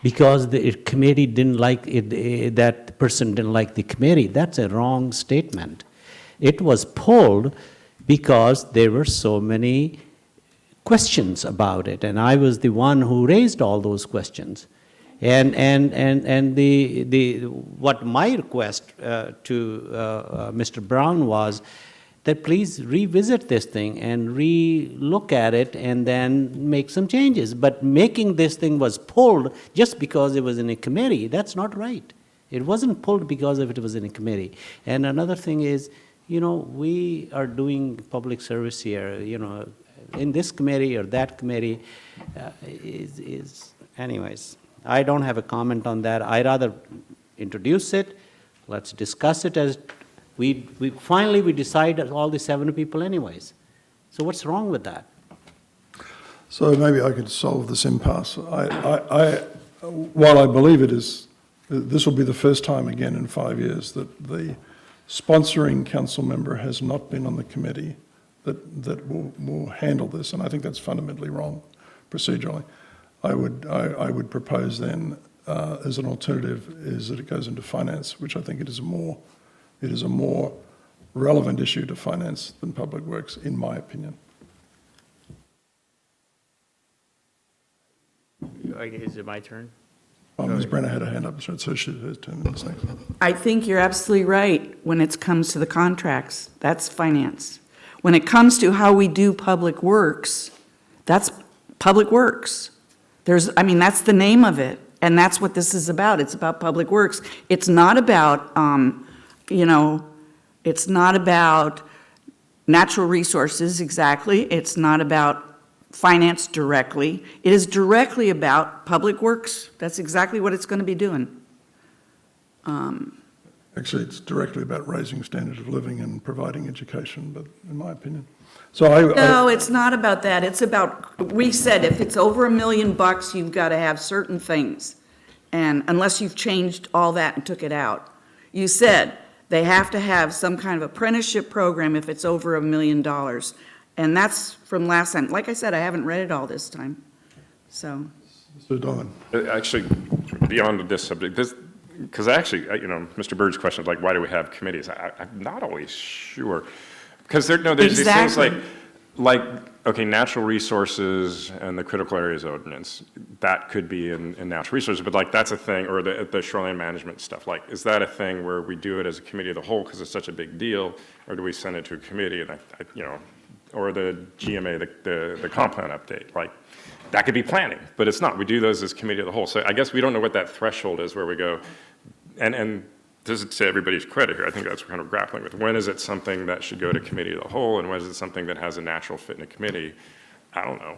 because the committee didn't like it, that person didn't like the committee. That's a wrong statement. It was pulled because there were so many questions about it, and I was the one who raised all those questions. And what my request to Mr. Brown was that please revisit this thing and re-look at it and then make some changes. But making this thing was pulled just because it was in a committee, that's not right. It wasn't pulled because of it was in a committee. And another thing is, you know, we are doing public service here, you know, in this committee or that committee anyways, I don't have a comment on that. I rather introduce it, let's discuss it as we finally decide all the 7 people anyways. So what's wrong with that? So maybe I could solve this impasse. While I believe this will be the first time again in 5 years that the sponsoring council member has not been on the committee that will handle this, and I think that's fundamentally wrong procedurally. I would propose then, as an alternative, is that it goes into finance, which I think it is a more relevant issue to finance than Public Works, in my opinion. Is it my turn? Well, Ms. Brenner had her hand up, so she has 10 minutes next. I think you're absolutely right when it comes to the contracts. That's finance. When it comes to how we do Public Works, that's Public Works. That's the name of it, and that's what this is about. It's about Public Works. It's not about, it's not about natural resources exactly. It's not about finance directly. It is directly about Public Works. That's exactly what it's going to be doing. Actually, it's directly about raising standard of living and providing education, but in my opinion. So No, it's not about that. It's about, we said if it's over $1 million, you've got to have certain things. And unless you've changed all that and took it out. You said they have to have some kind of apprenticeship program if it's over $1 million. And that's from last time. Like I said, I haven't read it all this time, so. Mr. Dolan. Actually, beyond this subject, because actually, Mr. Bird's question is like, why do we have committees? I'm not always sure. Because there's these things like, okay, natural resources and the critical areas ordinance, that could be in natural resources, but like that's a thing, or the shoreline management stuff, like, is that a thing where we do it as a committee of the whole because it's such a big deal, or do we send it to a committee and or the GMA, the comp plan update, like, that could be planning, but it's not. We do those as committee of the whole. So I guess we don't know what that threshold is where we go, and this is to everybody's credit here, I think that's what we're kind of grappling with. When is it something that should go to committee of the whole, and when is it something that has a natural fit in a committee? I don't know.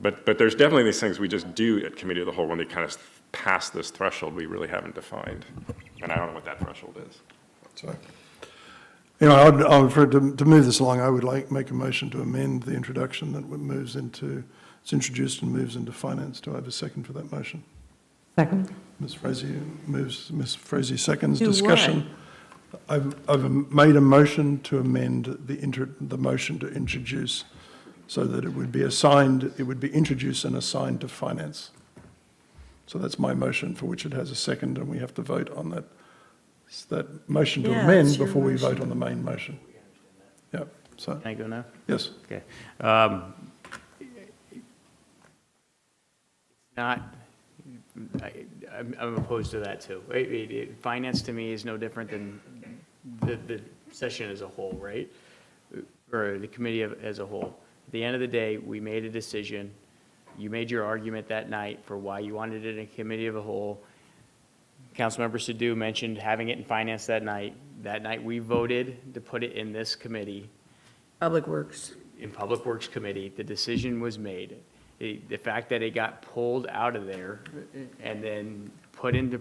But there's definitely these things we just do at committee of the whole when they kind of pass this threshold we really haven't defined. And I don't know what that threshold is. So, I would, to move this along, I would make a motion to amend the introduction that it's introduced and moves into finance. Do I have a second for that motion? Second. Ms. Frazee moves, Ms. Frazee seconds. Do what? Discussion. I've made a motion to amend the motion to introduce so that it would be assigned, it would be introduced and assigned to finance. So that's my motion for which it has a second, and we have to vote on that motion to Yeah, amend it's your before we motion. vote on the main motion. Yeah, so, Can I go now? yes. Okay. Not, I'm opposed to that too. Finance to me is no different than the session as a whole, right? Or the committee as a whole. At the end of the day, we made a decision. You made your argument that night for why you wanted it in a committee of the whole. Councilmember Sadoo mentioned having it in finance that night. That night, we voted to put it in this committee. Public Works. In Public Works Committee, the decision was made. The fact that it got pulled out of there and then put into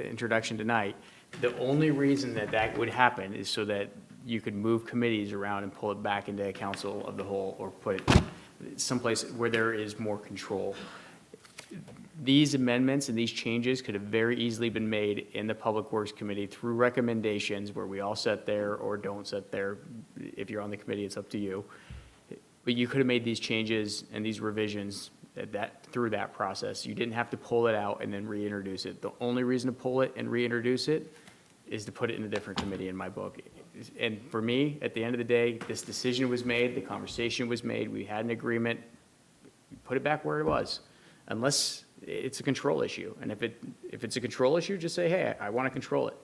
introduction tonight, the only reason that would happen is so that you could move committees around and pull it back into a council of the whole or put it someplace where there is more control. These amendments and these changes could have very easily been made in the Public Works Committee through recommendations where we all sit there or don't sit there. If you're on the committee, it's up to you. But you could have made these changes and these revisions through that process. You didn't have to pull it out and then reintroduce it. The only reason to pull it and reintroduce it is to put it in a different committee in my book. And for me, at the end of the day, this decision was made, the conversation was made, we had an agreement, put it back where it was, unless it's a control issue. And if it's a control issue, just say, hey, I want to control it.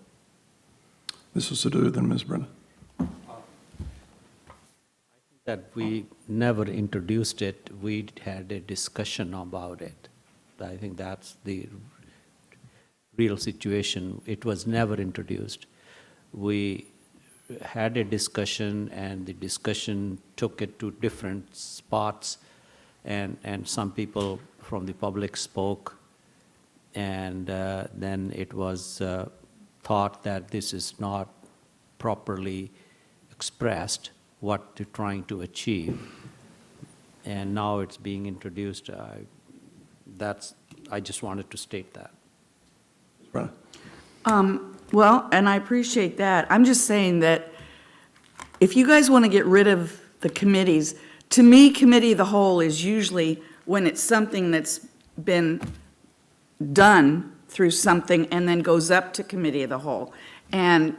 Mrs. Sadoo, then Ms. Brenner. That we never introduced it, we had a discussion about it. I think that's the real situation. It was never introduced. We had a discussion, and the discussion took it to different spots, and some people from the public spoke, and then it was thought that this is not properly expressed what you're trying to achieve, and now it's being introduced. I just wanted to state that. Right. Well, and I appreciate that. I'm just saying that if you guys want to get rid of the committees, to me, committee of the whole is usually when it's something that's been done through something and then goes up to committee of the whole. And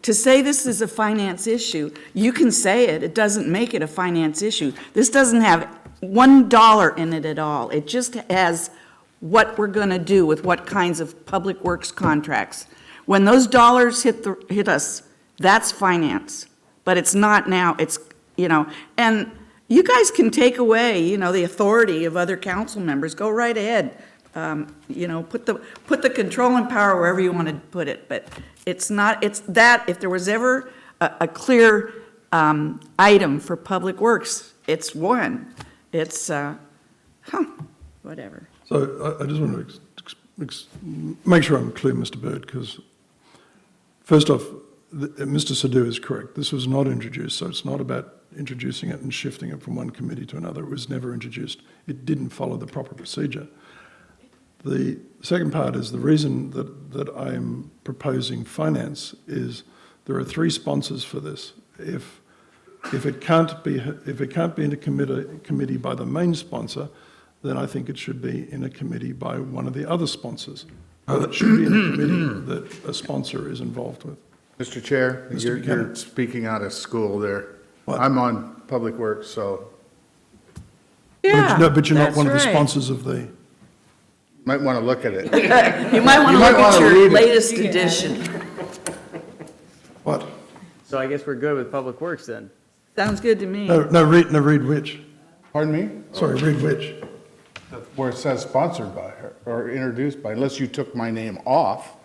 to say this is a finance issue, you can say it. It doesn't make it a finance issue. This doesn't have $1 in it at all. It just has what we're going to do with what kinds of public works contracts. When those dollars hit us, that's finance. But it's not now. It's, and you guys can take away, the authority of other council members. Go right ahead. Put the control and power wherever you want to put it. But it's not, it's that, if there was ever a clear item for public works, it's one. It's, whatever. So I just want to make sure I'm clear, Mr. Bird, because first off, Mr. Sadoo is correct. This was not introduced, so it's not about introducing it and shifting it from one committee to another. It was never introduced. It didn't follow the proper procedure. The second part is the reason that I'm proposing finance is there are 3 sponsors for this. If it can't be in a committee by the main sponsor, then I think it should be in a committee by one of the other sponsors. It should be in a committee that a sponsor is involved with. Mr. Chair, Mr. you're speaking out of school there. What? I'm on Public Works, so Yeah, No, but you're not that's one of the right. sponsors of the... might want to look at it. You might want to look at read your it. latest edition. What? So I guess we're good with Public Works then. Sounds good to me. No, read which? Pardon me? Sorry, read which? Where it says sponsored by her, or introduced by, unless you took my name off.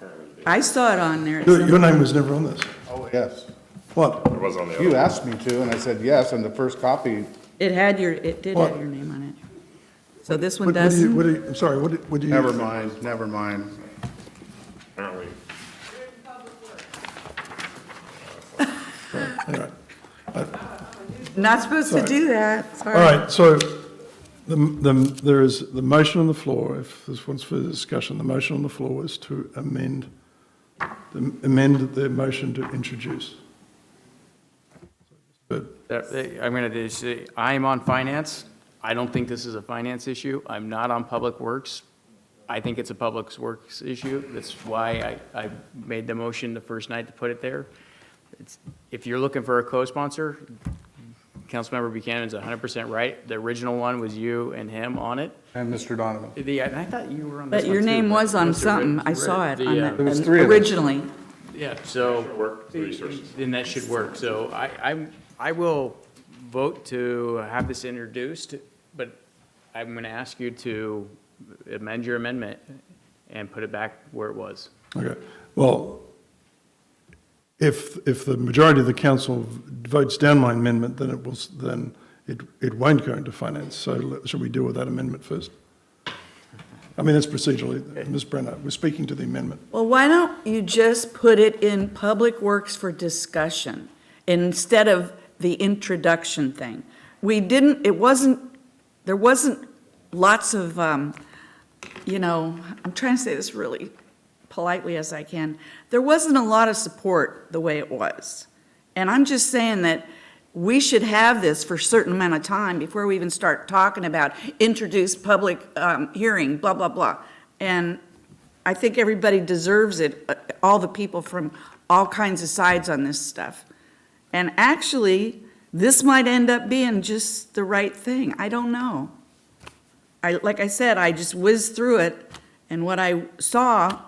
I saw it on there. Your name was never on this. Oh, yes. What? It was on the other. You asked me to, and I said yes, and the first copy, It did What? have your name on it. So this one What do doesn't? you, I'm sorry, what do you? never mind. Apparently. Anyway. Not supposed to do that. All Sorry. right, so There is the motion on the floor, if this one's for discussion, the motion on the floor is to amend the motion to introduce. But I'm going to say, I'm on finance. I don't think this is a finance issue. I'm not on public works. I think it's a public works issue. That's why I made the motion the first night to put it there. If you're looking for a co-sponsor, Councilmember Buchanan's 100% right. The original one was you and him on it. And Mr. Donovan. And I thought you were on this But one your too, name but was on Mr. something. Ritt- I saw it on the, the- was three of them. originally. Yeah, so, then that should work. So I will vote to have this introduced, but I'm going to ask you to amend your amendment and put it back where it was. Okay, well, if the majority of the council votes down my amendment, then it won't go into finance. So should we deal with that amendment first? I mean, that's procedurally, Ms. Brenner, we're speaking to the amendment. Well, why don't you just put it in Public Works for discussion instead of the introduction thing? There wasn't lots of, I'm trying to say this really politely as I can. There wasn't a lot of support the way it was. And I'm just saying that we should have this for a certain amount of time before we even start talking about introduce public hearing, blah, blah, blah. And I think everybody deserves it, all the people from all kinds of sides on this stuff. And actually, this might end up being just the right thing. I don't know. Like I said, I just whizzed through it, and what I saw,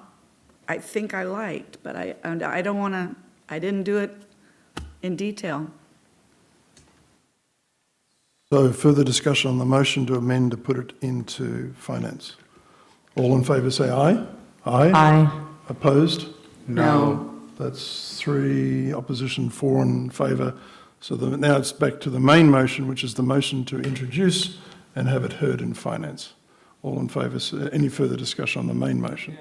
I think I liked, but I didn't do it in detail. So further discussion on the motion to amend to put it into finance. All in favour say aye. Aye. Aye. Opposed? No. That's 3, opposition 4 in favour. So now it's back to the main motion, which is the motion to introduce and have it heard in finance. All in favour, any further discussion on the main motion?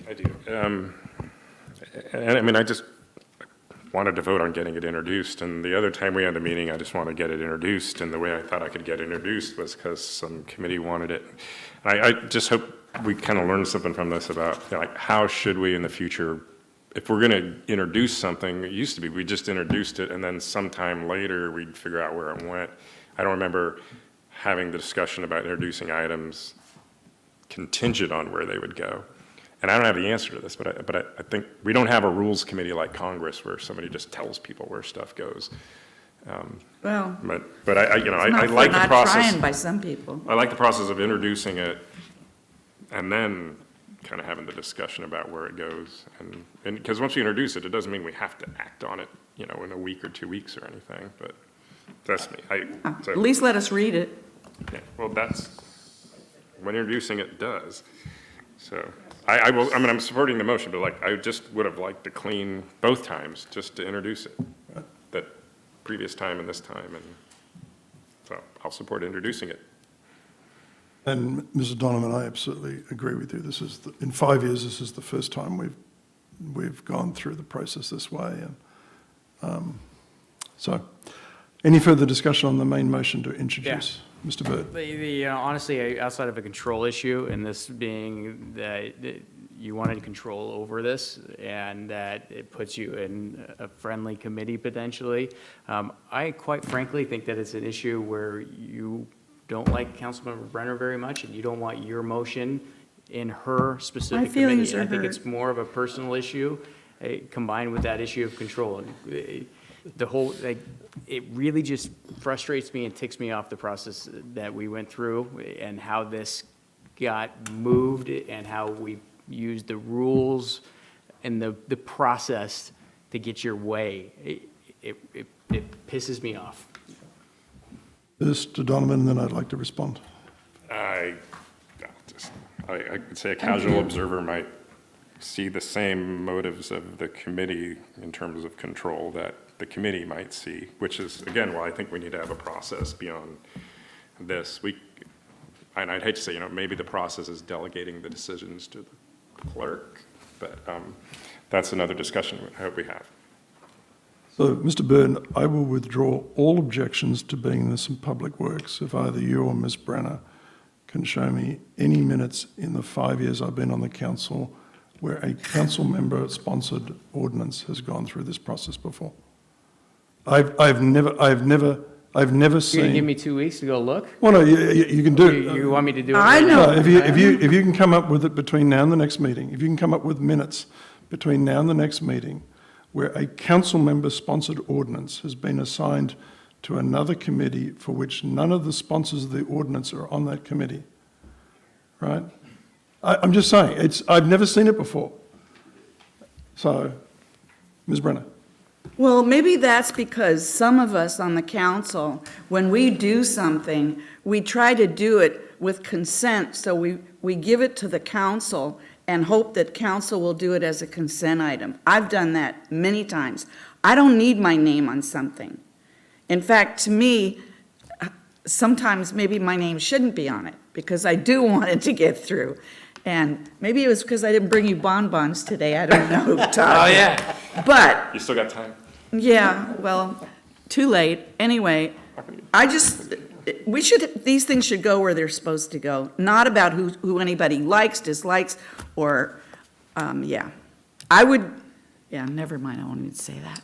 I do. And I mean, I just wanted to vote on getting it introduced, and the other time we had a meeting, I just wanted to get it introduced, and the way I thought I could get it introduced was because some committee wanted it. I just hope we kind of learn something from this about, like, how should we in the future, if we're going to introduce something, it used to be we just introduced it, and then sometime later we'd figure out where it went. I don't remember having the discussion about introducing items contingent on where they would go. And I don't have the answer to this, but I think we don't have a rules committee like Congress where somebody just tells people where stuff goes. Well, But I it's like the not process. trying by some people. I like the process of introducing it and then kind of having the discussion about where it goes. And because once we introduce it, it doesn't mean we have to act on it, in a week or 2 weeks or anything, but that's me. At least let us read it. Yeah, well, that's, when introducing it does. So I'm supporting the motion, but I just would have liked to clean both times, just to introduce it, that previous time and this time, and so I'll support introducing it. And Mrs. Donovan, I absolutely agree with you. In 5 years, this is the first time we've gone through the process this way. And so, any further discussion on the main motion to introduce? Mr. Bird. Honestly, outside of a control issue, and this being that you wanted control over this, and that it puts you in a friendly committee potentially, I quite frankly think that it's an issue where you don't like Councilmember Brenner very much, and you don't want your motion in her specific My feelings committee. are I think hurt. it's more of a personal issue combined with that issue of control. The whole, it really just frustrates me and ticks me off, the process that we went through and how this got moved and how we used the rules and the process to get your way. It pisses me off. Mr. Donovan, and then I'd like to respond. I could say a casual observer might see the same motives of the committee in terms of control that the committee might see, which is, again, why I think we need to have a process beyond this. And I'd hate to say, maybe the process is delegating the decisions to the clerk, but that's another discussion I hope we have. So, Mr. Byrne, I will withdraw all objections to being this in Public Works if either you or Ms. Brenner can show me any minutes in the 5 years I've been on the council where a council member-sponsored ordinance has gone through this process before. I've never You're gonna seen. give me 2 weeks to go look? Well, no, you can do it. You want me to do it I right know. now? No, if you can come up with it between now and the next meeting, if you can come up with minutes between now and the next meeting where a council member-sponsored ordinance has been assigned to another committee for which none of the sponsors of the ordinance are on that committee, right? I'm just saying, I've never seen it before. So, Ms. Brenner. Well, maybe that's because some of us on the council, when we do something, we try to do it with consent, so we give it to the council and hope that council will do it as a consent item. I've done that many times. I don't need my name on something. In fact, to me, sometimes maybe my name shouldn't be on it, because I do want it to get through. And maybe it was because I didn't bring you bonbons today, I don't know. Oh, yeah. But, You still got time? yeah, well, too late. Anyway, these things should go where they're supposed to go, not about who anybody likes, dislikes, or, yeah. Never mind, I won't even say that.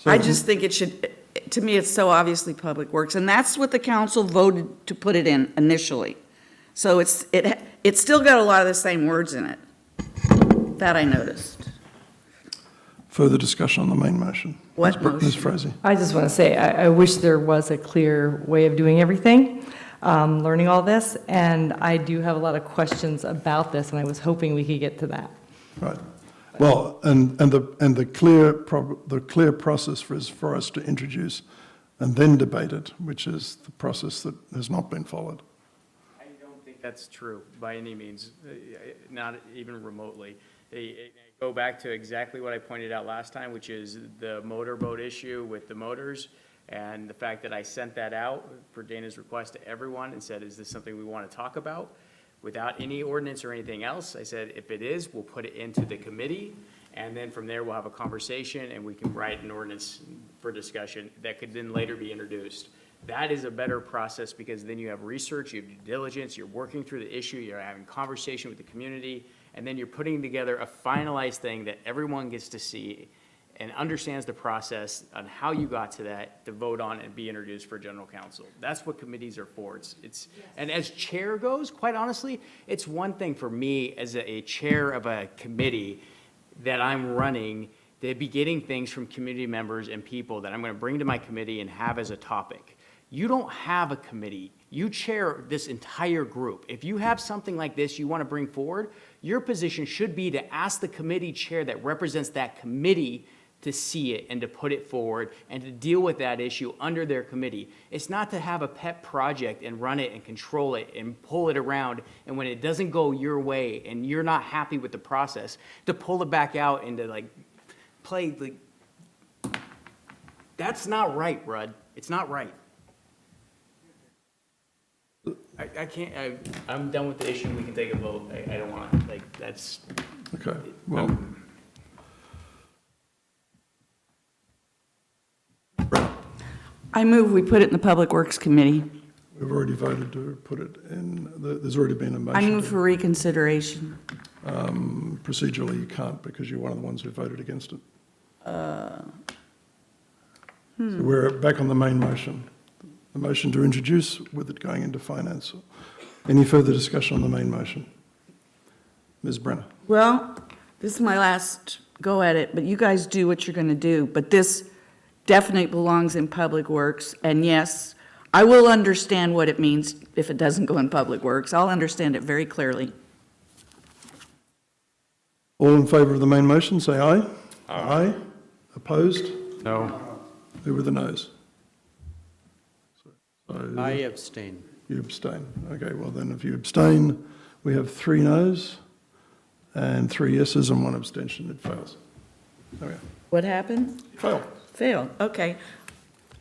I just think it should, to me, it's so obviously Public Works, and that's what the council voted to put it in initially. So it's still got a lot of the same words in it. That I noticed. Further discussion on the main motion. What Ms. motion? Frazee. I just want to say, I wish there was a clear way of doing everything, learning all this, and I do have a lot of questions about this, and I was hoping we could get to that. Right. Well, and the clear process is for us to introduce and then debate it, which is the process that has not been followed. I don't think that's true by any means, not even remotely. I go back to exactly what I pointed out last time, which is the motorboat issue with the motors, and the fact that I sent that out for Dana's request to everyone and said, is this something we want to talk about? Without any ordinance or anything else, I said, if it is, we'll put it into the committee, and then from there, we'll have a conversation, and we can write an ordinance for discussion that could then later be introduced. That is a better process, because then you have research, you have due diligence, you're working through the issue, you're having conversation with the community, and then you're putting together a finalized thing that everyone gets to see and understands the process on how you got to that, to vote on and be introduced for general council. That's what committees are for. And as chair goes, quite honestly, it's one thing for me as a chair of a committee that I'm running to be getting things from community members and people that I'm going to bring to my committee and have as a topic. You don't have a committee. You chair this entire group. If you have something like this you want to bring forward, your position should be to ask the committee chair that represents that committee to see it and to put it forward and to deal with that issue under their committee. It's not to have a pet project and run it and control it and pull it around, and when it doesn't go your way and you're not happy with the process, to pull it back out and to play. That's not right, Rudd. It's not right. I can't, I'm done with the issue. We can take a vote. I don't want, that's. Okay, well. I move we put it in the Public Works Committee. We've already voted to put it in, there's already been a motion. I move for reconsideration. Procedurally, you can't, because you're one of the ones who voted against it. So we're back on the main motion. The motion to introduce with it going into finance. Any further discussion on the main motion? Ms. Brenner. Well, this is my last go at it, but you guys do what you're going to do. But this definitely belongs in Public Works. And yes, I will understand what it means if it doesn't go in Public Works. I'll understand it very clearly. All in favour of the main motion, say aye. Aye. Opposed? No. Who were the noes? I abstain. You abstain. Okay, well then if you abstain, we have 3 noes and 3 yeses and 1 abstention. It fails. There we go. What happened? Failed. Failed, okay.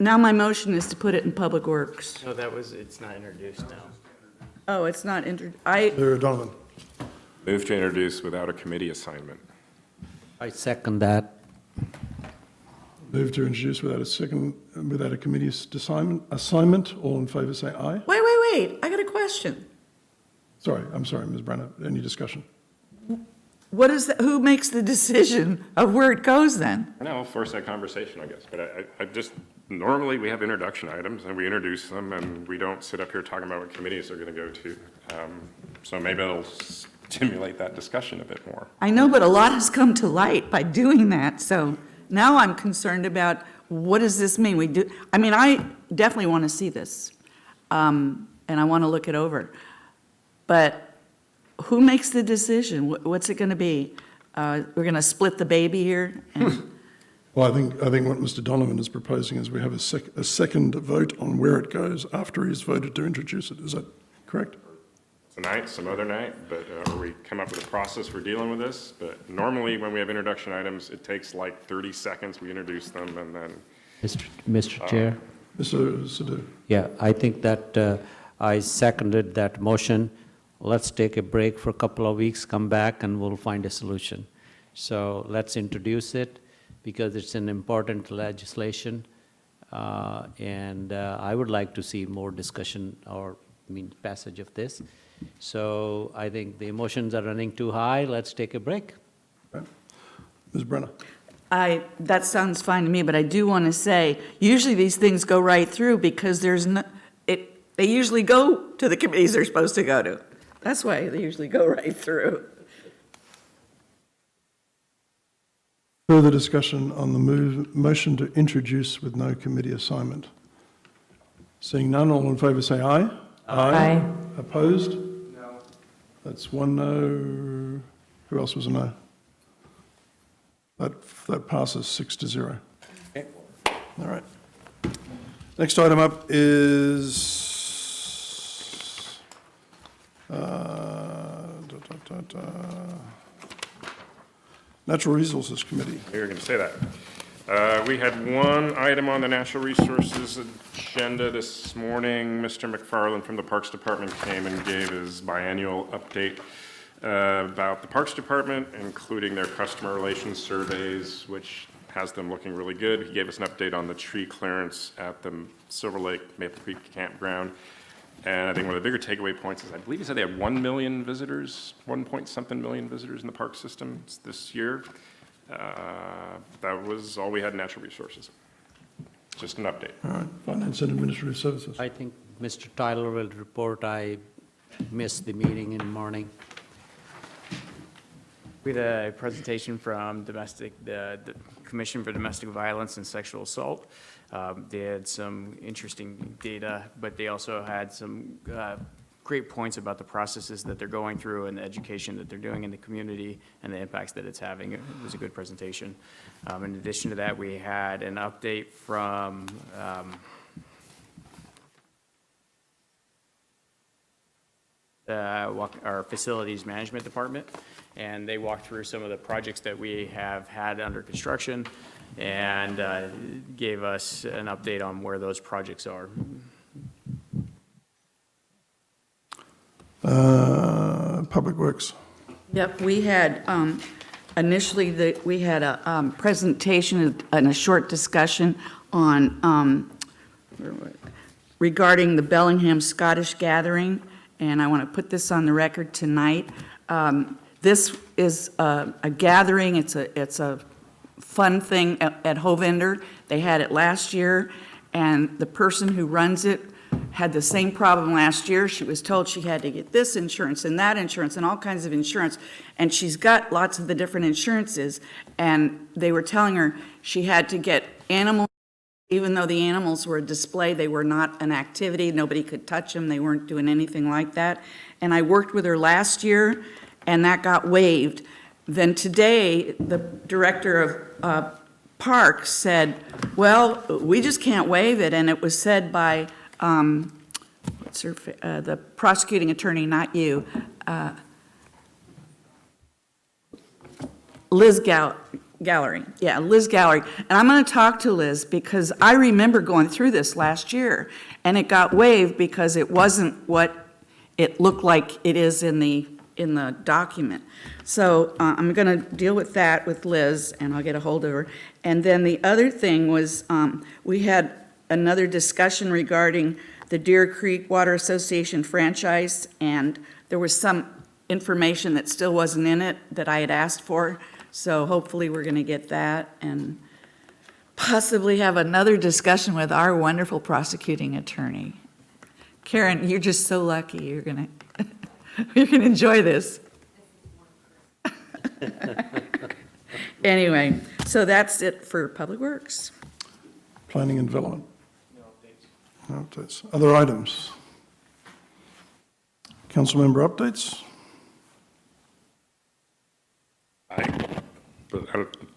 Now my motion is to put it in Public Works. No, it's not introduced now. Oh, it's not Donovan. Move to introduce without a committee assignment. I second that. Move to introduce without a second, without a committee assignment. All in favour say aye. Wait, I got a question. I'm sorry, Ms. Brenner. Any discussion? What is that, who makes the decision of where it goes then? I know, I'll force that conversation, I guess, but I just, normally we have introduction items and we introduce them and we don't sit up here talking about what committees they're going to go to. So maybe it'll stimulate that discussion a bit more. I know, but a lot has come to light by doing that, so now I'm concerned about what does this mean? I definitely want to see this, and I want to look it over. But who makes the decision? What's it going to be? We're going to split the baby here? Well, I think what Mr. Donovan is proposing is we have a second vote on where it goes after he's voted to introduce it. Is that correct? Tonight, some other night, but or we come up with a process for dealing with this. But normally when we have introduction items, it takes like 30 seconds. We introduce them and then. Mr. Chair? Mr. Sadhu. Yeah, I think that I seconded that motion. Let's take a break for a couple of weeks, come back, and we'll find a solution. So let's introduce it because it's an important legislation. And I would like to see more discussion passage of this. So I think the emotions are running too high. Let's take a break. Okay. Ms. Brenner. That sounds fine to me, but I do want to say, usually these things go right through because they usually go to the committees they're supposed to go to. That's why they usually go right through. Further discussion on the motion to introduce with no committee assignment. Seeing none, all in favour say aye. Aye. Opposed? No. That's one no. Who else was a no? That passes 6-0. Okay. All right. Next item up is Natural Resources Committee. You were going to say that. We had one item on the Natural Resources agenda this morning. Mr. McFarland from the Parks Department came and gave his biannual update about the Parks Department, including their customer relations surveys, which has them looking really good. He gave us an update on the tree clearance at the Silver Lake Maple Creek Campground. And I think one of the bigger takeaway points is I believe he said they had 1 million visitors, 1-point-something million visitors in the park system this year. That was all we had in natural resources. Just an update. All right, Finance and Administrative Services. I think Mr. Tyler will report. I missed the meeting in the morning. We had a presentation from the Commission for Domestic Violence and Sexual Assault. They had some interesting data, but they also had some great points about the processes that they're going through and the education that they're doing in the community and the impacts that it's having. It was a good presentation. In addition to that, we had an update from our Facilities Management Department, and they walked through some of the projects that we have had under construction and gave us an update on where those projects are. Public Works. Yep, we had, initially, we had a presentation and a short discussion on, regarding the Bellingham Scottish Gathering, and I want to put this on the record tonight. This is a gathering, it's a fun thing at Hovender. They had it last year, and the person who runs it had the same problem last year. She was told she had to get this insurance and that insurance and all kinds of insurance, and she's got lots of the different insurances, and they were telling her she had to get animal, even though the animals were a display, they were not an activity, nobody could touch them, they weren't doing anything like that. And I worked with her last year, and that got waived. Then today, the director of Parks said, well, we just can't waive it, and it was said by the prosecuting attorney, not you, Liz Gallery. Yeah, Liz Gallery. And I'm going to talk to Liz because I remember going through this last year, and it got waived because it wasn't what it looked like it is in the in the document. So I'm going to deal with that with Liz, and I'll get a hold of her. And then the other thing was, we had another discussion regarding the Deer Creek Water Association franchise, and there was some information that still wasn't in it that I had asked for. So hopefully we're going to get that and possibly have another discussion with our wonderful prosecuting attorney. Karen, you're just so lucky. You're going to enjoy this. Anyway, so that's it for Public Works. Planning and Development. No updates. Other items? Council member updates?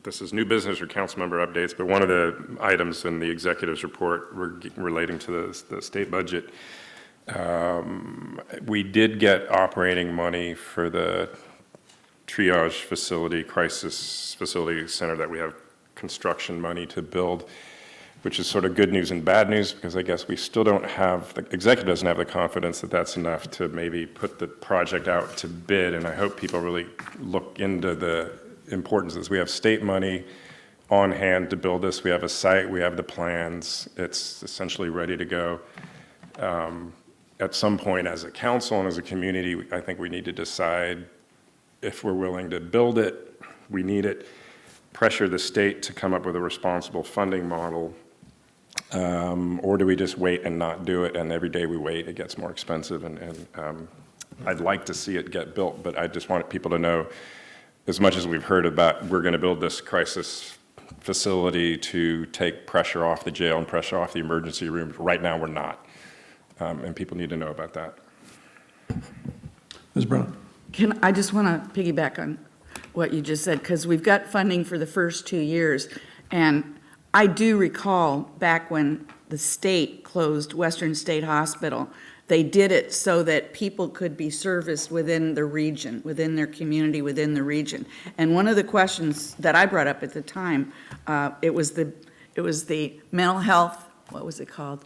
This is new business or council member updates, but one of the items in the executive's report relating to the state budget, we did get operating money for the triage facility, crisis facility center that we have construction money to build, which is sort of good news and bad news, because I guess we still don't have, the executive doesn't have the confidence that that's enough to maybe put the project out to bid, and I hope people really look into the importance of this. We have state money on hand to build this. We have a site, we have the plans. It's essentially ready to go. At some point as a council and as a community, I think we need to decide if we're willing to build it, we need it, pressure the state to come up with a responsible funding model, or do we just wait and not do it, and every day we wait, it gets more expensive, and I'd like to see it get built, but I just want people to know, as much as we've heard about, we're going to build this crisis facility to take pressure off the jail and pressure off the emergency rooms. Right now, we're not. And people need to know about that. Ms. Brown. I just want to piggyback on what you just said, because we've got funding for the first 2 years. And I do recall back when the state closed Western State Hospital, they did it so that people could be serviced within the region, within their community, within the region. And one of the questions that I brought up at the time, it was the mental health, what was it called?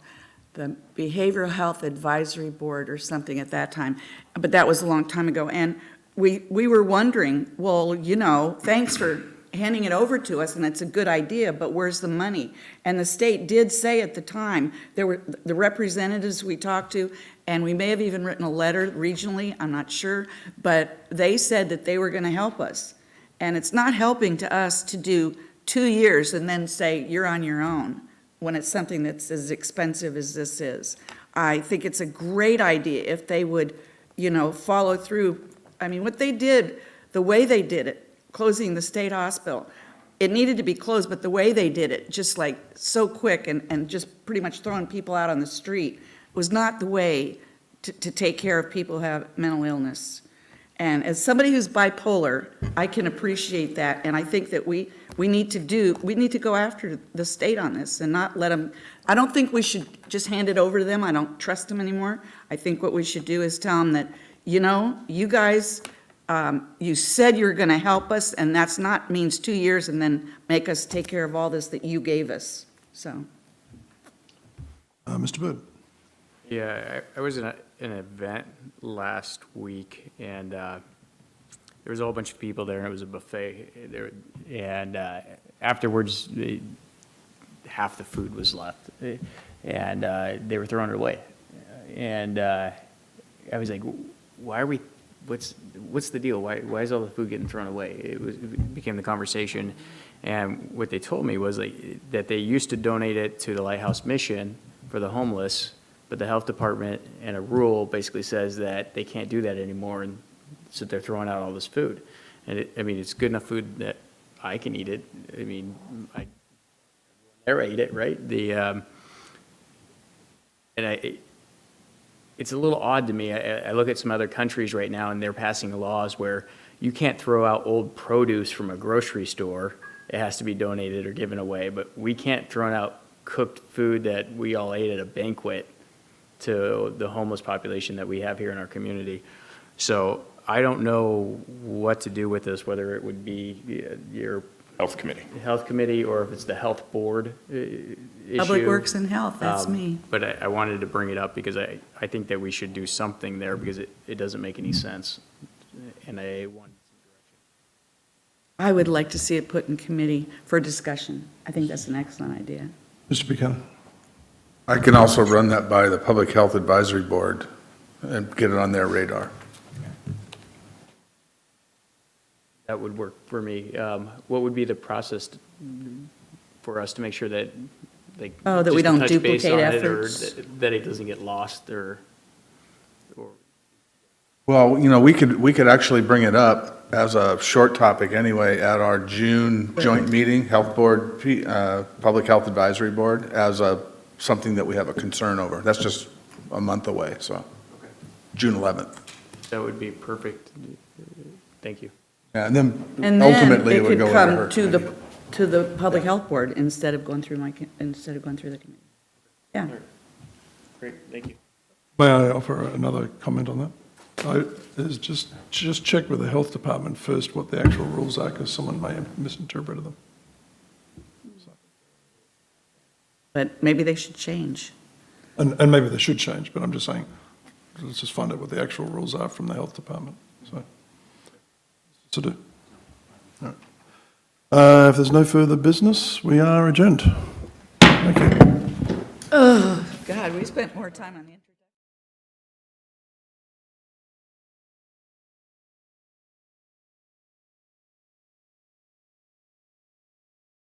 The Behavioral Health Advisory Board or something at that time. But that was a long time ago. And we were wondering, well, you know, thanks for handing it over to us, and it's a good idea, but where's the money? And the state did say at the time, there were the representatives we talked to, and we may have even written a letter regionally, I'm not sure, but they said that they were going to help us. And it's not helping to us to do 2 years and then say, you're on your own, when it's something that's as expensive as this is. I think it's a great idea if they would, you know, follow through. I mean, what they did, the way they did it, closing the state hospital, it needed to be closed, but the way they did it, just like so quick and just pretty much throwing people out on the street, was not the way to take care of people who have mental illness. And as somebody who's bipolar, I can appreciate that, and I think that we need to go after the state on this and not let them. I don't think we should just hand it over to them. I don't trust them anymore. I think what we should do is tell them that, you know, you guys, you said you were going to help us, and that's not means 2 years and then make us take care of all this that you gave us. So, Mr. Bird. Yeah, I was in an event last week, and there was a whole bunch of people there, and it was a buffet there, and afterwards, half the food was left, and they were throwing it away. And I was like, why are we, what's the deal? Why is all the food getting thrown away? It became the conversation, and what they told me was that they used to donate it to the Lighthouse Mission for the homeless, but the health department and a rule basically says that they can't do that anymore, and so they're throwing out all this food. And I mean, it's good enough food that I can eat it. I mean, I never ate it, right? It's a little odd to me. I look at some other countries right now, and they're passing laws where you can't throw out old produce from a grocery store. It has to be donated or given away, but we can't throw out cooked food that we all ate at a banquet to the homeless population that we have here in our community. So I don't know what to do with this, whether it would be your health committee or if it's the health board issue. Public Works and Health, that's me. But I wanted to bring it up because I think that we should do something there because it doesn't make any sense. want. I would like to see it put in committee for discussion. I think that's an excellent idea. Mr. Buchanan? I can also run that by the Public Health Advisory Board and get it on their radar. That would work for me. What would be the process for us to make sure that, like, Oh, that we just to don't touch duplicate base on it, efforts. or that it doesn't get lost, or Well, you know, we could actually bring it up as a short topic anyway at our June joint meeting, Health Board, Public Health Advisory Board, as something that we have a concern over. That's just a month away, so, June 11th. that would be perfect. Thank you. Yeah, and then And ultimately then it would go into her come to committee. the Public Health Board instead of going through the committee. Yeah. Great, thank you. May I offer another comment on that? Is just check with the health department first what the actual rules are, because someone may have misinterpreted them. But maybe they should change. And maybe they should change, but I'm just saying, let's just find out what the actual rules are from the health department, so. To do. All right. If there's no further business, we are adjourned. Thank you. Oh, God, we spent more time on the intro.